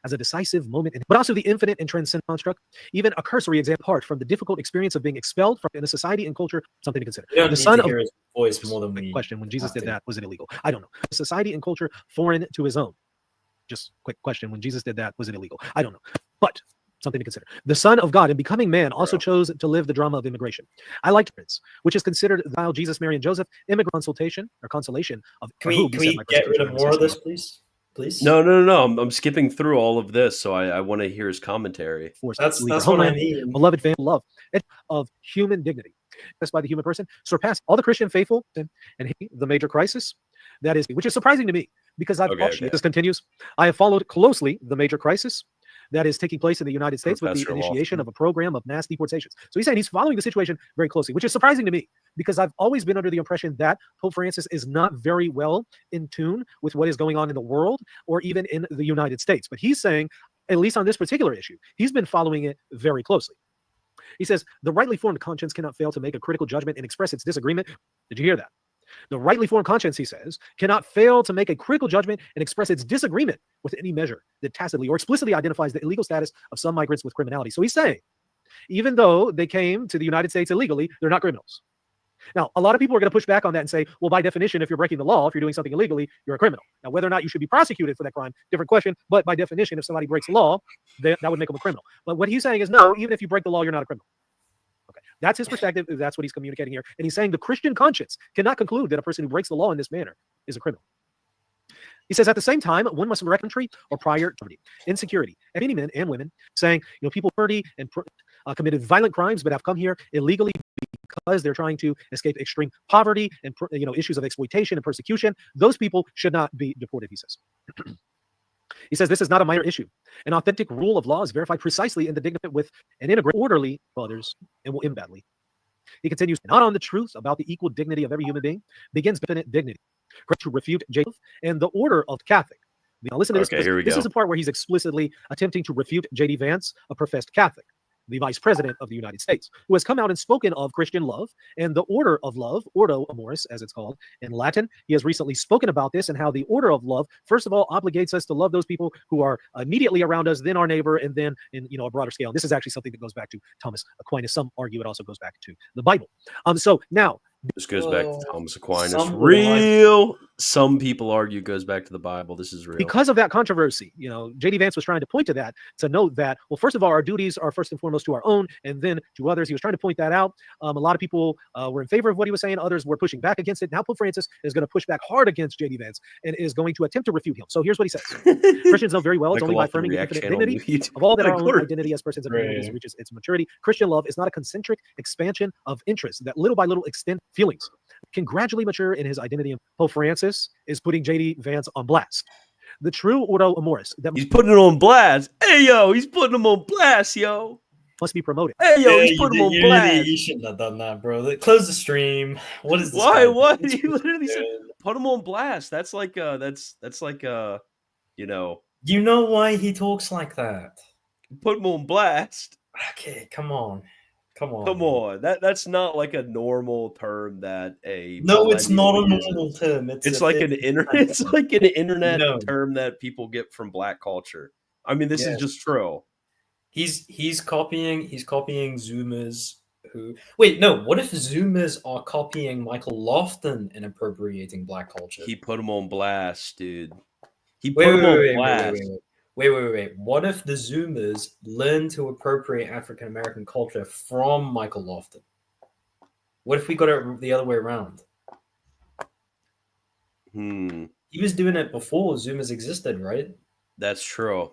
as a decisive moment, but also the infinite and transcendent construct, even a cursory example apart from the difficult experience of being expelled from in a society and culture, something to consider. The Son of his voice more than we question, when Jesus did that, was it illegal? I don't know. Society and culture foreign to his own. Just quick question, when Jesus did that, was it illegal? I don't know. But something to consider. The Son of God, in becoming man, also chose to live the drama of immigration. I like Prince, which is considered the while Jesus, Mary, and Joseph, immigrant consolation or consolation of. Can we get rid of more of this, please? Please? No. I'm skipping through all of this, so I want to hear his commentary. That's what I need. Beloved family, love of human dignity, expressed by the human person, surpass all the Christian faithful, and he, the major crisis, that is, which is surprising to me, because this continues. I have followed closely the major crisis that is taking place in the United States with the initiation of a program of mass deportations. So he's saying he's following the situation very closely, which is surprising to me, because I've always been under the impression that Pope Francis is not very well in tune with what is going on in the world or even in the United States. But he's saying, at least on this particular issue, he's been following it very closely. He says, the rightly formed conscience cannot fail to make a critical judgment and express its disagreement. Did you hear that? The rightly formed conscience, he says, cannot fail to make a critical judgment and express its disagreement with any measure that tacitly or explicitly identifies the illegal status of some migrants with criminality. So he's saying, even though they came to the United States illegally, they're not criminals. Now, a lot of people are going to push back on that and say, well, by definition, if you're breaking the law, if you're doing something illegally, you're a criminal. Now, whether or not you should be prosecuted for that crime, different question. But by definition, if somebody breaks the law, that would make them a criminal. But what he's saying is, no, even if you break the law, you're not a criminal. Okay, that's his perspective. That's what he's communicating here. And he's saying the Christian conscience cannot conclude that a person who breaks the law in this manner is a criminal. He says, at the same time, one must reckon country or prior insecurity. And many men and women saying, people 30 and committed violent crimes, but have come here illegally because they're trying to escape extreme poverty and issues of exploitation and persecution. Those people should not be deported, he says. He says this is not a minor issue. An authentic rule of law is verified precisely in the Dignified with an integrate orderly others and will end badly. He continues, not on the truth about the equal dignity of every human being begins infinite dignity. To refute Jacob and the order of Catholic. Now listen to this. Here we this go. is the part where he's explicitly attempting to refute J.D. Vance, a professed Catholic, the Vice President of the United States, who has come out and spoken of Christian love and the order of love, Ordo amoris, as it's called in Latin. He has recently spoken about this and how the order of love, first of all, obligates us to love those people who are immediately around us, then our neighbor, and then in a broader scale. And this is actually something that goes back to Thomas Aquinas. Some argue it also goes back to the Bible. So now, this goes back to Thomas Aquinas. Some Some people argue it goes back to the Bible. This is real. Because of that controversy, J.D. Vance was trying to point to that, to note that, well, first of all, our duties are first and foremost to our own, and then to others. He was trying to point that out. A lot of people were in favor of what he was saying. Others were pushing back against it. Now Pope Francis is going to push back hard against J.D. Vance and is going to attempt to refute him. So here's what he says. Christians know very well it's only by affirming the infinite dignity of all that our own identity as persons and communities reaches its maturity. Christian love is not a concentric expansion of interests that little by little extend feelings. Can gradually mature in his identity. Pope Francis is putting J.D. Vance on blast. The true Ordo amoris that he's putting it on blast. Hey, yo, he's putting him on blast, yo. Must be promoted. Hey, yo, he's putting him on blast. You shouldn't have done that, bro. Close the stream. What is this? Why? What? He literally said, put him on blast. That's like You know why he talks like that? Put him on blast. Okay, come on. Come on. Come on. That's not like a normal term that a No, it's not a millennial uses. normal term. It's like an internet No. term that people get from black culture. I mean, this is just true. He's copying Zoomers who wait, no, what if Zoomers are copying Michael Lofton and appropriating black culture? He put him on blast, dude. He put him on blast. Wait. What if the Zoomers learn to appropriate African American culture from Michael Lofton? What if we got it the other way around? He was doing it before Zoomers existed, right? That's true.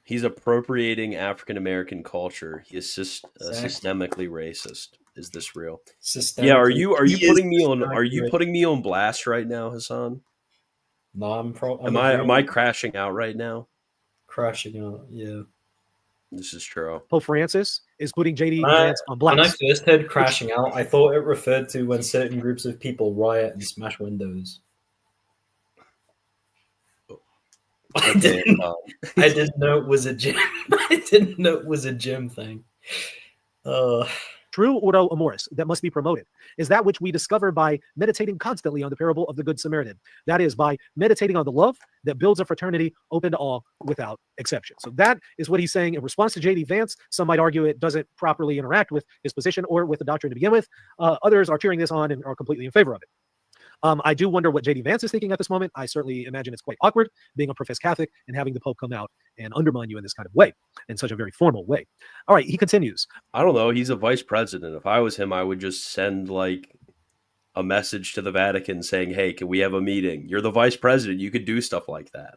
He's appropriating African American culture. He is systemically racist. Is this real? Yeah. Are you putting me on? Are you putting me on blast right now, Hassan? No, Am I crashing out right now? Crashing out. Yeah. This is true. Pope Francis is putting JD Vance on blast. When I first heard crashing out, I thought it referred to when certain groups of people riot and smash windows. I didn't know it was a gym. I didn't know it was a gym thing. True Ordo amoris that must be promoted is that which we discover by meditating constantly on the parable of the Good Samaritan. That is, by meditating on the love that builds a fraternity open to all without exception. So that is what he's saying in response to J.D. Vance. Some might argue it doesn't properly interact with his position or with the doctrine to begin with. Others are cheering this on and are completely in favor of it. I do wonder what J.D. Vance is thinking at this moment. I certainly imagine it's quite awkward being a professed Catholic and having the Pope come out and undermine you in this kind of way, in such a very formal way. All right, he continues. I don't know. He's a vice president. If I was him, I would just send like a message to the Vatican saying, hey, can we have a meeting? You're the vice president. You could do stuff like that.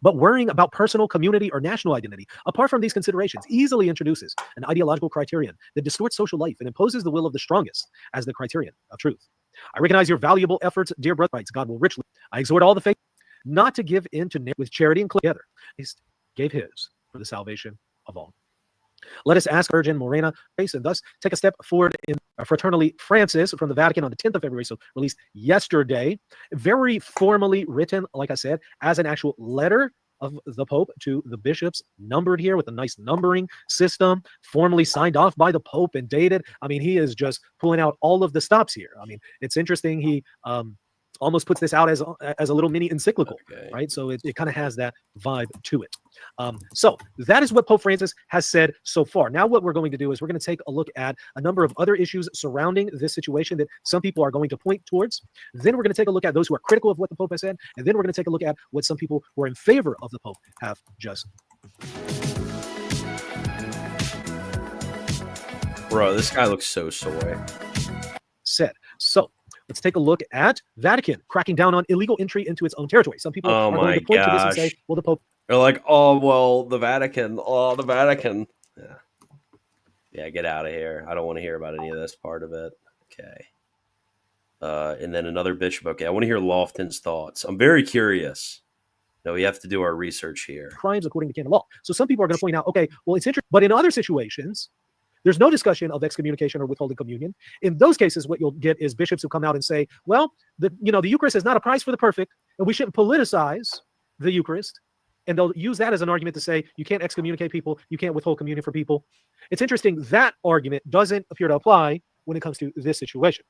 But worrying about personal, community, or national identity, apart from these considerations, easily introduces an ideological criterion that distorts social life and imposes the will of the strongest as the criterion of truth. I recognize your valuable efforts, dear brother. God will richly. I exhort all the faith not to give in to with charity and together. He gave his for the salvation of all. Let us ask Virgin Morena grace and thus take a step forward in Fraternity Francis from the Vatican on the 10th of February, so released yesterday, very formally written, like I said, as an actual letter of the Pope to the bishops, numbered here with a nice numbering system, formally signed off by the Pope and dated. I mean, he is just pulling out all of the stops here. I mean, it's interesting. He almost puts this out as a little mini encyclical, right? So it kind of has that vibe to it. So that is what Pope Francis has said so far. Now what we're going to do is we're going to take a look at a number of other issues surrounding this situation that some people are going to point towards. Then we're going to take a look at those who are critical of what the Pope has said. And then we're going to take a look at what some people who are in favor of the Pope have just. Bro, this guy looks so soy. Said. So let's take a look at Vatican cracking down on illegal entry into its own territory. Some people are going to point to this and say, well, the Pope. They're like, oh, well, the Vatican. Oh, the Vatican. Yeah, get out of here. I don't want to hear about any of this part of it. Okay. And then another bishop. Okay, I want to hear Lofton's thoughts. I'm very curious. No, we have to do our research here. Crimes according to canon law. So some people are going to point out, okay, well, it's interesting. But in other situations, there's no discussion of excommunication or withholding communion. In those cases, what you'll get is bishops who come out and say, well, the Eucharist is not a prize for the perfect, and we shouldn't politicize the Eucharist. And they'll use that as an argument to say, you can't excommunicate people, you can't withhold communion for people. It's interesting, that argument doesn't appear to apply when it comes to this situation.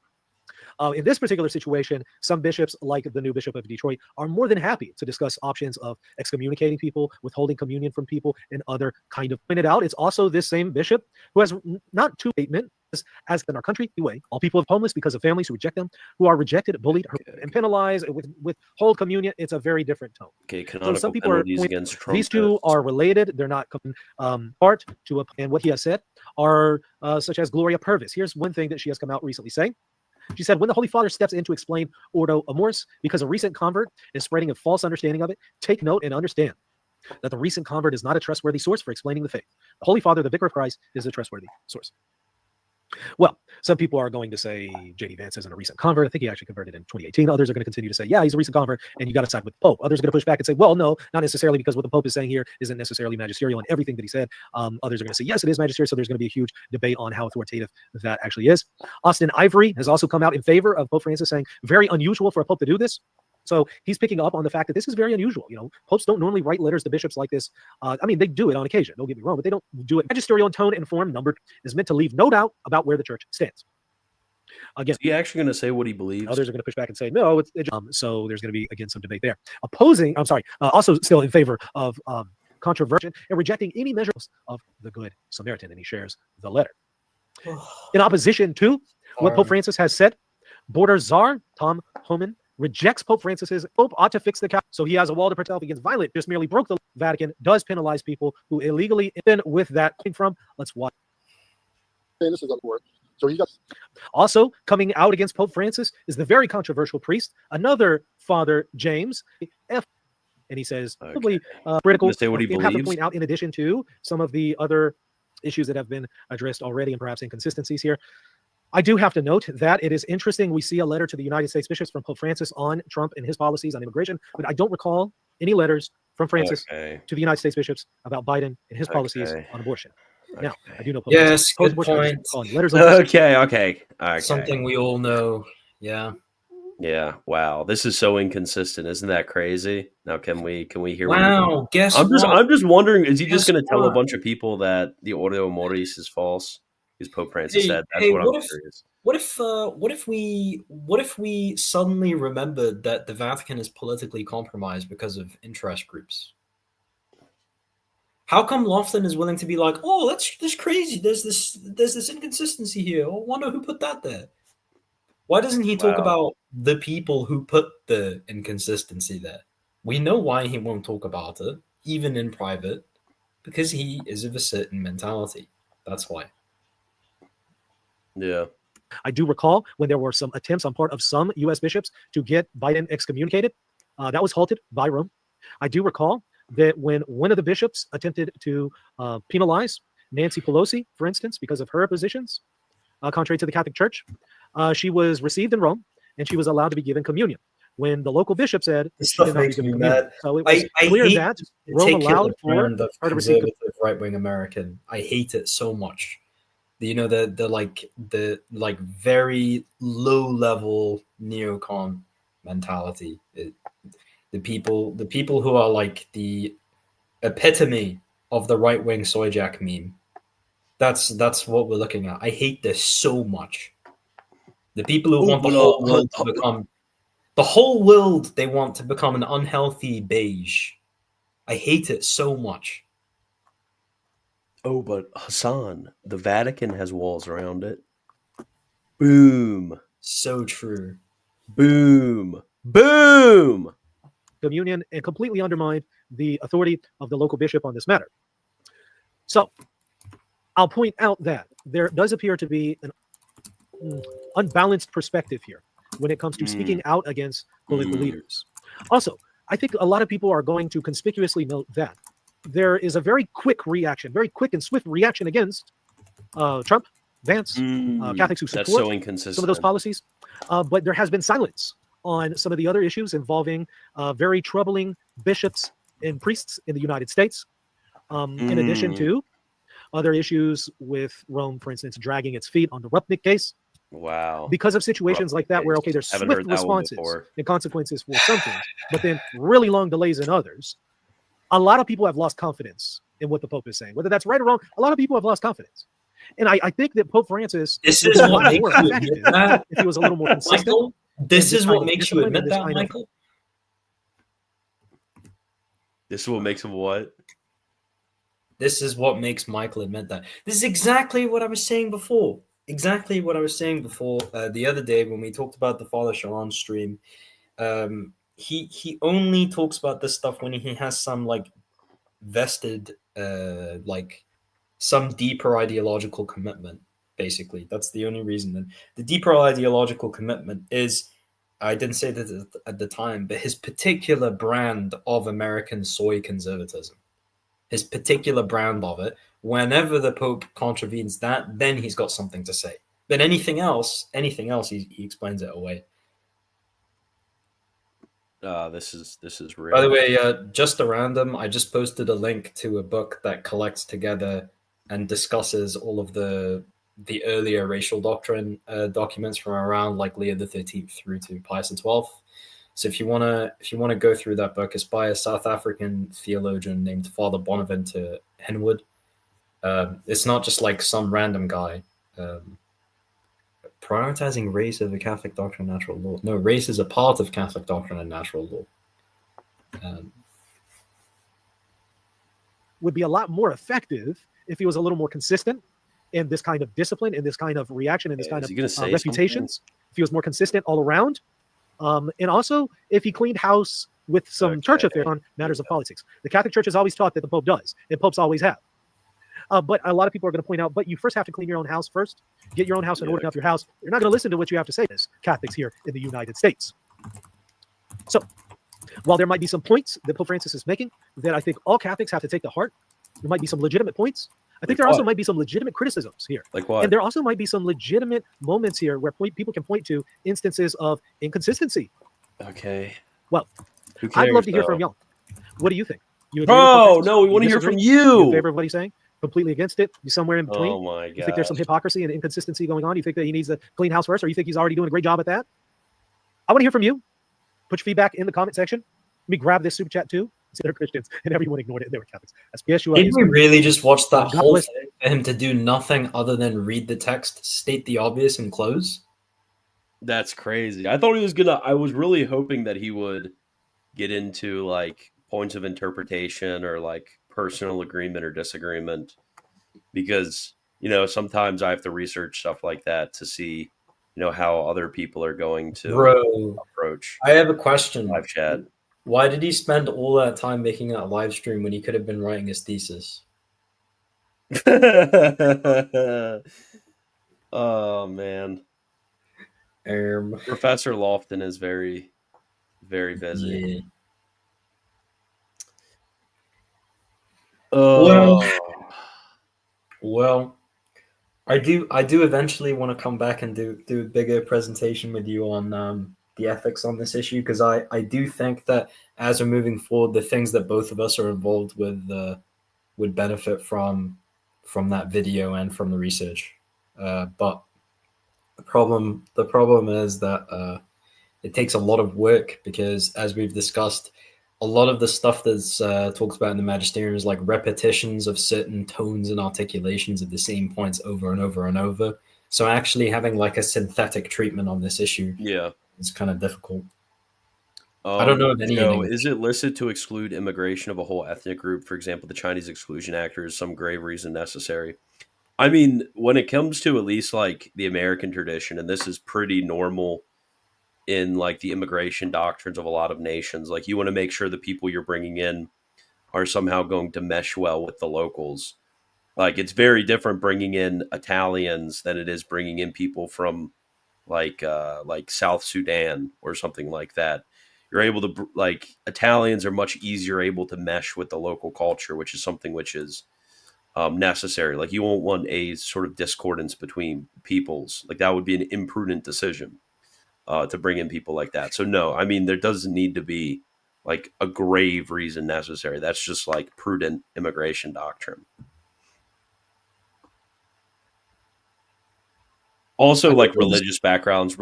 In this particular situation, some bishops, like the new Bishop of Detroit, are more than happy to discuss options of excommunicating people, withholding communion from people, and other kind of pointed out. It's also this same bishop who has not two statement as in our country, anyway, all people of homeless because of families who reject them, who are rejected, bullied, and penalized, withhold communion. It's a very different tone. Okay, so some people are against Trump. These two are related. They're not part to and what he has said are such as Gloria Purvis. Here's one thing that she has come out recently saying. She said, when the Holy Father steps in to explain Ordo amoris, because a recent convert is spreading a false understanding of it, take note and understand that the recent convert is not a trustworthy source for explaining the faith. The Holy Father, the Vicar of Christ, is a trustworthy source. Well, some people are going to say J.D. Vance isn't a recent convert. I think he actually converted in 2018. Others are going to continue to say, yeah, he's a recent convert, and you got to side with the Pope. Others are going to push back and say, well, no, not necessarily, because what the Pope is saying here isn't necessarily magisterial in everything that he said. Others are going to say, yes, it is magisterial. So there's going to be a huge debate on how authoritative that actually is. Austin Ivory has also come out in favor of Pope Francis, saying, very unusual for a Pope to do this. So he's picking up on the fact that this is very unusual. Popes don't normally write letters to bishops like this. I mean, they do it on occasion, don't get me wrong, but they don't do it. Magisterial in tone and form, numbered, is meant to leave no doubt about where the church stands. Again, is he actually going to say what he believes? Others are going to push back and say, no, so there's going to be, again, some debate there. Also still in favor of controversy and rejecting any measures of the Good Samaritan, and he shares the letter. In opposition to what Pope Francis has said, border czar Tom Homan rejects Pope Francis's Pope ought to fix the cap, so he has a wall to protect himself against violence. Just merely broke the Vatican does penalize people who illegally in with that from. Let's watch. This is word. So he got also coming out against Pope Francis is the very controversial priest, another Father James F. And he says, probably critical. Say what he believes. Have to point out, in addition to some of the other issues that have been addressed already, and perhaps inconsistencies here, I do have to note that it is interesting. We see a letter to the United States bishops from Pope Francis on Trump and his policies on immigration, but I don't recall any letters from Francis to the United States bishops about Biden and his policies on abortion. Now, I do know Pope Yes, Francis, good point. Letters Okay. Something we all know. Yeah. Yeah. Wow. This is so inconsistent. Isn't that crazy? Now, can we hear? Wow. Guess I'm just wondering. Is he just going to tell a what? bunch of people that the Ordo amoris is false? Because Pope Francis said. That's what I'm curious. What if we suddenly remembered that the Vatican is politically compromised because of interest groups? How come Lofin is willing to be like, oh, that's crazy. There's this inconsistency here. I wonder who put that there. Why doesn't he talk about the people who put the inconsistency there? We know why he won't talk about it, even in private, because he is of a certain mentality. That's why. Yeah. I do recall when there were some attempts on part of some U.S. bishops to get Biden excommunicated. That was halted by Rome. I do recall that when one of the bishops attempted to penalize Nancy Pelosi, for instance, because of her positions, contrary to the Catholic Church, she was received in Rome and she was allowed to be given communion. When the local bishop said this she stuff did not makes be me given communion. mad. So it was clear that Rome allowed for her to receive conservative right-wing American. I hate it so much. The very low-level neocon mentality. The people who are like the epitome of the right-wing soy jack meme. That's what we're looking at. I hate this so much. The people who want the whole world to become they want to become an unhealthy beige. I hate it so much. Oh, but Hassan, the Vatican has walls around it. Boom. So true. Boom. Boom. Communion and completely undermined the authority of the local bishop on this matter. So I'll point out that there does appear to be an unbalanced perspective here when it comes to speaking out against political leaders. Also, I think a lot of people are going to conspicuously note that there is a very quick and swift reaction against Trump, Vance, Catholics who support so inconsistent. Some of those policies. But there has been silence on some of the other issues involving very troubling bishops and priests in the United States, in addition to other issues with Rome, for instance, dragging its feet on the Rupnik case. Wow. Because of situations like that where, okay, there's swift responses and consequences for some things, but then really long delays in others. A lot of people have lost confidence in what the Pope is saying. Whether that's right or wrong, a lot of people have lost confidence. And I think that Pope Francis is more effective if he was a little more consistent. Michael, this is what makes you admit that, Michael? This is what makes him what? This is what makes Michael admit that. This is exactly what I was saying before. The other day when we talked about the Father Sharon stream. He only talks about this stuff when he has some vested some deeper ideological commitment. Basically, that's the only reason. And the deeper ideological commitment is, I didn't say that at the time, but his particular brand of American soy conservatism. His particular brand of it. Whenever the Pope contravenes that, then he's got something to say. But anything else, he explains it away. This is real. By the way, just a random, I just posted a link to a book that collects together and discusses all of the earlier racial doctrine documents from around Leo XIII through to Pius XII. So if you wanna go through that book, it's by a South African theologian named Father Bonaventure Henwood. It's not just like some random guy. Prioritizing race over Catholic doctrine and natural law. No, race is a part of Catholic doctrine and natural law. Would be a lot more effective if he was a little more consistent in this kind of discipline, in this kind of reaction, in this kind of reputations. If he was more consistent all around. And also, if he cleaned house with some church affairs on matters of politics. The Catholic Church has always taught that the Pope does, and popes always have. But a lot of people are going to point out, but you first have to clean your own house first. Get your own house and order up your house. You're not going to listen to what you have to say as Catholics here in the United States. So, while there might be some points that Pope Francis is making that I think all Catholics have to take to heart, there might be some legitimate points. I think there also might be some legitimate criticisms here. Like what? And there also might be some legitimate moments here where people can point to instances of inconsistency. Okay. Well, I'd love to hear from y'all. What do you think? You agree no, we want to hear from you. You in favor of what he's saying? Completely against it? You somewhere in between? Oh my god. You think there's some hypocrisy and inconsistency going on? You think that he needs to clean house first, or you think he's already doing a great job at that? I want to hear from you. Put your feedback in the comment section. Let me grab this super chat too. They're Christians, and everyone ignored it. They were Catholics. Did we really just watch that whole thing for him to do nothing other than read the text, state the obvious, and close? That's crazy. I thought he was gonna. I was really hoping that he would get into like points of interpretation or like personal agreement or disagreement, because sometimes I have to research stuff like that to see how other people are going to approach. I have a question. Live chat. Why did he spend all that time making that live stream when he could have been writing his thesis? Oh man. Professor Lofin is very, very busy. Yeah. Well, I do eventually want to come back and do a bigger presentation with you on the ethics on this issue, because I do think that as we're moving forward, the things that both of us are involved with would benefit from that video and from the research. But the problem is that it takes a lot of work, because as we've discussed, a lot of the stuff that's talked about in the magisterium is like repetitions of certain tones and articulations of the same points over and over and over. So actually having like a synthetic treatment on this issue is kind of difficult. I don't know if any. Is it listed to exclude immigration of a whole ethnic group? For example, the Chinese Exclusion Act, or is some grave reason necessary? I mean, when it comes to at least like the American tradition, and this is pretty normal in like the immigration doctrines of a lot of nations, like you want to make sure the people you're bringing in are somehow going to mesh well with the locals. Like it's very different bringing in Italians than it is bringing in people from like South Sudan or something like that. You're able to like Italians are much easier able to mesh with the local culture, which is something which is necessary. Like you won't want a sort of discordance between peoples. Like that would be an imprudent decision to bring in people like that. So no, I mean, there doesn't need to be like a grave reason necessary. That's just like prudent immigration doctrine. Also, like religious backgrounds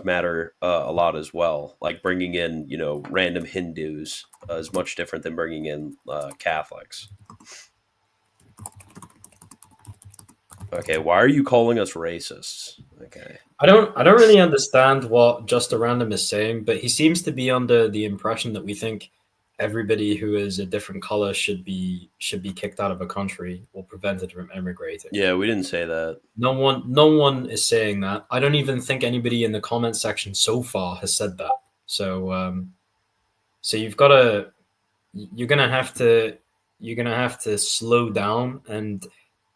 matter a lot as well. Like bringing in, random Hindus is much different than bringing in Catholics. Okay, why are you calling us racists? Okay, I don't really understand what Just a Random is saying, but he seems to be under the impression that we think everybody who is a different color should be kicked out of a country or prevented from emigrating. Yeah, we didn't say that. No one is saying that. I don't even think anybody in the comment section so far has said that. So you're gonna have to slow down and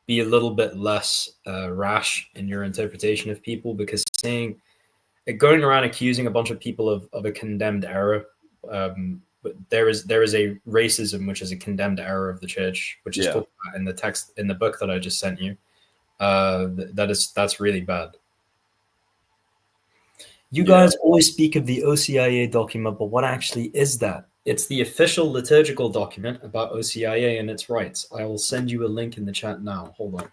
be a little bit less rash in your interpretation of people, because going around accusing a bunch of people of a condemned error. But there is a racism which is a condemned error of the church, which is talked about in the text in the book that I just sent you. That's really bad. You guys always speak of the OCIA document, but what actually is that? It's the official liturgical document about OCIA and its rights. I will send you a link in the chat now. Hold on.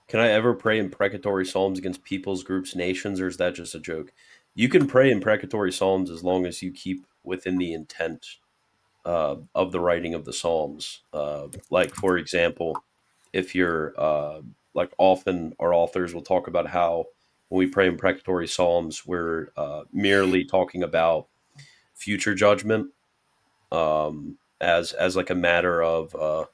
Can I ever pray imprecatory psalms against peoples, groups, nations, or is that just a joke? You can pray imprecatory psalms as long as you keep within the intent of the writing of the psalms. Like, for example, if you're like, often our authors will talk about how when we pray imprecatory psalms, we're merely talking about future judgment, as like a matter of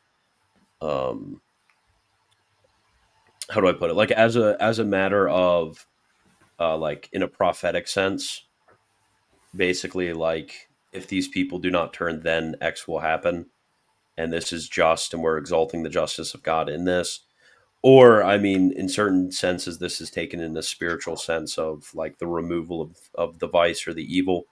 how do I put it? Like, as a matter of like, in a prophetic sense, basically, like, if these people do not turn, then X will happen, and this is just, and we're exalting the justice of God in this. Or, I mean, in certain senses, this is taken in a spiritual sense of like the removal of the vice or the evil,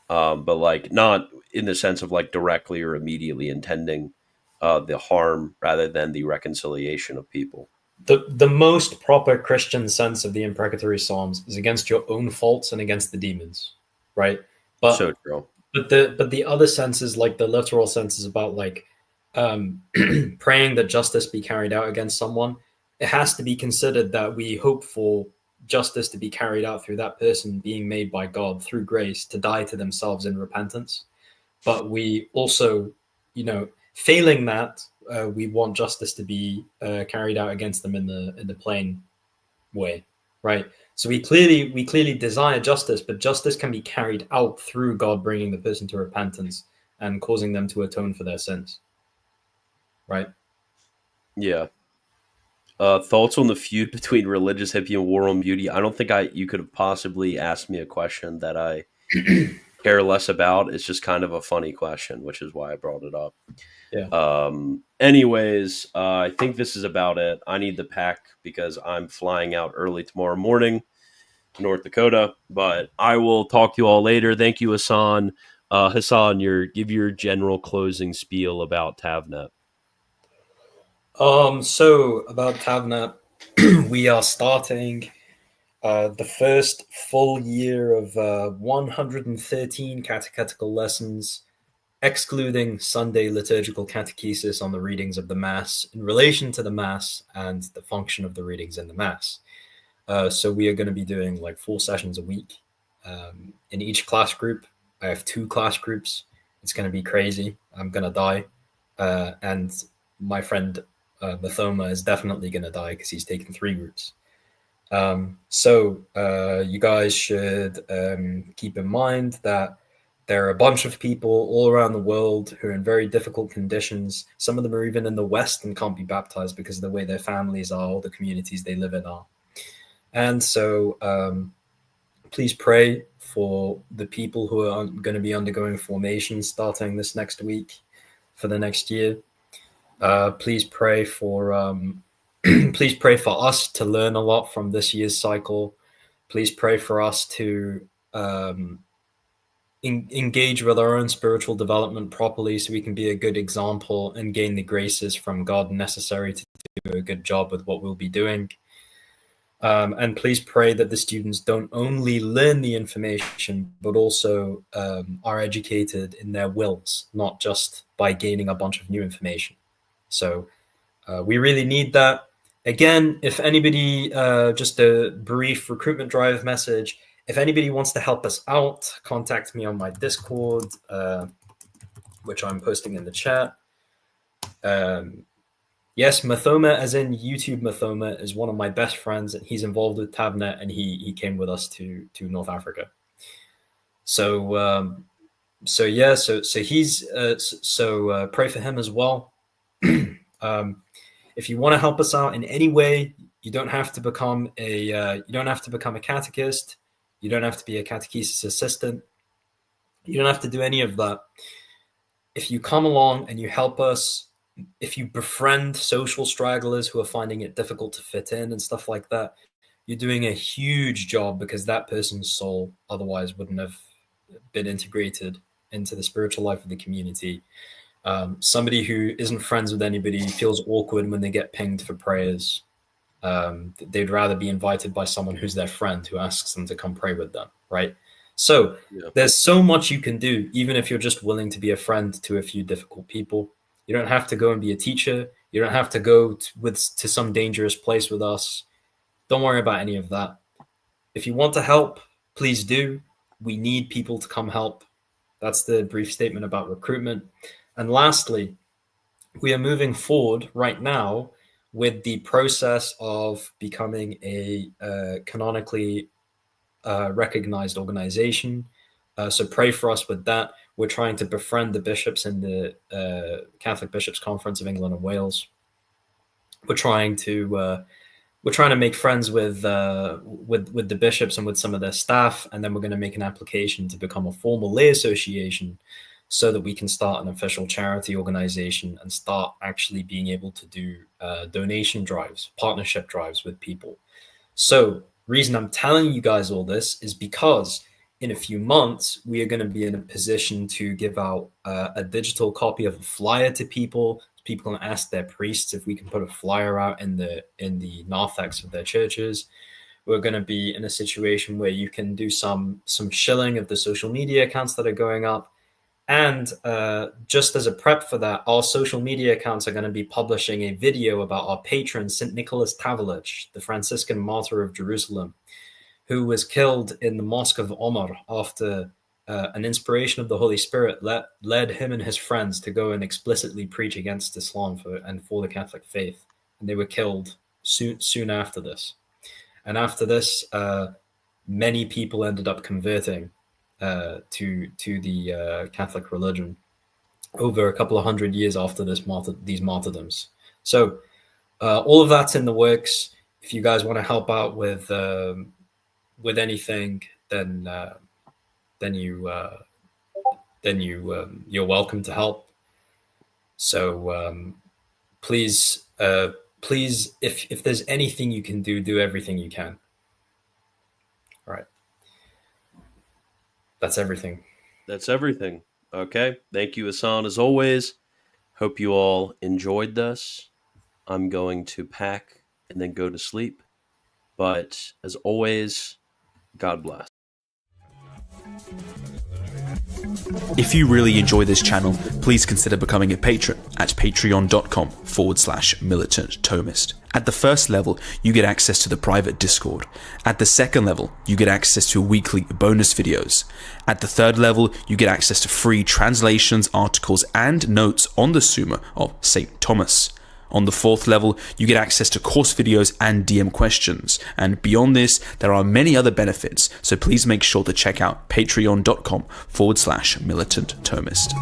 but like not in the sense of like directly or immediately intending the harm rather than the reconciliation of people. The most proper Christian sense of the imprecatory psalms is against your own faults and against the demons, right? So But true. but the other senses, like the literal sense, is about like praying that justice be carried out against someone. It has to be considered that we hope for justice to be carried out through that person being made by God through grace to die to themselves in repentance. But we also, failing that, we want justice to be carried out against them in the plain way, right? So we clearly desire justice, but justice can be carried out through God bringing the person to repentance and causing them to atone for their sins, right? Yeah. Thoughts on the feud between religious hippie and war on beauty? I don't think you could have possibly asked me a question that I care less about. It's just kind of a funny question, which is why I brought it up. Yeah. Anyways, I think this is about it. I need to pack because I'm flying out early tomorrow morning to North Dakota, but I will talk to you all later. Thank you, Hassan. Hassan, give your general closing spiel about TavNet. So about TavNet, we are starting the first full year of 113 catechetical lessons, excluding Sunday liturgical catechesis on the readings of the Mass in relation to the Mass and the function of the readings in the Mass. So we are going to be doing like 4 sessions a week. In each class group, I have 2 class groups. It's going to be crazy. I'm going to die. And my friend Mathoma is definitely going to die because he's taken 3 groups. So you guys should keep in mind that there are a bunch of people all around the world who are in very difficult conditions. Some of them are even in the West and can't be baptized because of the way their families are, or the communities they live in are. And so please pray for the people who are going to be undergoing formation starting this next week for the next year. Please pray for please pray for us to learn a lot from this year's cycle. Please pray for us to engage with our own spiritual development properly so we can be a good example and gain the graces from God necessary to do a good job with what we'll be doing. And please pray that the students don't only learn the information, but also are educated in their wills, not just by gaining a bunch of new information. So we really need that. Again, if anybody, just a brief recruitment drive message, if anybody wants to help us out, contact me on my Discord, which I'm posting in the chat. Yes, Mathoma, as in YouTube Mathoma, is one of my best friends, and he's involved with TavNet, and he came with us to North Africa. So he's pray for him as well. If you want to help us out in any way, you don't have to become a catechist. You don't have to be a catechesis assistant. You don't have to do any of that. If you come along and you help us, if you befriend social stragglers who are finding it difficult to fit in and stuff like that, you're doing a huge job, because that person's soul otherwise wouldn't have been integrated into the spiritual life of the community. Somebody who isn't friends with anybody feels awkward when they get pinged for prayers. They'd rather be invited by someone who's their friend, who asks them to come pray with them, right? So there's so much you can do, even if you're just willing to be a friend to a few difficult people. You don't have to go and be a teacher. You don't have to go to some dangerous place with us. Don't worry about any of that. If you want to help, please do. We need people to come help. That's the brief statement about recruitment. And lastly, we are moving forward right now with the process of becoming a canonically recognized organization. So pray for us with that. We're trying to befriend the bishops in the Catholic Bishops' Conference of England and Wales. We're trying to make friends with the bishops and with some of their staff, and then we're going to make an application to become a formal lay association, so that we can start an official charity organization and start actually being able to do donation drives, partnership drives with people. So, reason I'm telling you guys all this is because in a few months, we are going to be in a position to give out a digital copy of a flyer to people. People can ask their priests if we can put a flyer out in the narthex of their churches. We're going to be in a situation where you can do some shilling of the social media accounts that are going up. And just as a prep for that, our social media accounts are going to be publishing a video about our patron, St. Nicholas Tavelich, the Franciscan martyr of Jerusalem, who was killed in the Mosque of Omar after an inspiration of the Holy Spirit led him and his friends to go and explicitly preach against Islam for the Catholic faith. And they were killed soon after this. And after this, many people ended up converting to the Catholic religion over a couple of hundred years after these martyrdoms. So all of that's in the works. If you guys want to help out with anything, then you're welcome to help. So please, if there's anything you can do everything you can. All right. That's everything. That's everything. Okay. Thank you, Hassan, as always. Hope you all enjoyed this. I'm going to pack and then go to sleep. But as always, God bless. If you really enjoy this channel, please consider becoming a patron at patreon.com/militant Thomist. At the first level, you get access to the private Discord. At the second level, you get access to weekly bonus videos. At the third level, you get access to free translations, articles, and notes on the Summa of St. Thomas. On the fourth level, you get access to course videos and DM questions. And beyond this, there are many other benefits, so please make sure to check out patreon.com/militant Thomist.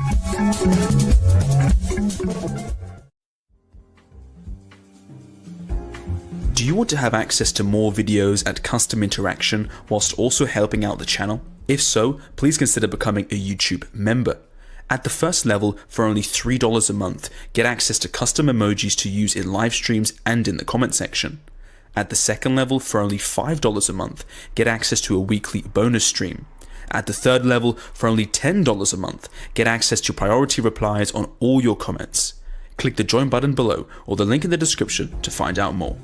Do you want to have access to more videos and custom interaction whilst also helping out the channel? If so, please consider becoming a YouTube member. At the first level, for only $3 a month, get access to custom emojis to use in live streams and in the comment section. At the second level, for only $5 a month, get access to a weekly bonus stream. At the third level, for only $10 a month, get access to priority replies on all your comments. Click the join button below or the link in the description to find out more.